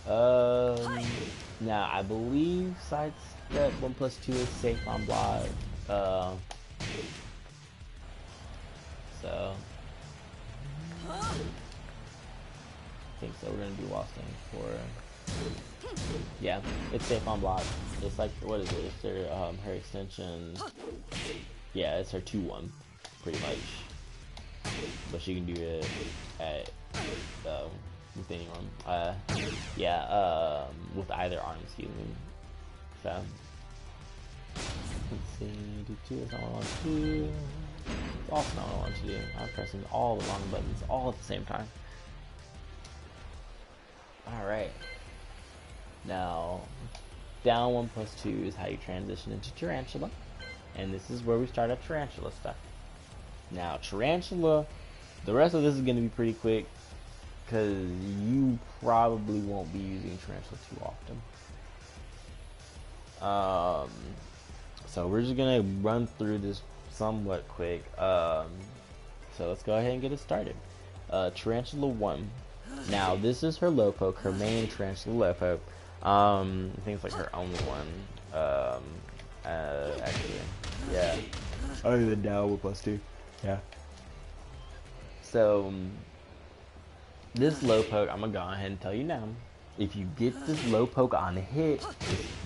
A: Now I believe side step 1+2 is safe on block. So I think so. We're gonna do while standing 4. Yeah, it's safe on block. It's like, what is it? It's their her extension. Yeah, it's her 2-1, pretty much. But she can do it at with anyone. Yeah, with either arm, excuse me. So let's see, do 2 is all on 2. It's also not what I want you to do. I'm pressing all the wrong buttons all at the same time. Alright. Now, down 1 plus 2 is how you transition into Tarantula. And this is where we start at Tarantula stuff. Now, Tarantula, the rest of this is going to be pretty quick, because you probably won't be using Tarantula too often. So we're just going to run through this somewhat quick. So let's go ahead and get it started. Tarantula 1. Now, this is her low poke, her main Tarantula low poke. I think it's like her only one. Actually, yeah. Other than down 1 plus 2. Yeah. So, this low poke, I'm gonna go ahead and tell you now. If you get this low poke on hit,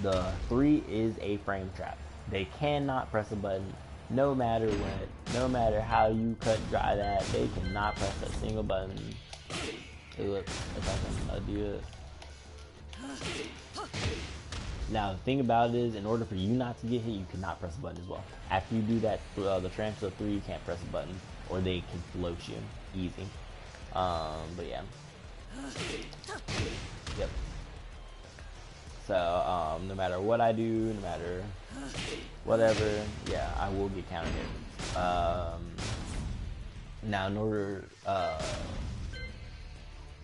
A: the 3 is a frame trap. They cannot press a button, no matter what, no matter how you cut dry that. They cannot press a single button. Hey, look, if I can do it. Now, the thing about it is, in order for you not to get hit, you cannot press a button as well. After you do that, the Tarantula 3, you can't press a button, or they can float you. Easy. But yeah. Yep. So, no matter what I do, no matter whatever, yeah, I will get counter hit. Now, in order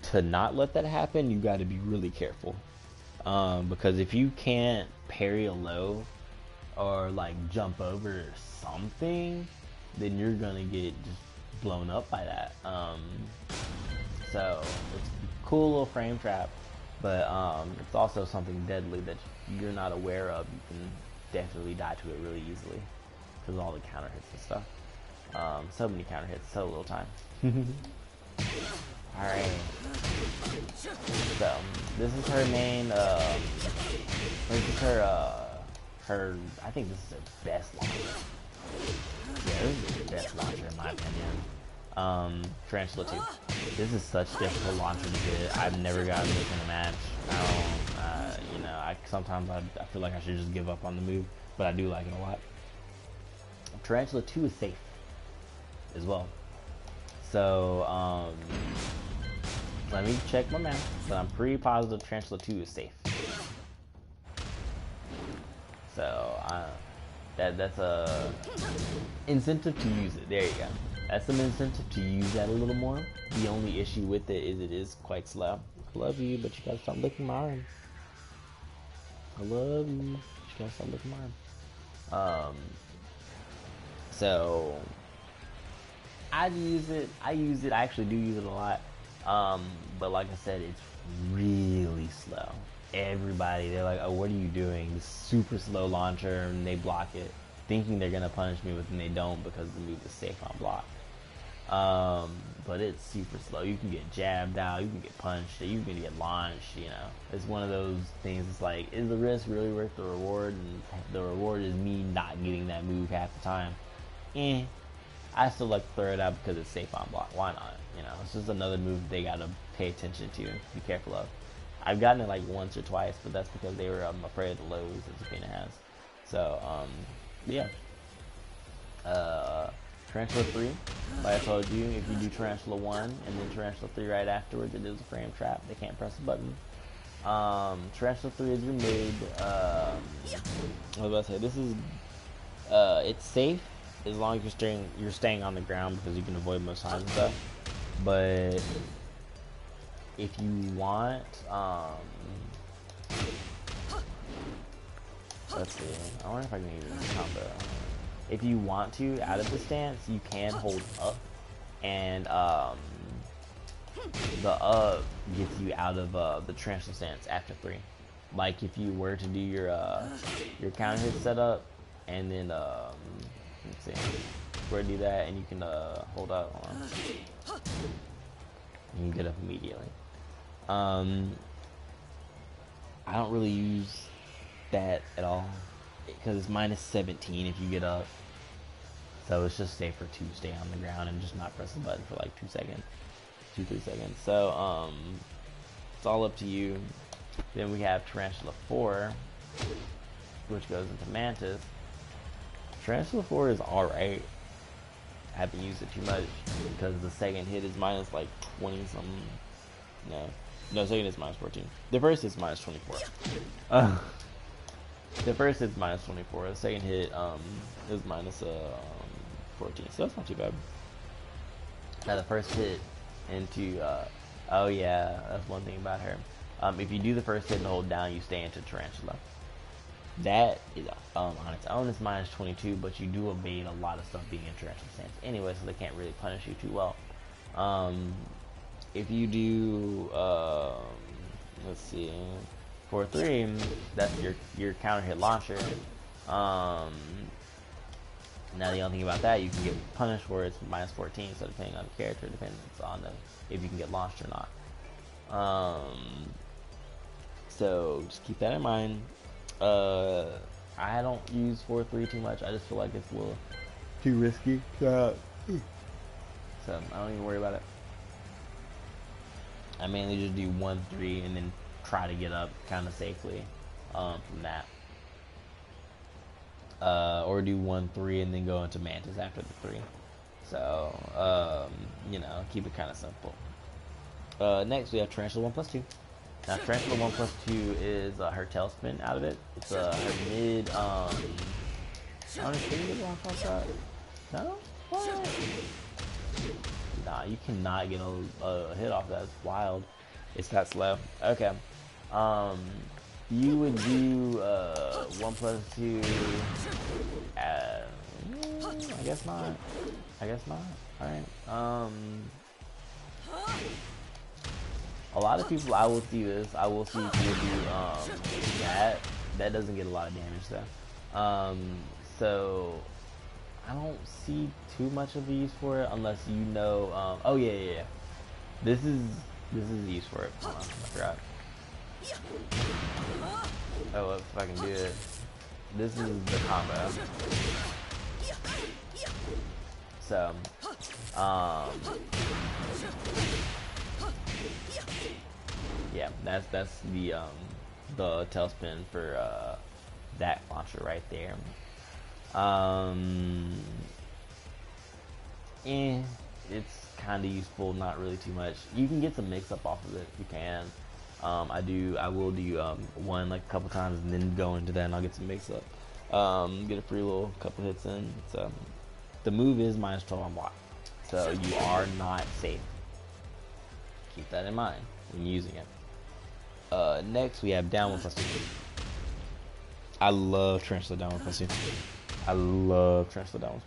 A: to not let that happen, you got to be really careful. Because if you can't parry a low or like jump over something, then you're gonna get just blown up by that. So it's a cool little frame trap, but it's also something deadly that you're not aware of. You can definitely die to it really easily because of all the counter hits and stuff. So many counter hits, so little time. Alright, so this is her main, this is her, I think this is her best launcher. Yeah, this is the best launcher in my opinion. Tarantula 2. This is such a difficult launcher to get. I've never gotten this in a match. I don't, you know, sometimes I feel like I should just give up on the move, but I do like it a lot. Tarantula 2 is safe as well. So, let me check my math, but I'm pretty positive Tarantula 2 is safe. So, that's a incentive to use it. There you go. That's some incentive to use that a little more. The only issue with it is quite slow. I love you, but you gotta stop licking my arm. I love you, but you gotta stop licking my arm. So I use it. I actually do use it a lot. But like I said, it's really slow. Everybody, they're like, oh, what are you doing? This super slow launcher, and they block it, thinking they're gonna punish me, but then they don't because the move is safe on block. But it's super slow. You can get jabbed out, you can get punched, you can get launched, you know. It's one of those things, it's like, is the risk really worth the reward? And the reward is me not getting that move half the time. I still like to throw it out because it's safe on block. Why not? You know, it's just another move they gotta pay attention to, be careful of. I've gotten it like once or twice, but that's because they were afraid of the lows that Zafina has. So, yeah. Tarantula 3, like I told you, if you do Tarantula 1 and then Tarantula 3 right afterwards, it is a frame trap. They can't press a button. Tarantula 3 is your mid. What was I say? This is, it's safe as long as you're staying on the ground because you can avoid most times and stuff. But if you want, let's see. I wonder if I can use this combo. If you want to, out of the stance, you can hold up, and the up gets you out of the Tarantula stance after 3. Like if you were to do your counter hit setup, and then let's see, where to do that, and you can hold up on, and you get up immediately. I don't really use that at all because it's minus 17 if you get up, so it's just safer to stay on the ground and just not press the button for like 2 seconds, 2-3 seconds. So it's all up to you. Then we have Tarantula 4, which goes into Mantis. Tarantula 4 is alright. I haven't used it too much because the second hit is minus like 20 something. No, second is minus 14. The first is minus 24. The first hit's minus 24. The second hit is minus 14. So that's not too bad. Now the first hit into oh yeah, that's one thing about her. If you do the first hit and hold down, you stay into Tarantula. That is on its own is minus 22, but you do evade a lot of stuff being in Tarantula Stance anyway, so they can't really punish you too well. If you do let's see, 4-3, that's your counter hit launcher. Now the only thing about that, you can get punished where it's minus 14, so depending on the character, depends on if you can get launched or not. So just keep that in mind. I don't use 4-3 too much. I just feel like it's a little too risky. So I don't even worry about it. I mainly just do 1-3 and then try to get up kind of safely from that. Or do 1-3 and then go into Mantis after the 3. So, you know, keep it kind of simple. Next, we have Tarantula 1+2. Now, Tarantula 1+2 is her tailspin out of it. It's her mid, I don't think it's on top side. No? What? Nah, you cannot get a hit off that. It's wild. It's that slow. Okay. You would do 1+2. I guess not. I guess not. All right. A lot of people, I will see this. I will see people do that. That doesn't get a lot of damage though. So I don't see too much of a use for it unless you know. Oh yeah. This is the use for it. Hold on, I forgot. Oh, if I can do it. This is the combo. So, yeah, that's the tailspin for that launcher right there. It's kind of useful, not really too much. You can get some mix up off of it. You can. I will do one like a couple times and then go into that and I'll get some mix up. Get a free little couple hits in. So the move is minus 12 on block. So you are not safe. Keep that in mind when using it. Next we have down 1+2. I love Tarantula down 1+2. I love Tarantula down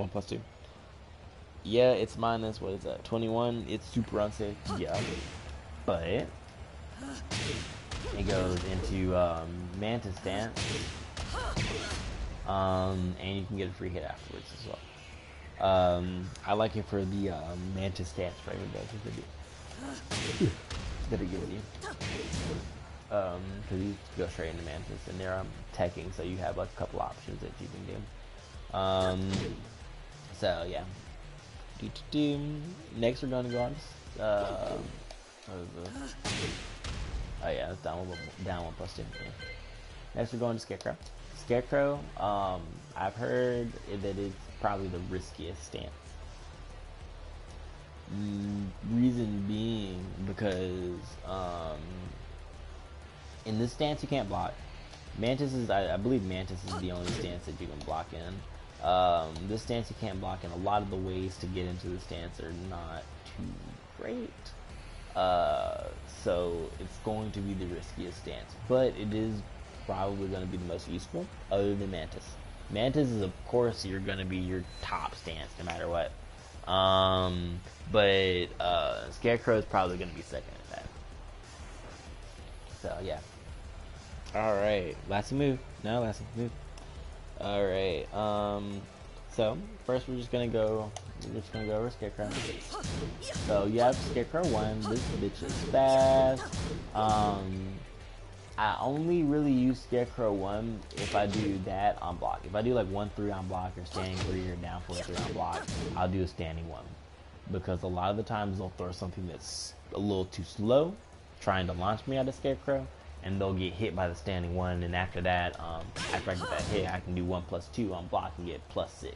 A: 1+2. Yeah, it's minus, what is that, 21. It's super unsafe. Yeah. But it goes into Mantis Stance. And you can get a free hit afterwards as well. I like it for the Mantis Stance fragment that it gives you. Because you go straight into Mantis, and they're Tekken, so you have like a couple options that you can do. So yeah. Next we're going to go on. Oh yeah, it's down 1+2. Yeah. Next we're going to Scarecrow. Scarecrow, I've heard that it's probably the riskiest stance. Reason being because in this stance you can't block. Mantis is, I believe Mantis is the only stance that you can block in. This stance you can't block in. A lot of the ways to get into the stance are not too great. So it's going to be the riskiest stance, but it is probably going to be the most useful other than Mantis. Mantis is of course you're going to be your top stance no matter what. But Scarecrow is probably going to be second at that. So yeah. Alright, last move. Alright, so first we're just gonna go over Scarecrow. So you have Scarecrow 1, this bitch is fast. I only really use Scarecrow 1 if I do that on block. If I do like 1-3 on block or standing 3 or down 4-3 on block, I'll do a standing 1. Because a lot of the times they'll throw something that's a little too slow, trying to launch me out of Scarecrow, and they'll get hit by the standing 1, and after that, after I get that hit, I can do 1+2 on block and get +6.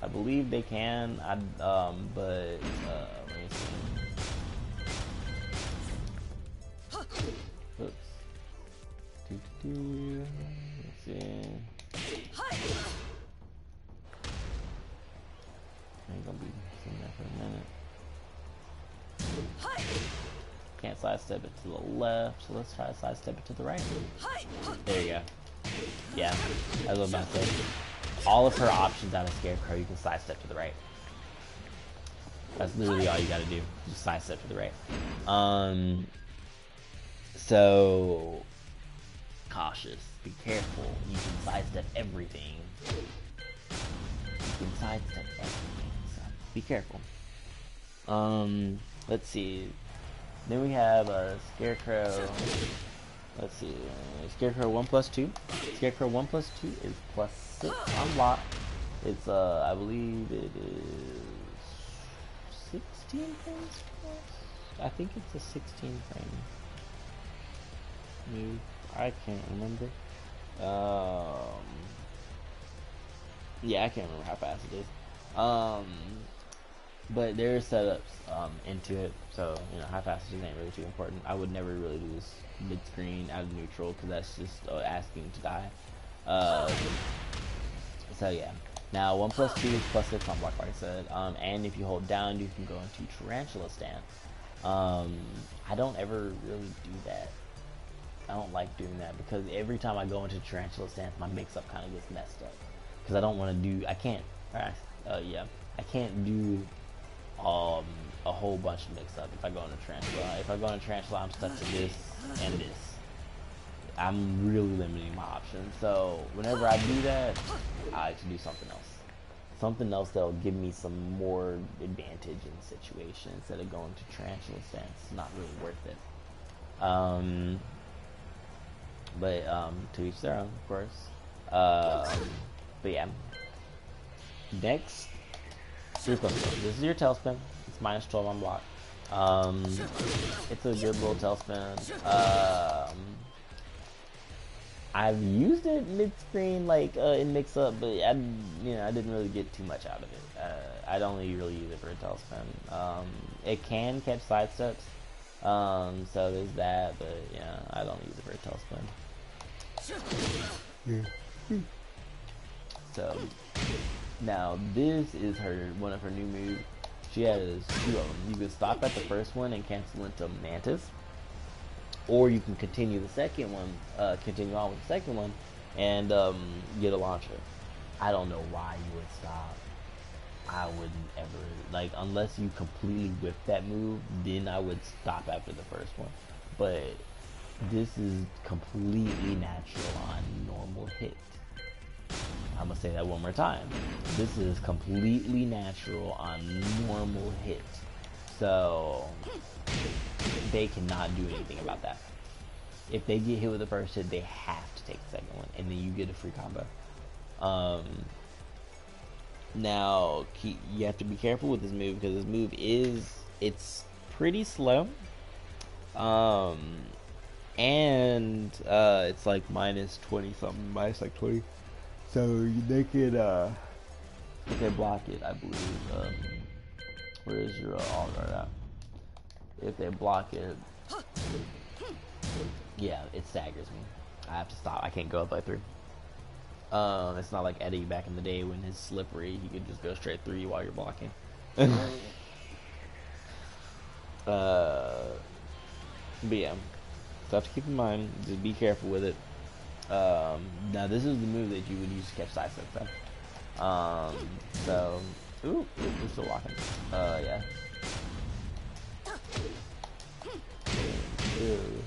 A: I believe they can. But let me see. Oops. Let's see. I'm gonna be sitting there for a minute. Can't sidestep it to the left, so let's try to sidestep it to the right. There you go. Yeah, I was about to say. All of her options out of Scarecrow, you can sidestep to the right. That's literally all you gotta do. Just sidestep to the right. So cautious. Be careful. You can sidestep everything. You can sidestep everything. So be careful. Let's see. Then we have a Scarecrow. Let's see. Scarecrow 1+2. Scarecrow 1+2 is +6 on block. It's I believe it is 16 frames plus. I think it's a 16 frame move. I can't remember. Yeah, I can't remember how fast it is. But there are setups into it, so you know how fast it is ain't really too important. I would never really do this mid screen out of neutral because that's just asking to die. So yeah. Now 1+2 is +6 on block, like I said. And if you hold down, you can go into Tarantula Stance. I don't ever really do that. I don't like doing that because every time I go into Tarantula Stance, my mix-up kind of gets messed up. Because I don't want to do. I can't. Yeah. I can't do a whole bunch of mix-up if I go into Tarantula. If I go into Tarantula, I'm stuck to this and this. I'm really limiting my options. So whenever I do that, I like to do something else. Something else that'll give me some more advantage in the situation instead of going to Tarantula Stance. It's not really worth it. But to each their own, of course. But yeah. Next, this is your tailspin. It's -12 on block. It's a good little tailspin. I've used it mid-screen, like in mix-up, but I didn't really get too much out of it. I'd only really use it for a tailspin. It can catch side steps, so there's that. But yeah, I don't use it for a tailspin. So now this is one of her new moves. She has 2 of them. You can stop at the first one and cancel into Mantis, or you can continue the second one, continue on with the second one, and get a launcher. I don't know why you would stop. I wouldn't ever, like, unless you completely whip that move, then I would stop after the first one. But this is completely natural on normal hit. I'm gonna say that one more time. This is completely natural on normal hit. So they cannot do anything about that. If they get hit with the first hit, they have to take the second one, and then you get a free combo. Now you have to be careful with this move because this move it's pretty slow. And it's like -20 something, minus like 20. So they could if they block it, I believe. Where is your all guard at? If they block it, yeah, it staggers me. I have to stop. I can't go up by 3. It's not like Eddie back in the day when his slippery, he could just go straight through you while you're blocking. But yeah, so have to keep in mind, just be careful with it. Now this is the move that you would use to catch side steps. So, ooh, we're still walking. Yeah. Ew.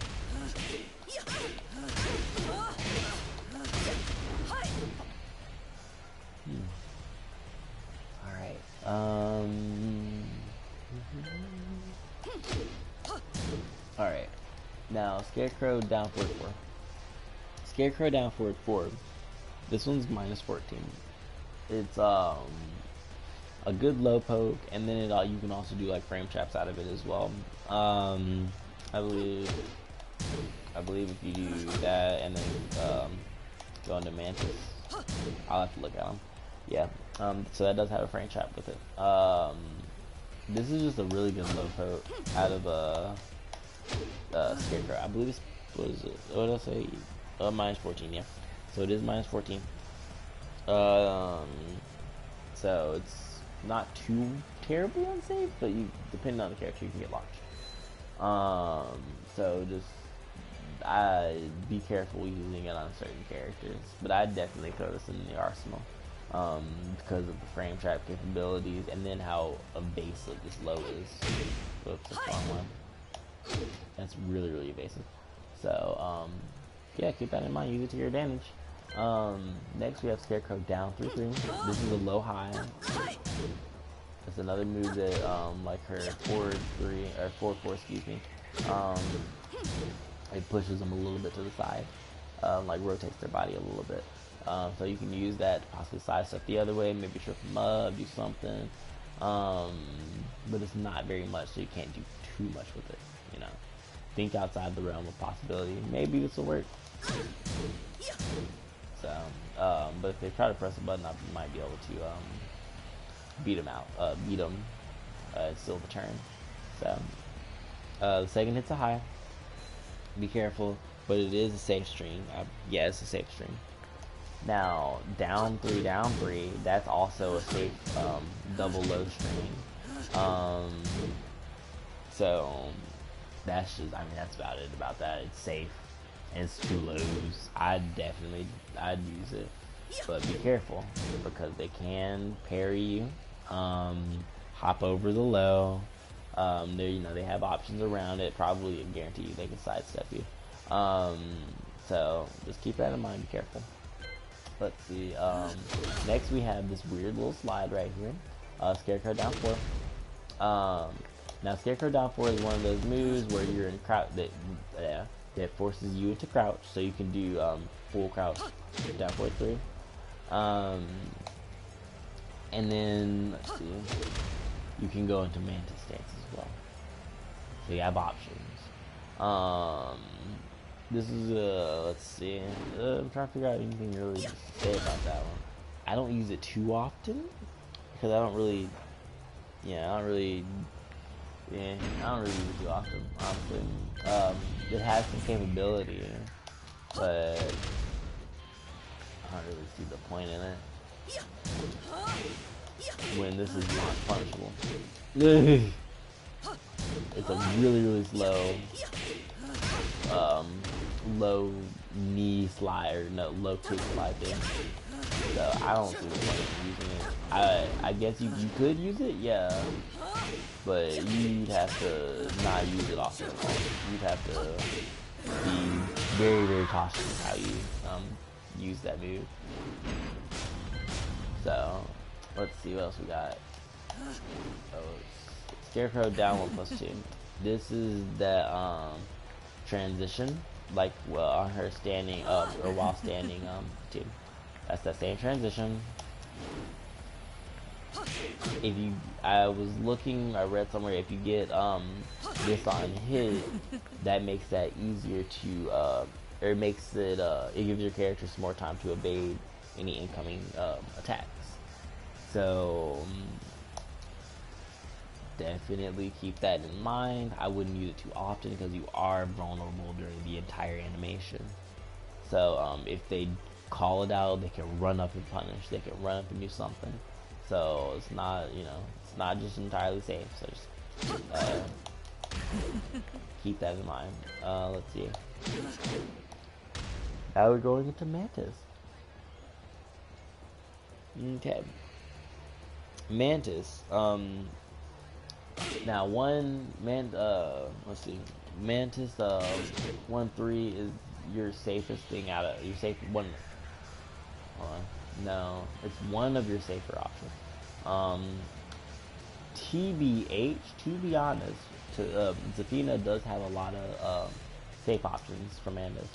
A: Alright, alright. Now, Scarecrow down forward 4. Scarecrow down forward 4. This one's -14. It's a good low poke, and then you can also do like frame traps out of it as well. I believe if you do that and then go into Mantis, I'll have to look at them. Yeah. So that does have a frame trap with it. This is just a really good low poke out of Scarecrow. I believe it's, what is it? What did I say? Minus 14, yeah. So it is minus 14. So it's not too terribly unsafe, but you, depending on the character, you can get launched. So just be careful using it on certain characters, but I'd definitely throw this in the arsenal because of the frame trap capabilities and then how evasive this low is. Whoops, that's the wrong one. That's really, really evasive. So yeah, keep that in mind. Use it to your advantage. Next we have Scarecrow down 3-3. This is a low high. It's another move that like her forward 3 or forward 4, excuse me. It pushes them a little bit to the side, like rotates their body a little bit. So you can use that to possibly sidestep the other way, maybe trip them up, do something. But it's not very much, so you can't do too much with it. You know, think outside the realm of possibility. Maybe this will work. So, but if they try to press a button up, you might be able to beat them out. It's still the turn. So, the second hit's a high. Be careful, but it is a safe string. Yeah, it's a safe string. Now, down 3, that's also a safe double low string. So that's just, I mean, that's about it about that. It's safe and it's 2 lows. I'd use it, but be careful because they can parry you, hop over the low. They have options around it. Probably, I guarantee you, they can sidestep you. So just keep that in mind. Be careful. Let's see. Next we have this weird little slide right here. Scarecrow down 4. Now Scarecrow down 4 is one of those moves where you're in crouch that forces you into crouch, so you can do full crouch down 4-3. And then let's see. You can go into Mantis Stance as well. So you have options. This is let's see. I'm trying to figure out anything really to say about that one. I don't use it too often because I don't really use it too often, honestly. It has some capability, but I don't really see the point in it when this is not punishable. It's a really, really slow low knee slide, or no, low kick slide thing. So I don't see the point of using it. I guess you could use it, yeah, but you'd have to not use it often at all. You'd have to be very, very cautious with how you use that move. So let's see what else we got. Scarecrow down 1+2. This is that transition, like on her standing up or while standing 2. That's that same transition. If you, I read somewhere, if you get this on hit, that makes that easier to, or it makes it, it gives your character some more time to evade any incoming attacks. So definitely keep that in mind. I wouldn't use it too often because you are vulnerable during the entire animation. So if they call it out, they can run up and punish. They can run up and do something. So it's not, it's not just entirely safe. So just keep that in mind. Let's see. Now we're going into Mantis. Okay. Mantis. Now let's see. Mantis 1-3 is your safest thing out of your safe one. No, it's one of your safer options. TBH, to be honest, Zafina does have a lot of safe options for Mantis.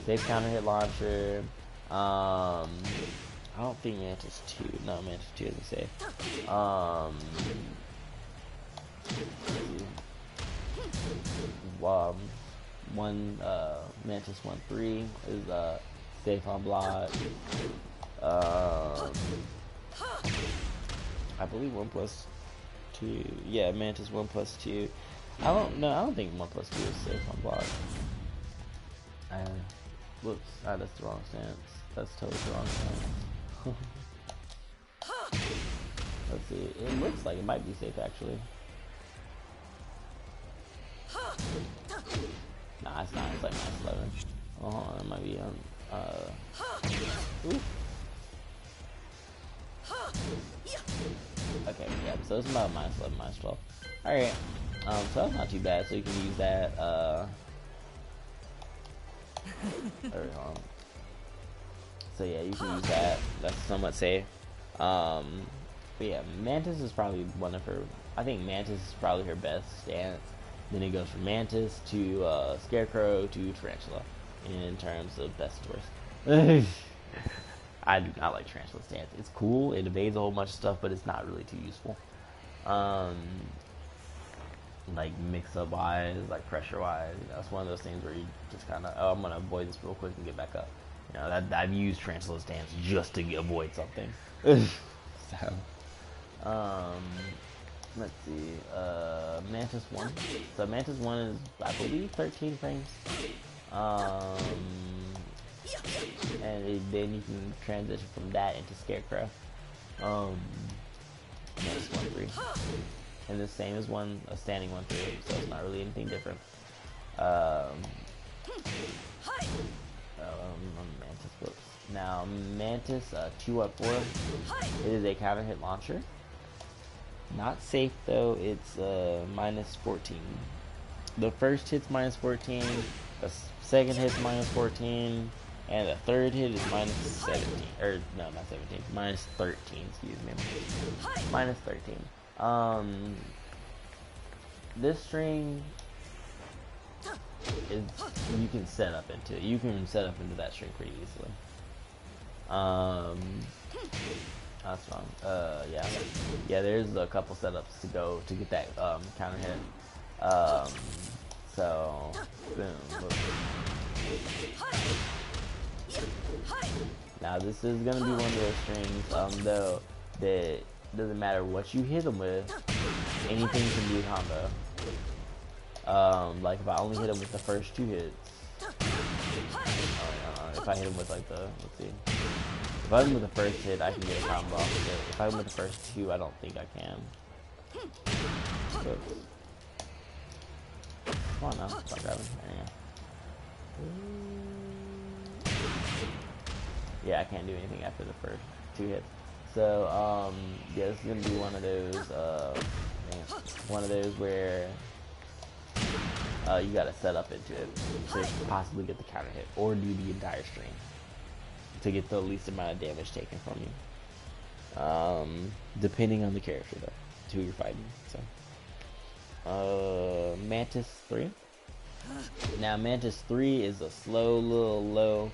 A: Safe counter hit launcher. I don't think Mantis 2. No, Mantis 2 isn't safe. Mantis 1-3 is safe on block. I believe 1+2. Yeah, Mantis 1+2. I don't think 1+2 is safe on block. Whoops, that's the wrong stance. That's totally the wrong stance. Let's see. It looks like it might be safe actually. Nah, it's not. It's like -11. Oh, hold on, it might be ooh. Okay, yeah. So it's about -11, -12. All right. So that's not too bad. So you can use that. So yeah, you can use that. That's somewhat safe. But yeah, Mantis is probably one of her. I think Mantis is probably her best stance. Then it goes from Mantis to Scarecrow to Tarantula in terms of best and worst. I do not like Tarantula stance. It's cool. It evades a whole bunch of stuff, but it's not really too useful. Like mix-up wise, like pressure wise, you know, it's one of those things where you just kind of, oh, I'm gonna avoid this real quick and get back up. You know, that I've used Tarantula Stance just to avoid something. So, let's see, Mantis 1. So Mantis 1 is, I believe, 13 frames. And then you can transition from that into Scarecrow. Mantis 1-3. And the same as a standing 1-3, so it's not really anything different. Mantis books. Now Mantis 2-4. It is a counter hit launcher. Not safe though. It's -14. The first hit's -14. The second hit's -14. And the third hit is -17. Or no, not 17. -13. Excuse me. -13. This string is, you can set up into it. You can set up into that string pretty easily. That's wrong. Yeah. There's a couple setups to go to get that counter hit. So boom. Now this is gonna be one of those strings, though, that doesn't matter what you hit them with, anything can be a combo. Like if I only hit him with the first 2 hits, if I hit him with like let's see, if I hit him with the first hit, I can get a combo off of it. If I hit him with the first 2, I don't think I can. Oops. Come on now, stop grabbing. There you go. Yeah, I can't do anything after the first 2 hits. So, yeah, this is gonna be one of those where you gotta set up into it to possibly get the counter hit, or do the entire string to get the least amount of damage taken from you. Depending on the character though, who you're fighting. So, Mantis 3. Now, Mantis 3 is a slow little low,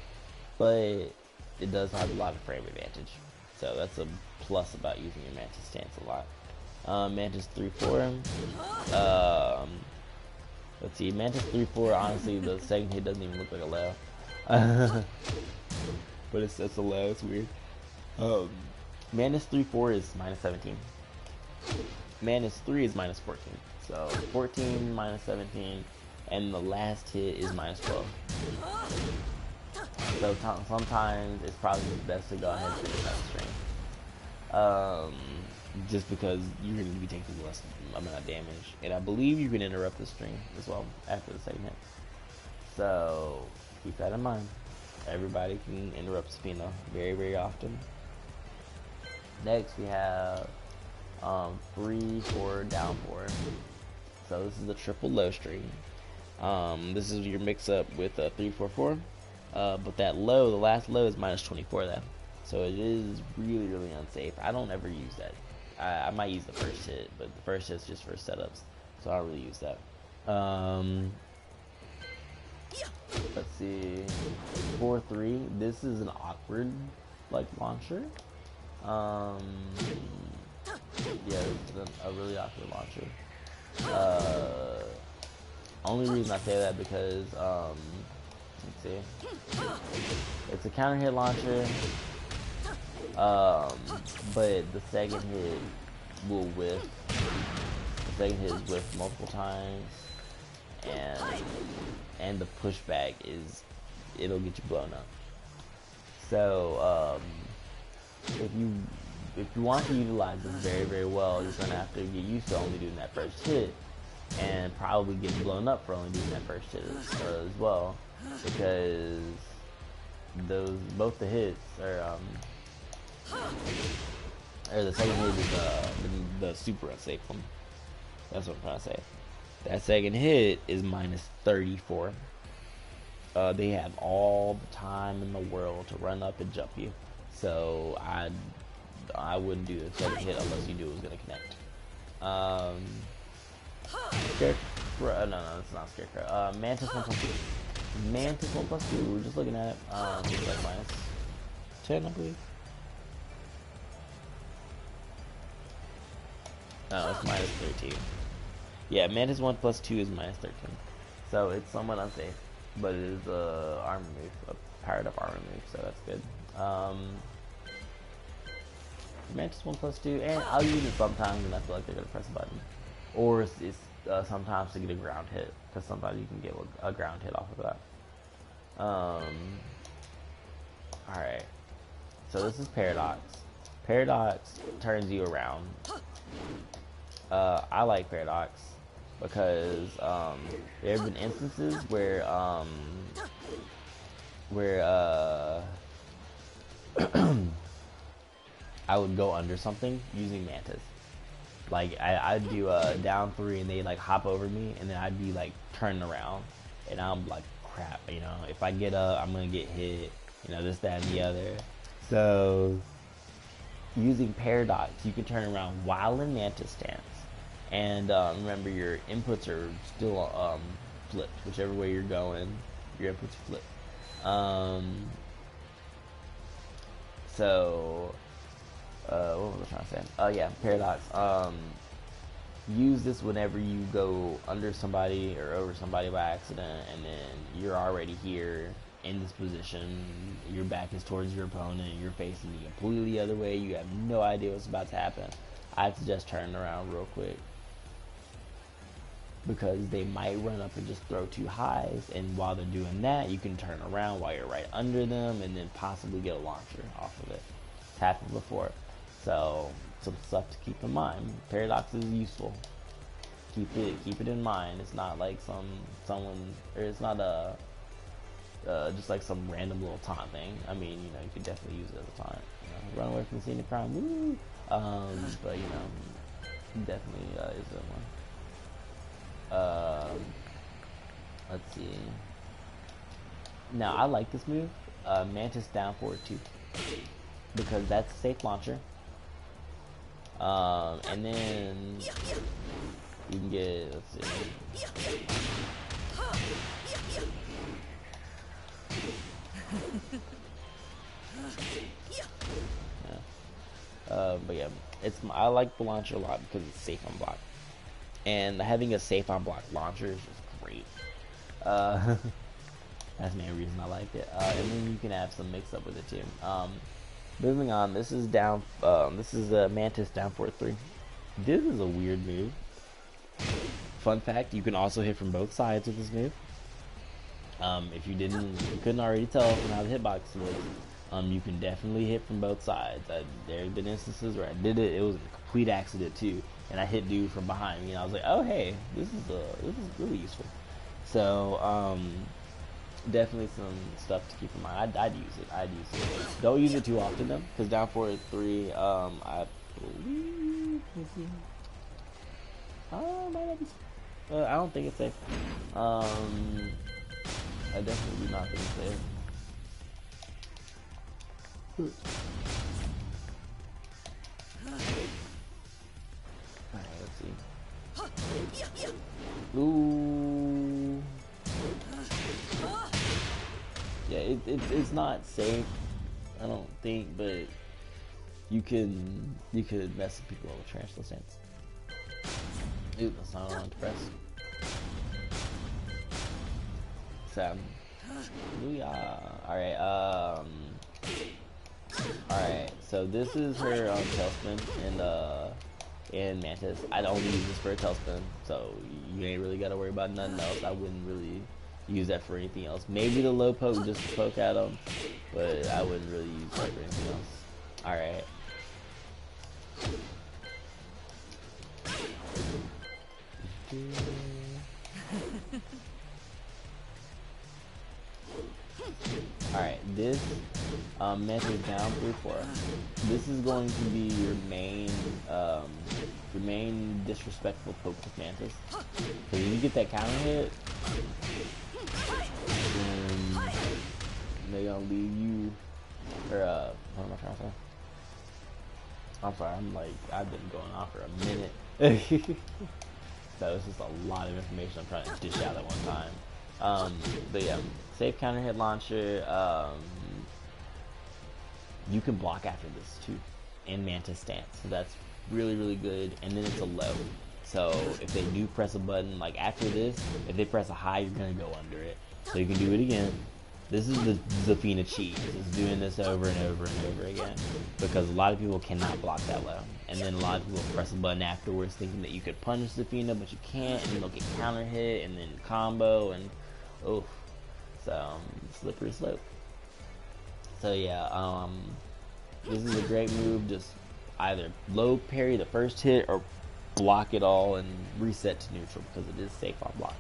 A: but it does have a lot of frame advantage. So that's a plus about using your Mantis stance a lot. Mantis 3-4. Let's see, Mantis 3-4. Honestly, the second hit doesn't even look like a low, but it's a low. It's weird. Mantis 3-4 is -17. Mantis 3 is -14. So 14 -17, and the last hit is -12. So sometimes it's probably best to go ahead and finish that string. Just because you're going to be taking less amount of damage. And I believe you can interrupt the string as well after the second hit. So keep that in mind. Everybody can interrupt Zafina very, very often. Next we have 3-4 down 4. So this is the triple low string. This is your mix up with a 3-4-4. But that low, the last low is -24 though. So it is really, really unsafe. I don't ever use that. I might use the first hit, but the first hit's just for setups, so I don't really use that. Let's see, 4-3. This is an awkward like launcher. Yeah, it's a really awkward launcher. Only reason I say that because let's see, it's a counter hit launcher. But the second hit will whiff. The second hit is whiff multiple times, and the pushback it'll get you blown up. So if you want to utilize this very, very well, you're gonna have to get used to only doing that first hit, and probably get blown up for only doing that first hit as well, because both the hits are or the second hit is the super unsafe one. That's what I'm trying to say. That second hit is minus 34. They have all the time in the world to run up and jump you. So I wouldn't do the second hit unless you knew it was gonna connect. Scarecrow, no, it's not Scarecrow. Mantis 1+2. Mantis 1+2. We're just looking at it. It's like minus 10, I believe. No, it's minus 13. Yeah, Mantis 1+2 is minus 13. So it's somewhat unsafe, but it is a armor move, a powered up armor move, so that's good. Mantis 1+2, and I'll use it sometimes when I feel like they're gonna press a button, or it's sometimes to get a ground hit, because sometimes you can get a ground hit off of that. Alright, so this is Paradox. Paradox turns you around. I like Paradox because there have been instances where I would go under something using Mantis. Like I'd do a down 3 and they like hop over me, and then I'd be like turning around, and I'm like, crap, you know, if I get up, I'm gonna get hit, you know, this, that, and the other. So using Paradox, you can turn around while in Mantis stance, and remember your inputs are still flipped. Whichever way you're going, your inputs flip. So what was I trying to say? Yeah, Paradox. Use this whenever you go under somebody or over somebody by accident, and then you're already here in this position. Your back is towards your opponent, you're facing the completely other way, you have no idea what's about to happen. I suggest turning around real quick, because they might run up and just throw 2 highs, and while they're doing that, you can turn around while you're right under them and then possibly get a launcher off of it. It's happened before. So some stuff to keep in mind. Paradox is useful. Keep it in mind. It's not like it's not just like some random little taunt thing. I mean, you know, you could definitely use it as a taunt. You know, run away from the scene of crime, woo! But you know, definitely is a one. Let's see. Now I like this move, Mantis down forward 2, because that's a safe launcher. And then you can get, let's see. Yeah. But yeah, I like the launcher a lot because it's safe on block, and having a safe on block launcher is just great. That's the main reason I like it. And then you can have some mix up with it too. Moving on, this is down. This is a Mantis down 4-3. This is a weird move. Fun fact: you can also hit from both sides with this move. If you couldn't already tell from how the hitbox was, you can definitely hit from both sides. There have been instances where I did it; it was a complete accident too, and I hit dude from behind me, and I was like, "Oh hey, this is really useful." So definitely some stuff to keep in mind. I'd use it. Don't use it too often though, because down 4-3, I believe. Let's see. Might not be. I don't think it's safe. I definitely do not think it's safe. Alright, let's see. Ooh. Yeah, it's not safe, I don't think, but you could mess with people with Tarantula Stance. Ooh, that's not what I want to press. So, alright, so this is her tailspin in Mantis. I'd only use this for a tailspin, so you ain't really gotta worry about nothing else. I wouldn't really use that for anything else. Maybe the low poke just to poke at them, but I wouldn't really use that for anything else. Alright. Alright, this Mantis down 3-4. This is going to be your main disrespectful poke with Mantis. Because if you get that counter hit, then they're gonna leave you. Or what am I trying to say? I'm sorry, I've been going on for a minute. So it's just a lot of information I'm trying to dish out at one time. But yeah, safe counter hit launcher. You can block after this too, in Mantis Stance. So that's really, really good. And then it's a low. So if they do press a button, like after this, if they press a high, you're gonna go under it. So you can do it again. This is the Zafina cheat. It's doing this over and over and over again. Because a lot of people cannot block that low. And then a lot of people press a button afterwards thinking that you could punish Zafina, but you can't, and they'll get counter hit and then combo and oof. So slippery slope. So yeah, this is a great move. Just either low parry the first hit or block it all and reset to neutral because it is safe on block.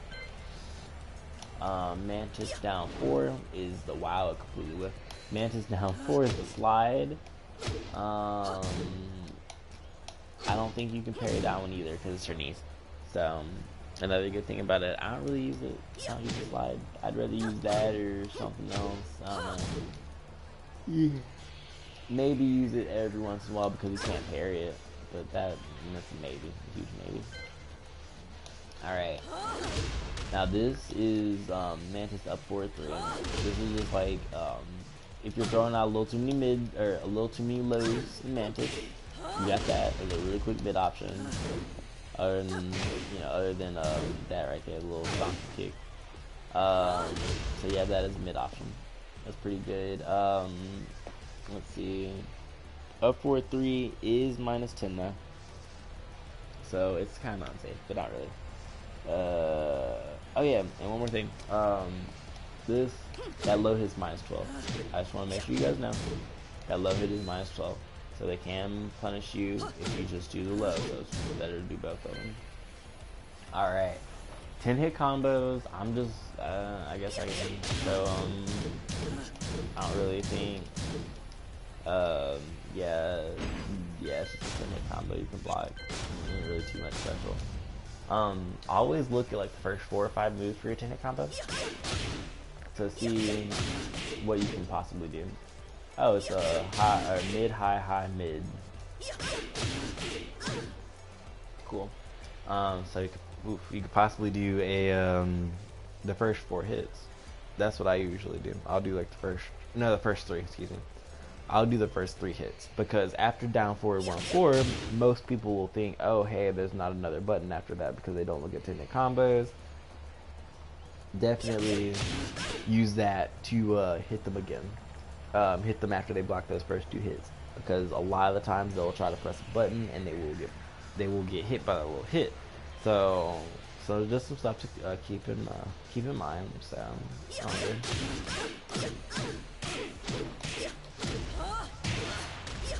A: Mantis down 4 is the wow, it completely whiffed. Mantis down 4 is the slide. I don't think you can parry that one either because it's her knees. So another good thing about it, I don't really use it. I don't use the slide. I'd rather use that or something else. I don't know. Yeah. Maybe use it every once in a while because you can't parry it. But that's a maybe, a huge maybe. Alright. Now this is Mantis up 4-3. This is just like if you're throwing out a little too many mid or a little too many lows in Mantis, you got that as a really quick mid option. Other than that right there, the little donkey kick. So yeah, that is mid option. That's pretty good. Let's see. Up 4-3 is -10 though, so it's kind of unsafe, but not really. Oh yeah, and one more thing. That low hit is -12. I just want to make sure you guys know that low hit is -12, so they can punish you if you just do the low. So it's better to do both of them. All right, 10 hit combos. I'm just, I guess I can. So I don't really think. Yeah, it's just a 10 hit combo you can block. Ain't really too much special. Always look at like the first 4 or 5 moves for your 10 hit combo to see what you can possibly do. Oh, it's a high, or mid, high, high, mid. Cool. So you could possibly do a the first 4 hits. That's what I usually do. I'll do like the first 3. Excuse me. I'll do the first 3 hits because after down 4-1-4, most people will think, oh hey, there's not another button after that because they don't look at 10 hit combos. Definitely use that to hit them again. Hit them after they block those first 2 hits because a lot of the times they'll try to press a button and they will get hit by a little hit. So just some stuff to keep in mind. So.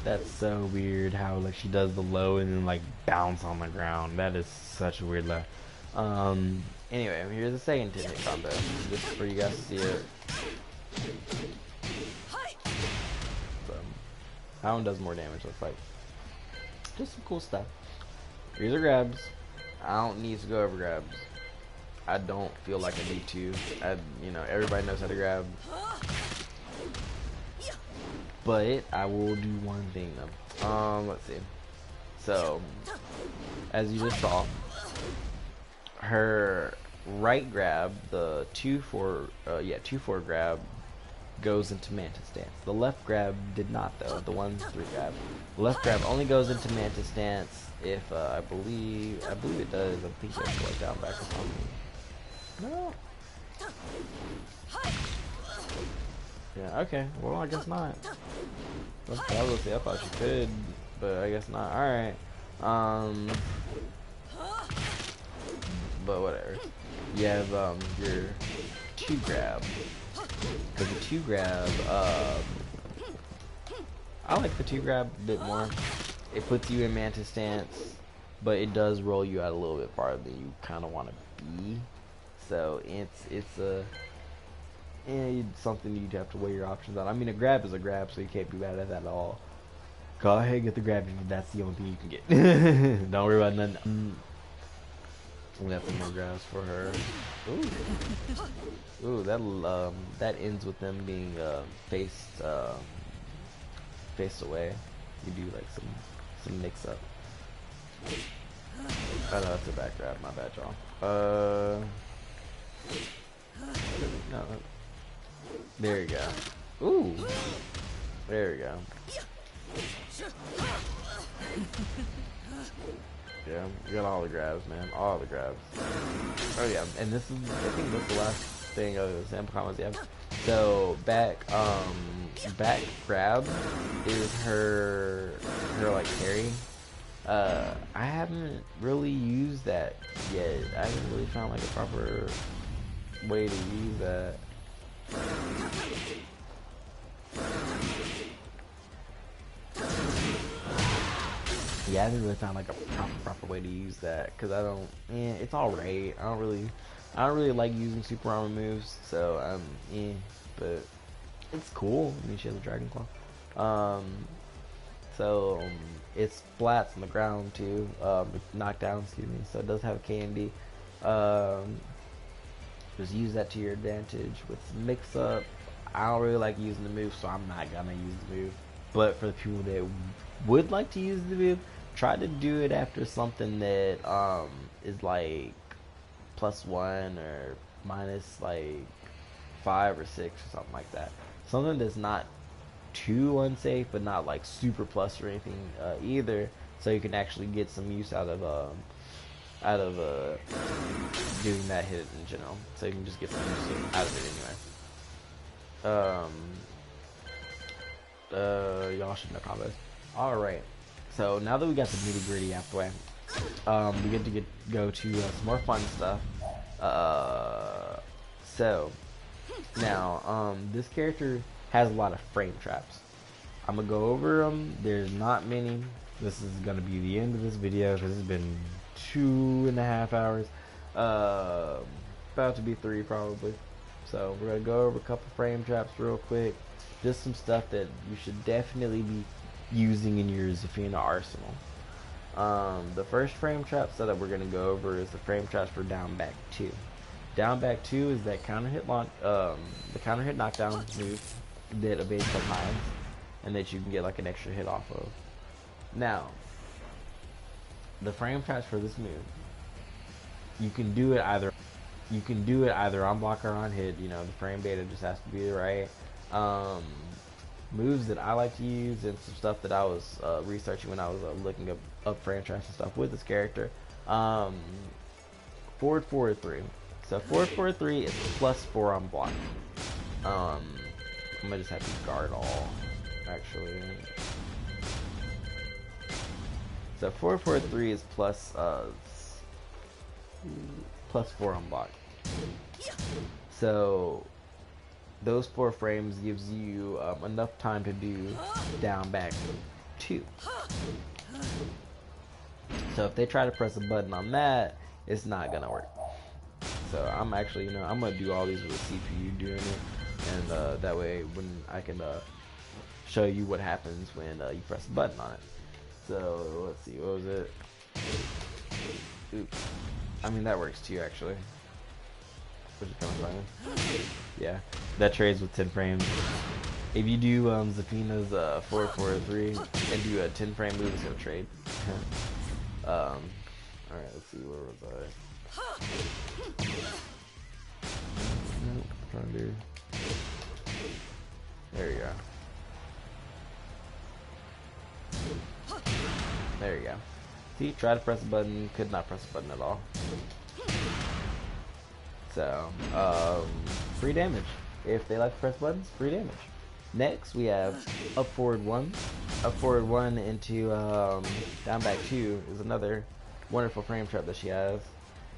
A: That's so weird how like she does the low and then like bounce on the ground. That is such a weird low. Anyway, here's the second 10 hit combo, just for you guys to see it. So, that one does more damage, looks like. Just some cool stuff. Here's the grabs. I don't need to go over grabs. I don't feel like I need to. Everybody knows how to grab. But I will do one thing though. Let's see. So, as you just saw, her right grab, the 2-4 grab, goes into Mantis Stance. The left grab did not though. The 1-3 grab. The left grab only goes into Mantis Stance if I believe it does. I think you have to like down back or something. No. Yeah, okay. Well, I guess not. I was gonna say, I thought you could, but I guess not. Alright. But whatever. You have your 2 grab. Because the 2 grab, I like the 2 grab a bit more. It puts you in Mantis Stance, but it does roll you out a little bit farther than you kind of want to be. So it's something you'd have to weigh your options on. I mean, a grab is a grab, so you can't be bad at that at all. Go ahead and get the grab if that's the only thing you can get. Don't worry about nothing. We have some more grabs for her. Ooh, that ends with them being faced away. You do like some mix up. Oh no, that's a back grab. My bad, y'all. No. There you go. Ooh. There we go. Yeah, you got all the grabs, man. All the grabs. Oh yeah, and this is, I think this is the last thing of the sample comments. Yeah. So back grab is her like parry. I haven't really used that yet. I haven't really found like a proper way to use that. Yeah, I haven't really found like a proper way to use that, because I don't. It's alright. I don't really like using super armor moves, so but it's cool. I mean, she has a dragon claw. So it splats on the ground too. Knockdown, excuse me. So it does have a KMD. Just use that to your advantage with mix up. I don't really like using the move, so I'm not gonna use the move. But for the people that would like to use the move, try to do it after something that is like +1 or minus like 5 or 6 or something like that. Something that's not too unsafe, but not like super plus or anything either, so you can actually get some use out of doing that hit in general. So you can just get some use out of it anyway. Y'all should know combos. Alright, so now that we got the nitty gritty out the way, we get to go to some more fun stuff. So now this character has a lot of frame traps. I'm gonna go over them. There's not many. This is gonna be the end of this video because it's been 2.5 hours. About to be 3 probably. So we're gonna go over a couple frame traps real quick. Just some stuff that you should definitely be using in your Zafina arsenal. The first frame trap setup we're gonna go over is the frame traps for down back 2. Down back 2 is that counter hit knockdown move that evades some highs and that you can get like an extra hit off of. Now, the frame traps for this move, you can do it either on block or on hit. You know, the frame beta just has to be right. Moves that I like to use and some stuff that I was researching when I was looking up frame traps and stuff with this character. Forward 3. So forward 3 is +4 on block. I'm gonna just have to guard all, actually. So forward 3 is +4 on block. So those 4 frames gives you enough time to do down back 2. So if they try to press a button on that, it's not gonna work. So I'm actually, I'm gonna do all these with the CPU doing it, and that way when I can show you what happens when you press a button on it. So let's see, what was it? Oops. I mean, that works too, actually. Which is kind of funny. Yeah, that trades with 10 frames. If you do Zafina's 443 and do a 10 frame move, it's gonna trade. Alright, let's see, where was I? Nope, trying to do. There you go. There you go. See, try to press a button, could not press a button at all. So, free damage. If they like to press buttons, free damage. Next we have up forward 1. Up forward 1 into down back 2 is another wonderful frame trap that she has.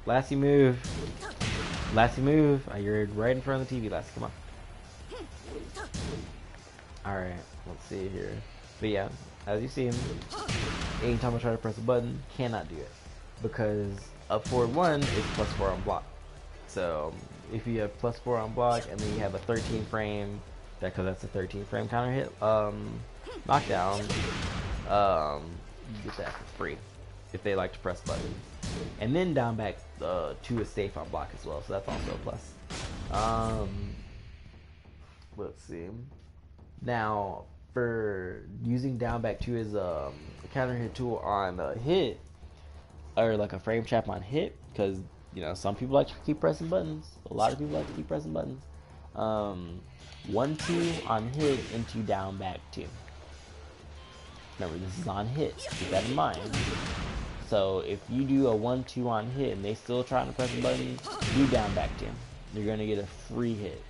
A: Lassie move. Lassie move. You're right in front of the TV, Lassie. Come on. Alright, let's see here. But yeah, as you see, anytime I try to press a button, cannot do it. Because up forward 1 is +4 on block. So if you have +4 on block and then you have a 13 frame, because that's a 13 frame counter hit knockdown, you get that for free if they like to press buttons. And then down back 2 is safe on block as well, so that's also a plus. Let's see. Now for using down back 2 as a counter hit tool on a hit, or like a frame trap on hit, because you know some people like to keep pressing buttons. A lot of people like to keep pressing buttons. 1-2 on hit into down back 2. Remember, this is on hit. Keep that in mind. So if you do a 1-2 on hit and they still trying to press a button, do down back 2. You're gonna get a free hit.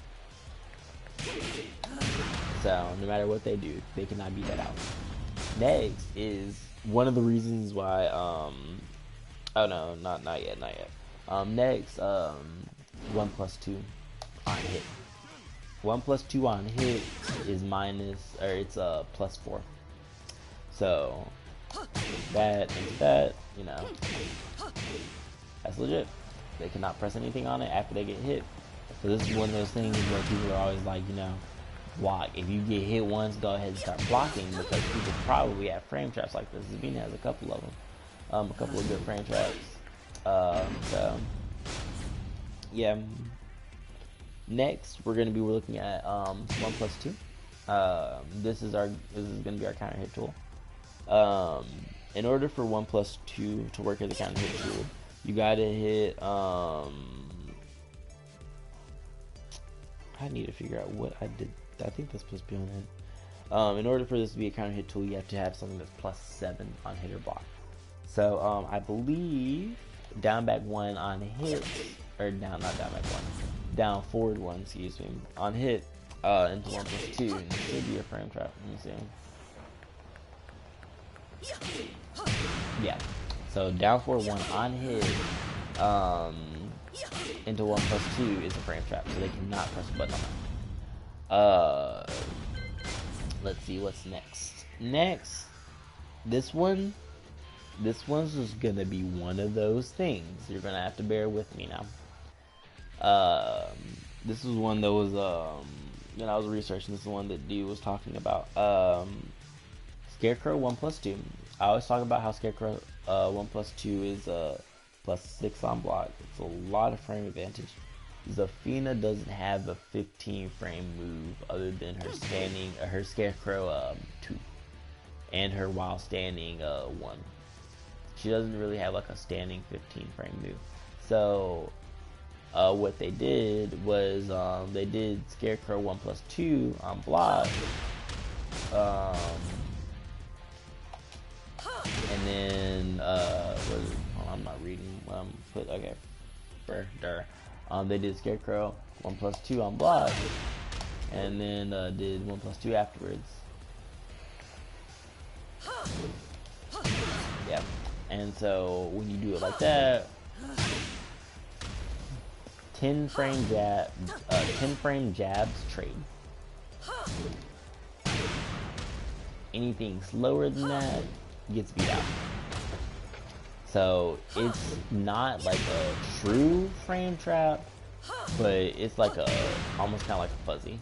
A: So no matter what they do, they cannot beat that out. Next is one of the reasons why. Oh no, not yet. Next, 1+2 on hit. 1+2 on hit is it's +4. So that into that, you know, that's legit. They cannot press anything on it after they get hit. So this is one of those things where people are always like, you know, block. If you get hit once, go ahead and start blocking, because people probably have frame traps like this. Zafina has a couple of them, a couple of good frame traps. So yeah. Next, we're going to be looking at 1+2. This is going to be our counter hit tool. In order for 1+2 to work as a counter hit tool, you got to hit. I need to figure out what I did. I think that's supposed to be on hit. In order for this to be a counter hit tool, you have to have something that's +7 on hit or block. So I believe down back 1 on hit, or not down back 1. Down forward 1, excuse me, on hit into 1+2, and it should be a frame trap. Let me see. Yeah. So down forward 1 on hit into 1+2 is a frame trap, so they cannot press a button on that. Let's see what's next. Next, this one's just gonna be one of those things. You're gonna have to bear with me now. This was one that was when I was researching. This is one that D was talking about. Scarecrow 1+2. I always talk about how Scarecrow 1+2 is +6 on block. It's a lot of frame advantage. Zafina doesn't have a 15 frame move other than her Scarecrow 2 and her while standing 1. She doesn't really have like a standing 15 frame move. So what they did was they did Scarecrow 1+2 on block, and then I'm not reading what I'm put. Okay, they did Scarecrow 1+2 on block, and then did 1+2 afterwards. Yeah, and so when you do it like that, 10 frame jabs trade. Anything slower than that gets beat out. So it's not like a true frame trap, but it's like almost kind of like a fuzzy.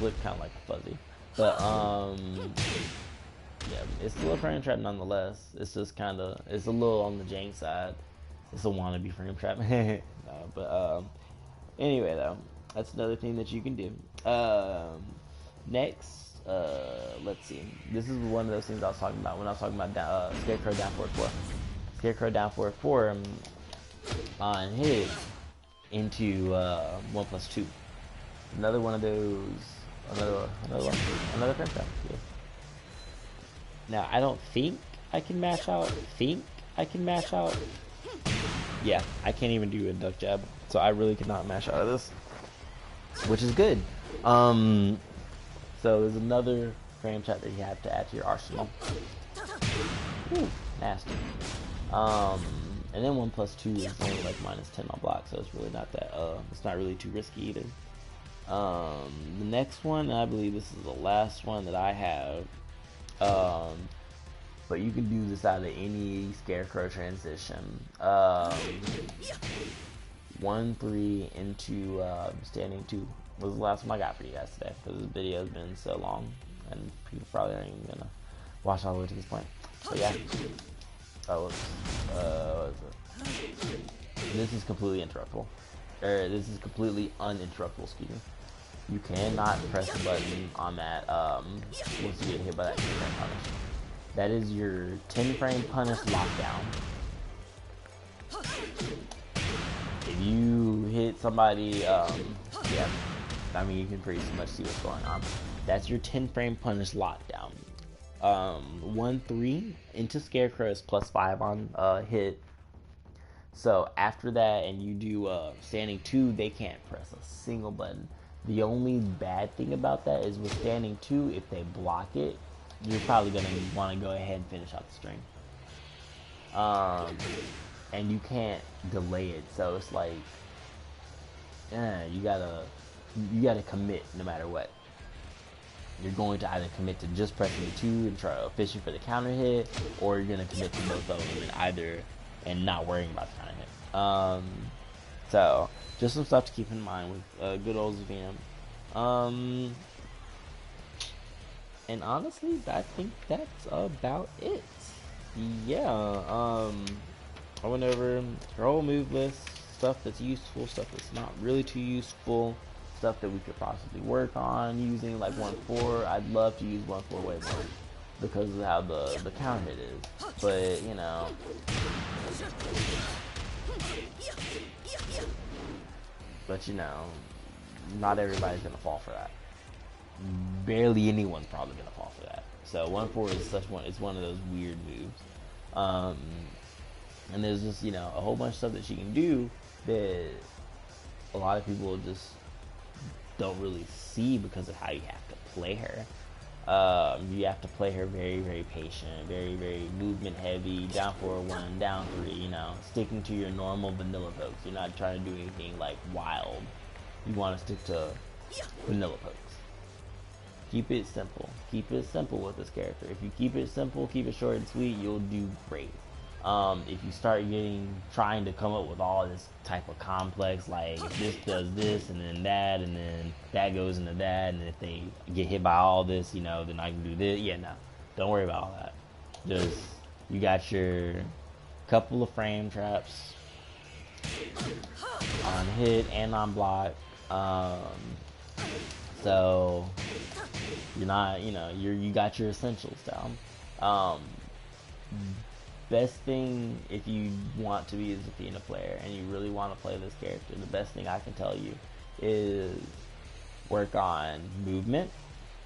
A: Look kind of like a fuzzy, but yeah, it's still a frame trap nonetheless. It's just it's a little on the jank side. It's a wannabe frame trap. No, but anyway though, that's another thing that you can do. Next, let's see. This is one of those things I was talking about when I was talking about Scarecrow down forward 4. Scarecrow down forward 4 on hit into 1+2. Another one of those. Another frame trap. Yeah. Now I don't think I can mash out. Yeah, I can't even do a duck jab, so I really cannot mash out of this. which is good. So there's another frame trap that you have to add to your arsenal. Ooh, nasty. And then 1+2 is only like -10 on block, so it's really not that. It's not really too risky either. The next one, I believe this is the last one that I have. But you can do this out of any Scarecrow transition. 1-3 into standing 2 was the last one I got for you guys today, because this video has been so long and people probably aren't even gonna watch all the way to this point. But yeah. What is it? This is completely interruptible. This is completely uninterruptible, excuse me. You cannot press the button on that once you get hit by that 10-frame punish. That is your 10-frame punish lockdown. If you hit somebody, yeah, I mean, you can pretty much see what's going on. That's your 10-frame punish lockdown. 1-3 into Scarecrow is +5 on hit. So after that, and you do standing 2, they can't press a single button. The only bad thing about that is with standing 2, if they block it, you're probably gonna want to go ahead and finish out the string. And you can't delay it, so it's like, you gotta commit no matter what. You're going to either commit to just pressing the 2 and try fishing for the counter hit, or you're gonna commit to both of them and not worrying about the counter hit. So just some stuff to keep in mind with good old Zafina. And honestly, I think that's about it. Yeah, I went over her whole move list, stuff that's useful, stuff that's not really too useful, stuff that we could possibly work on using, like 1-4. I'd love to use 1-4 way more because of how the counter hit is. But, you know, not everybody's gonna fall for that. Barely anyone's probably gonna fall for that. So 1-4 is it's one of those weird moves. And there's just, a whole bunch of stuff that she can do that a lot of people just don't really see because of how you have to play her. You have to play her very, very patient, very, very movement heavy, down 4-1, down 3, sticking to your normal vanilla pokes. You're not trying to do anything like wild. You want to stick to vanilla pokes. Keep it simple. Keep it simple with this character. If you keep it simple, keep it short and sweet, you'll do great. If you start trying to come up with all this type of complex, like if this does this and then that goes into that, and if they get hit by all this, then I can do this. Yeah, no, don't worry about all that. Just, you got your couple of frame traps on hit and on block. So you're not, you got your essentials down. Best thing, if you want to be a Zafina player and you really want to play this character, the best thing I can tell you is work on movement.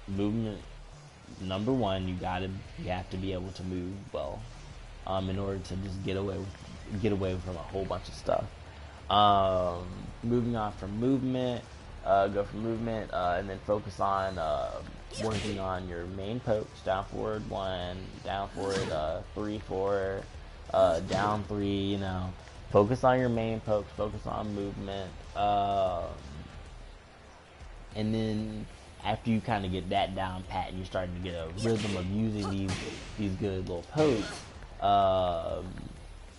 A: Movement, number one, you have to be able to move well, in order to just get away from a whole bunch of stuff. Moving on from movement, go from movement, and then focus on working on your main pokes. Down forward 1, down forward 3-4, down 3. Focus on your main pokes. Focus on movement, and then after you kind of get that down pat and you're starting to get a rhythm of using these good little pokes,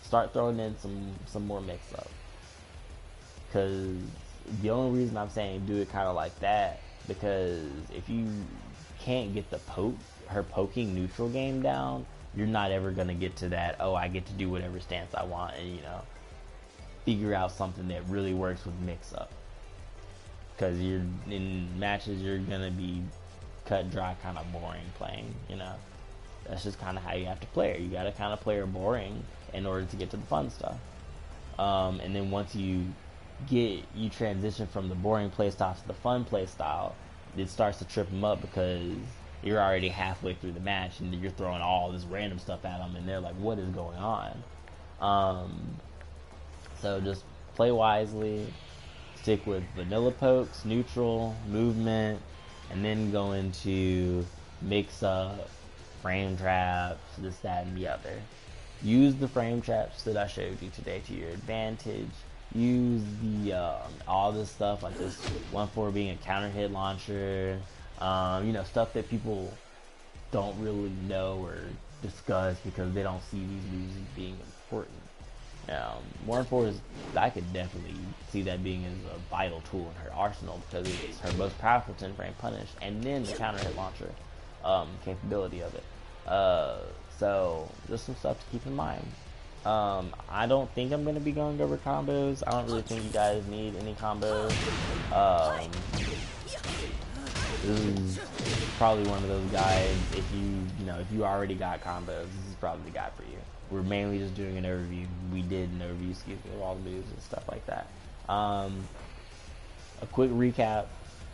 A: start throwing in some more mix up. Because the only reason I'm saying do it kind of like that, because if you can't get her poking neutral game down, you're not ever going to get to that, I get to do whatever stance I want and, figure out something that really works with mix up. Because in matches, you're going to be cut dry, kind of boring playing, That's just kind of how you have to play her. You got to kind of play her boring in order to get to the fun stuff. And then once you transition from the boring playstyle to the fun playstyle, it starts to trip them up because you're already halfway through the match and you're throwing all this random stuff at them and they're like, what is going on? So just play wisely, stick with vanilla pokes, neutral, movement, and then go into mix up, frame traps, this, that, and the other. Use the frame traps that I showed you today to your advantage. Use the all this stuff like this 1-4 being a counter hit launcher, you know, stuff that people don't really know or discuss because they don't see these moves as being important. 1-4 is, I could definitely see that being as a vital tool in her arsenal because it's her most powerful 10 frame punish, and then the counter hit launcher capability of it. So just some stuff to keep in mind. I don't think I'm going to be going over combos. I don't really think you guys need any combos. This is probably one of those guys, if you already got combos, this is probably the guy for you. We're mainly just doing an overview. We did an overview, excuse me, of all the moves and stuff like that. A quick recap,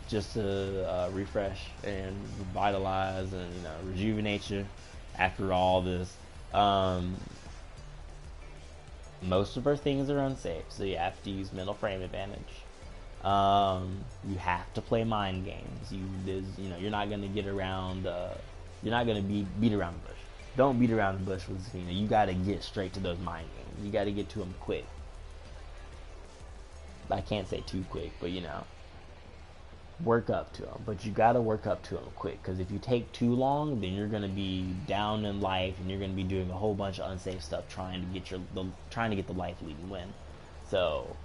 A: just to refresh and revitalize and rejuvenate you after all this. Most of our things are unsafe, so you have to use mental frame advantage. You have to play mind games. You're not gonna get around. You're not gonna beat around the bush. Don't beat around the bush with Zafina. You gotta get straight to those mind games. You gotta get to them quick. I can't say too quick, but work up to them. But you gotta work up to them quick, because if you take too long, then you're gonna be down in life, and you're gonna be doing a whole bunch of unsafe stuff trying to get the life lead and win. So,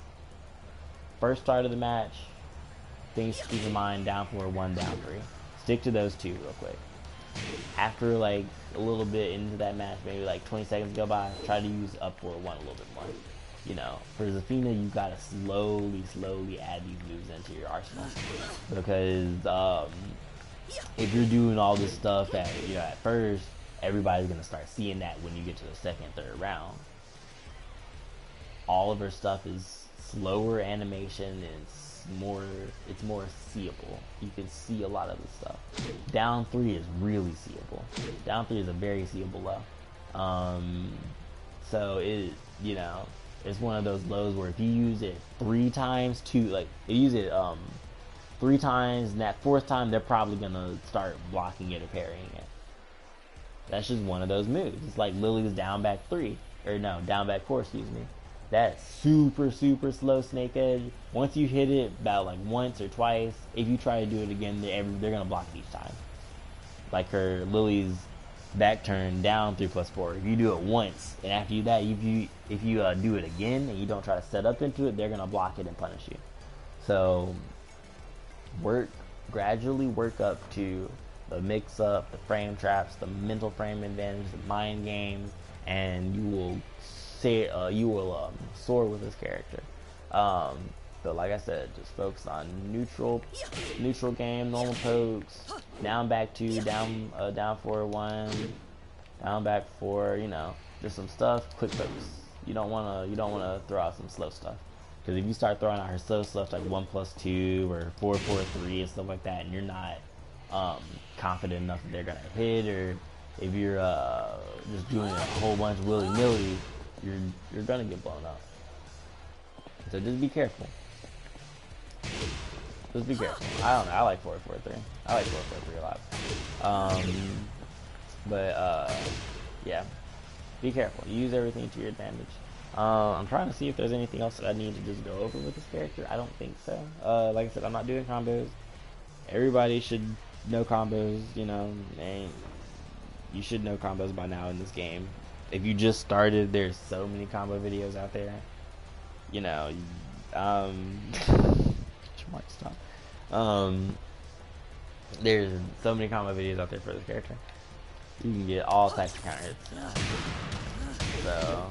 A: first start of the match, things to keep in mind: down 4-1, down 3. Stick to those two real quick. After like a little bit into that match, maybe like 20 seconds go by, try to use up 4-1 a little bit more. For Zafina, you gotta slowly add these moves into your arsenal, because if you're doing all this stuff at first, everybody's gonna start seeing that when you get to the second, third round. All of her stuff is slower animation, and it's more seeable. You can see a lot of the stuff. Down 3 is really seeable. Down 3 is a very seeable low. So it's one of those lows where if you use it 3 times, you use it 3 times, and that 4th time they're probably gonna start blocking it or parrying it. That's just one of those moves. It's like Lily's down back 4, excuse me. That's super slow snake edge. Once you hit it about like once or twice, if you try to do it again, they're gonna block it each time. Like her Lily's back turn down 3+4. If you do it once, and after that, if you do it again and you don't try to set up into it, they're gonna block it and punish you. So gradually work up to the mix up, the frame traps, the mental frame advantage, the mind games, and you will soar with this character. But like I said, just focus on neutral game, normal pokes, down back 2, down 4-1, down back 4. Just some stuff, quick pokes. You don't wanna throw out some slow stuff, because if you start throwing out her slow stuff like 1+2 or 4-4-3 and stuff like that, and you're not confident enough that they're gonna hit, or if you're just doing a whole bunch of willy-nilly, you're gonna get blown up. So just be careful. Just be careful. I don't know. I like 4-4-3. I like 4-4-3 a lot. Yeah. Be careful. Use everything to your advantage. I'm trying to see if there's anything else that I need to just go over with this character. I don't think so. Like I said, I'm not doing combos. Everybody should know combos, and you should know combos by now in this game. If you just started, there's so many combo videos out there. There's so many combo videos out there for this character. You can get all types of counter hits now. So,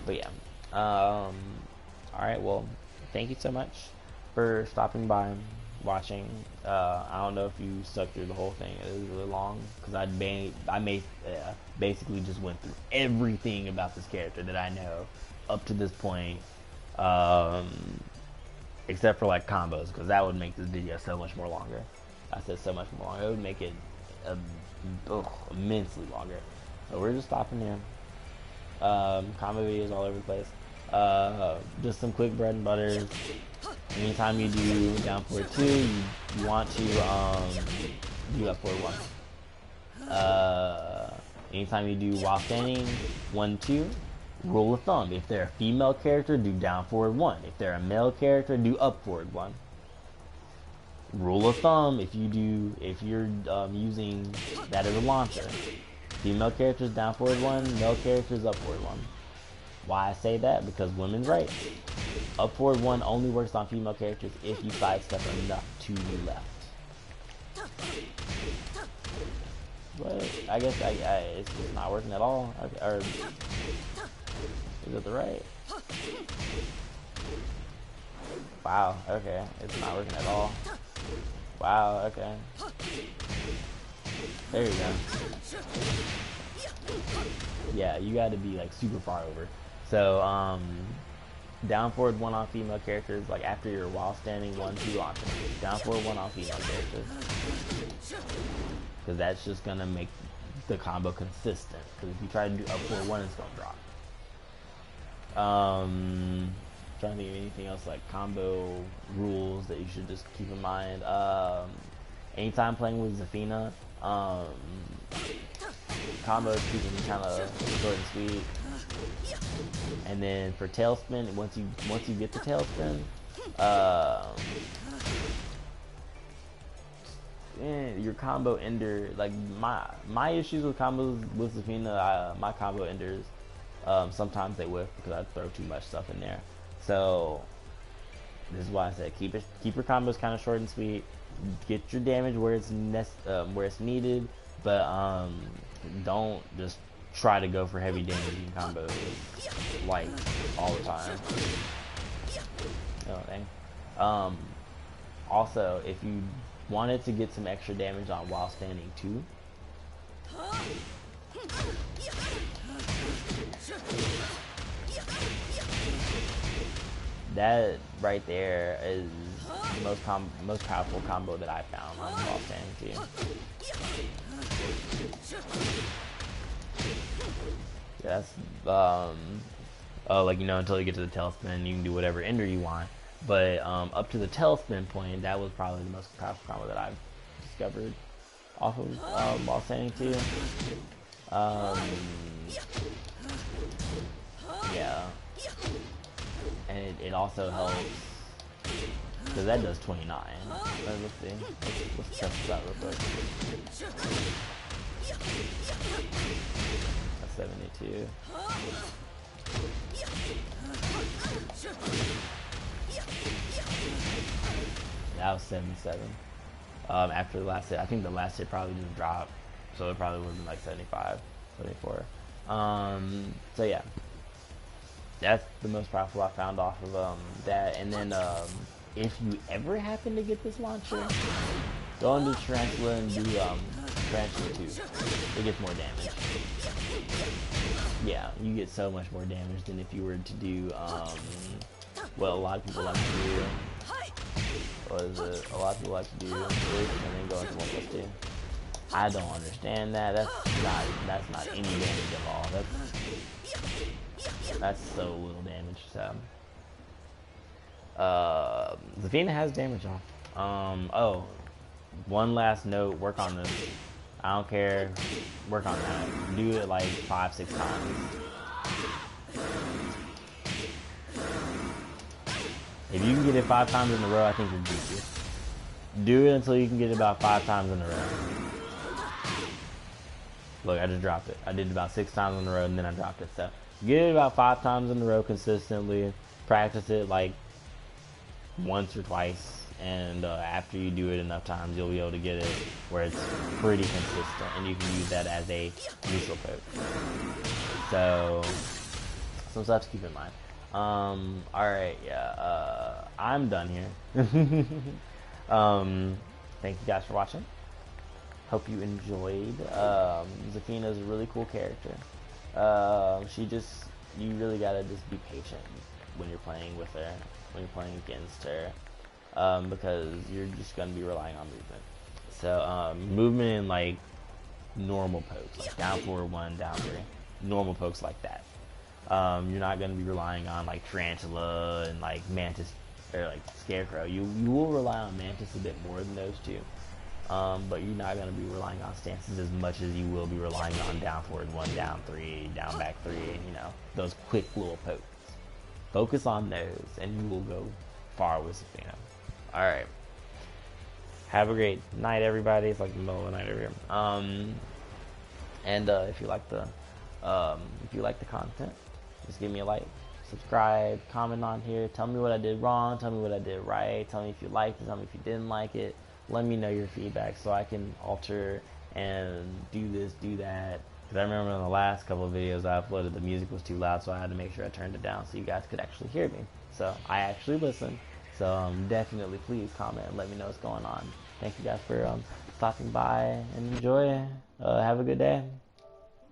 A: but yeah. Alright, well, thank you so much for stopping by and watching. I don't know if you stuck through the whole thing. It was really long, because I basically just went through everything about this character that I know up to this point, except for like combos, because that would make this video so much more longer. I said so much more longer. It would make it immensely longer. So we're just stopping here. Combo videos all over the place. Just some quick bread and butters. Anytime you do down forward 2, you want to do up forward 1. Anytime you do while standing 1, 2, rule of thumb. If they're a female character, do down forward 1. If they're a male character, do up forward 1. Rule of thumb, if you're using that as a launcher. Female characters down forward 1, male characters up forward 1. Why I say that? Because women's right. Up forward 1 only works on female characters if you sidestep enough to the left. But I guess it's not working at all. Or is it the right? Wow, okay. It's not working at all. Wow, okay. There you go. Yeah, you gotta be like super far over. So, down forward 1 on female characters, like after your while standing 1, 2 launching. Down forward 1 on female characters. Because that's just gonna make the combo consistent. Because if you try to do up forward 1, it's gonna drop. Trying to think of anything else like combo rules that you should just keep in mind. Anytime playing with Zafina, combos keep them kind of short and sweet. And then for tailspin, once you get the tailspin, your combo ender, like my issues with combos with Zafina, my combo enders, sometimes they whiff because I throw too much stuff in there. So this is why I said keep your combos kind of short and sweet. Get your damage where it's needed, but don't just try to go for heavy damaging combos like all the time. Also, if you wanted to get some extra damage on while standing too, that right there is the most powerful combo that I found on while standing too. Yeah, that's like, you know, until you get to the tailspin, you can do whatever ender you want. But up to the tailspin point, that was probably the most powerful combo that I've discovered off of while standing too. Yeah, and it also helps because that does 29. Let's see. Let's test this out real quick. That's 72. That was 77. After the last hit, I think the last hit probably just dropped, so it probably would have been like 75, 74. So yeah, that's the most powerful I found off of that. And then if you ever happen to get this launcher, go into Tarantula and do Tarantula 2. It gets more damage. Yeah, you get so much more damage than if you were to do well, a lot of people like to do. What is it? A lot of people like to do this and then go into 1+2. I don't understand that. That's not any damage at all. That's so little damage. So Zafina has damage on. Oh, one last note. Work on this. I don't care. Work on that. Do it like 5-6 times. If you can get it 5 times in a row, I think you're decent. Do it until you can get it about 5 times in a row. Look, I just dropped it. I did it about 6 times in a row and then I dropped it. So get it about 5 times in a row consistently. Practice it like once or twice. And after you do it enough times, you'll be able to get it where it's pretty consistent. And you can use that as a neutral poke. So, some stuff to keep in mind. Alright, yeah, I'm done here. Thank you guys for watching. Hope you enjoyed. Zafina is a really cool character. You really gotta just be patient when you're playing with her, when you're playing against her, because you're just gonna be relying on movement. So, movement in like normal pokes, like down forward 1, down 3, normal pokes like that. You're not going to be relying on like Tarantula and like Mantis or like Scarecrow. You will rely on Mantis a bit more than those two. But you're not going to be relying on stances as much as you will be relying on down forward 1, down 3, down back 3, you know, those quick little pokes. Focus on those and you will go far with Zafina. Alright. Have a great night, everybody. It's like the middle of the night over here. And if you like the content, just give me a like, subscribe, comment on here, tell me what I did wrong, tell me what I did right, tell me if you liked it, tell me if you didn't like it. Let me know your feedback so I can alter and do this, do that. Because I remember in the last couple of videos I uploaded, the music was too loud, so I had to make sure I turned it down so you guys could actually hear me. So I actually listened. So definitely please comment and let me know what's going on. Thank you guys for stopping by and enjoy. Have a good day.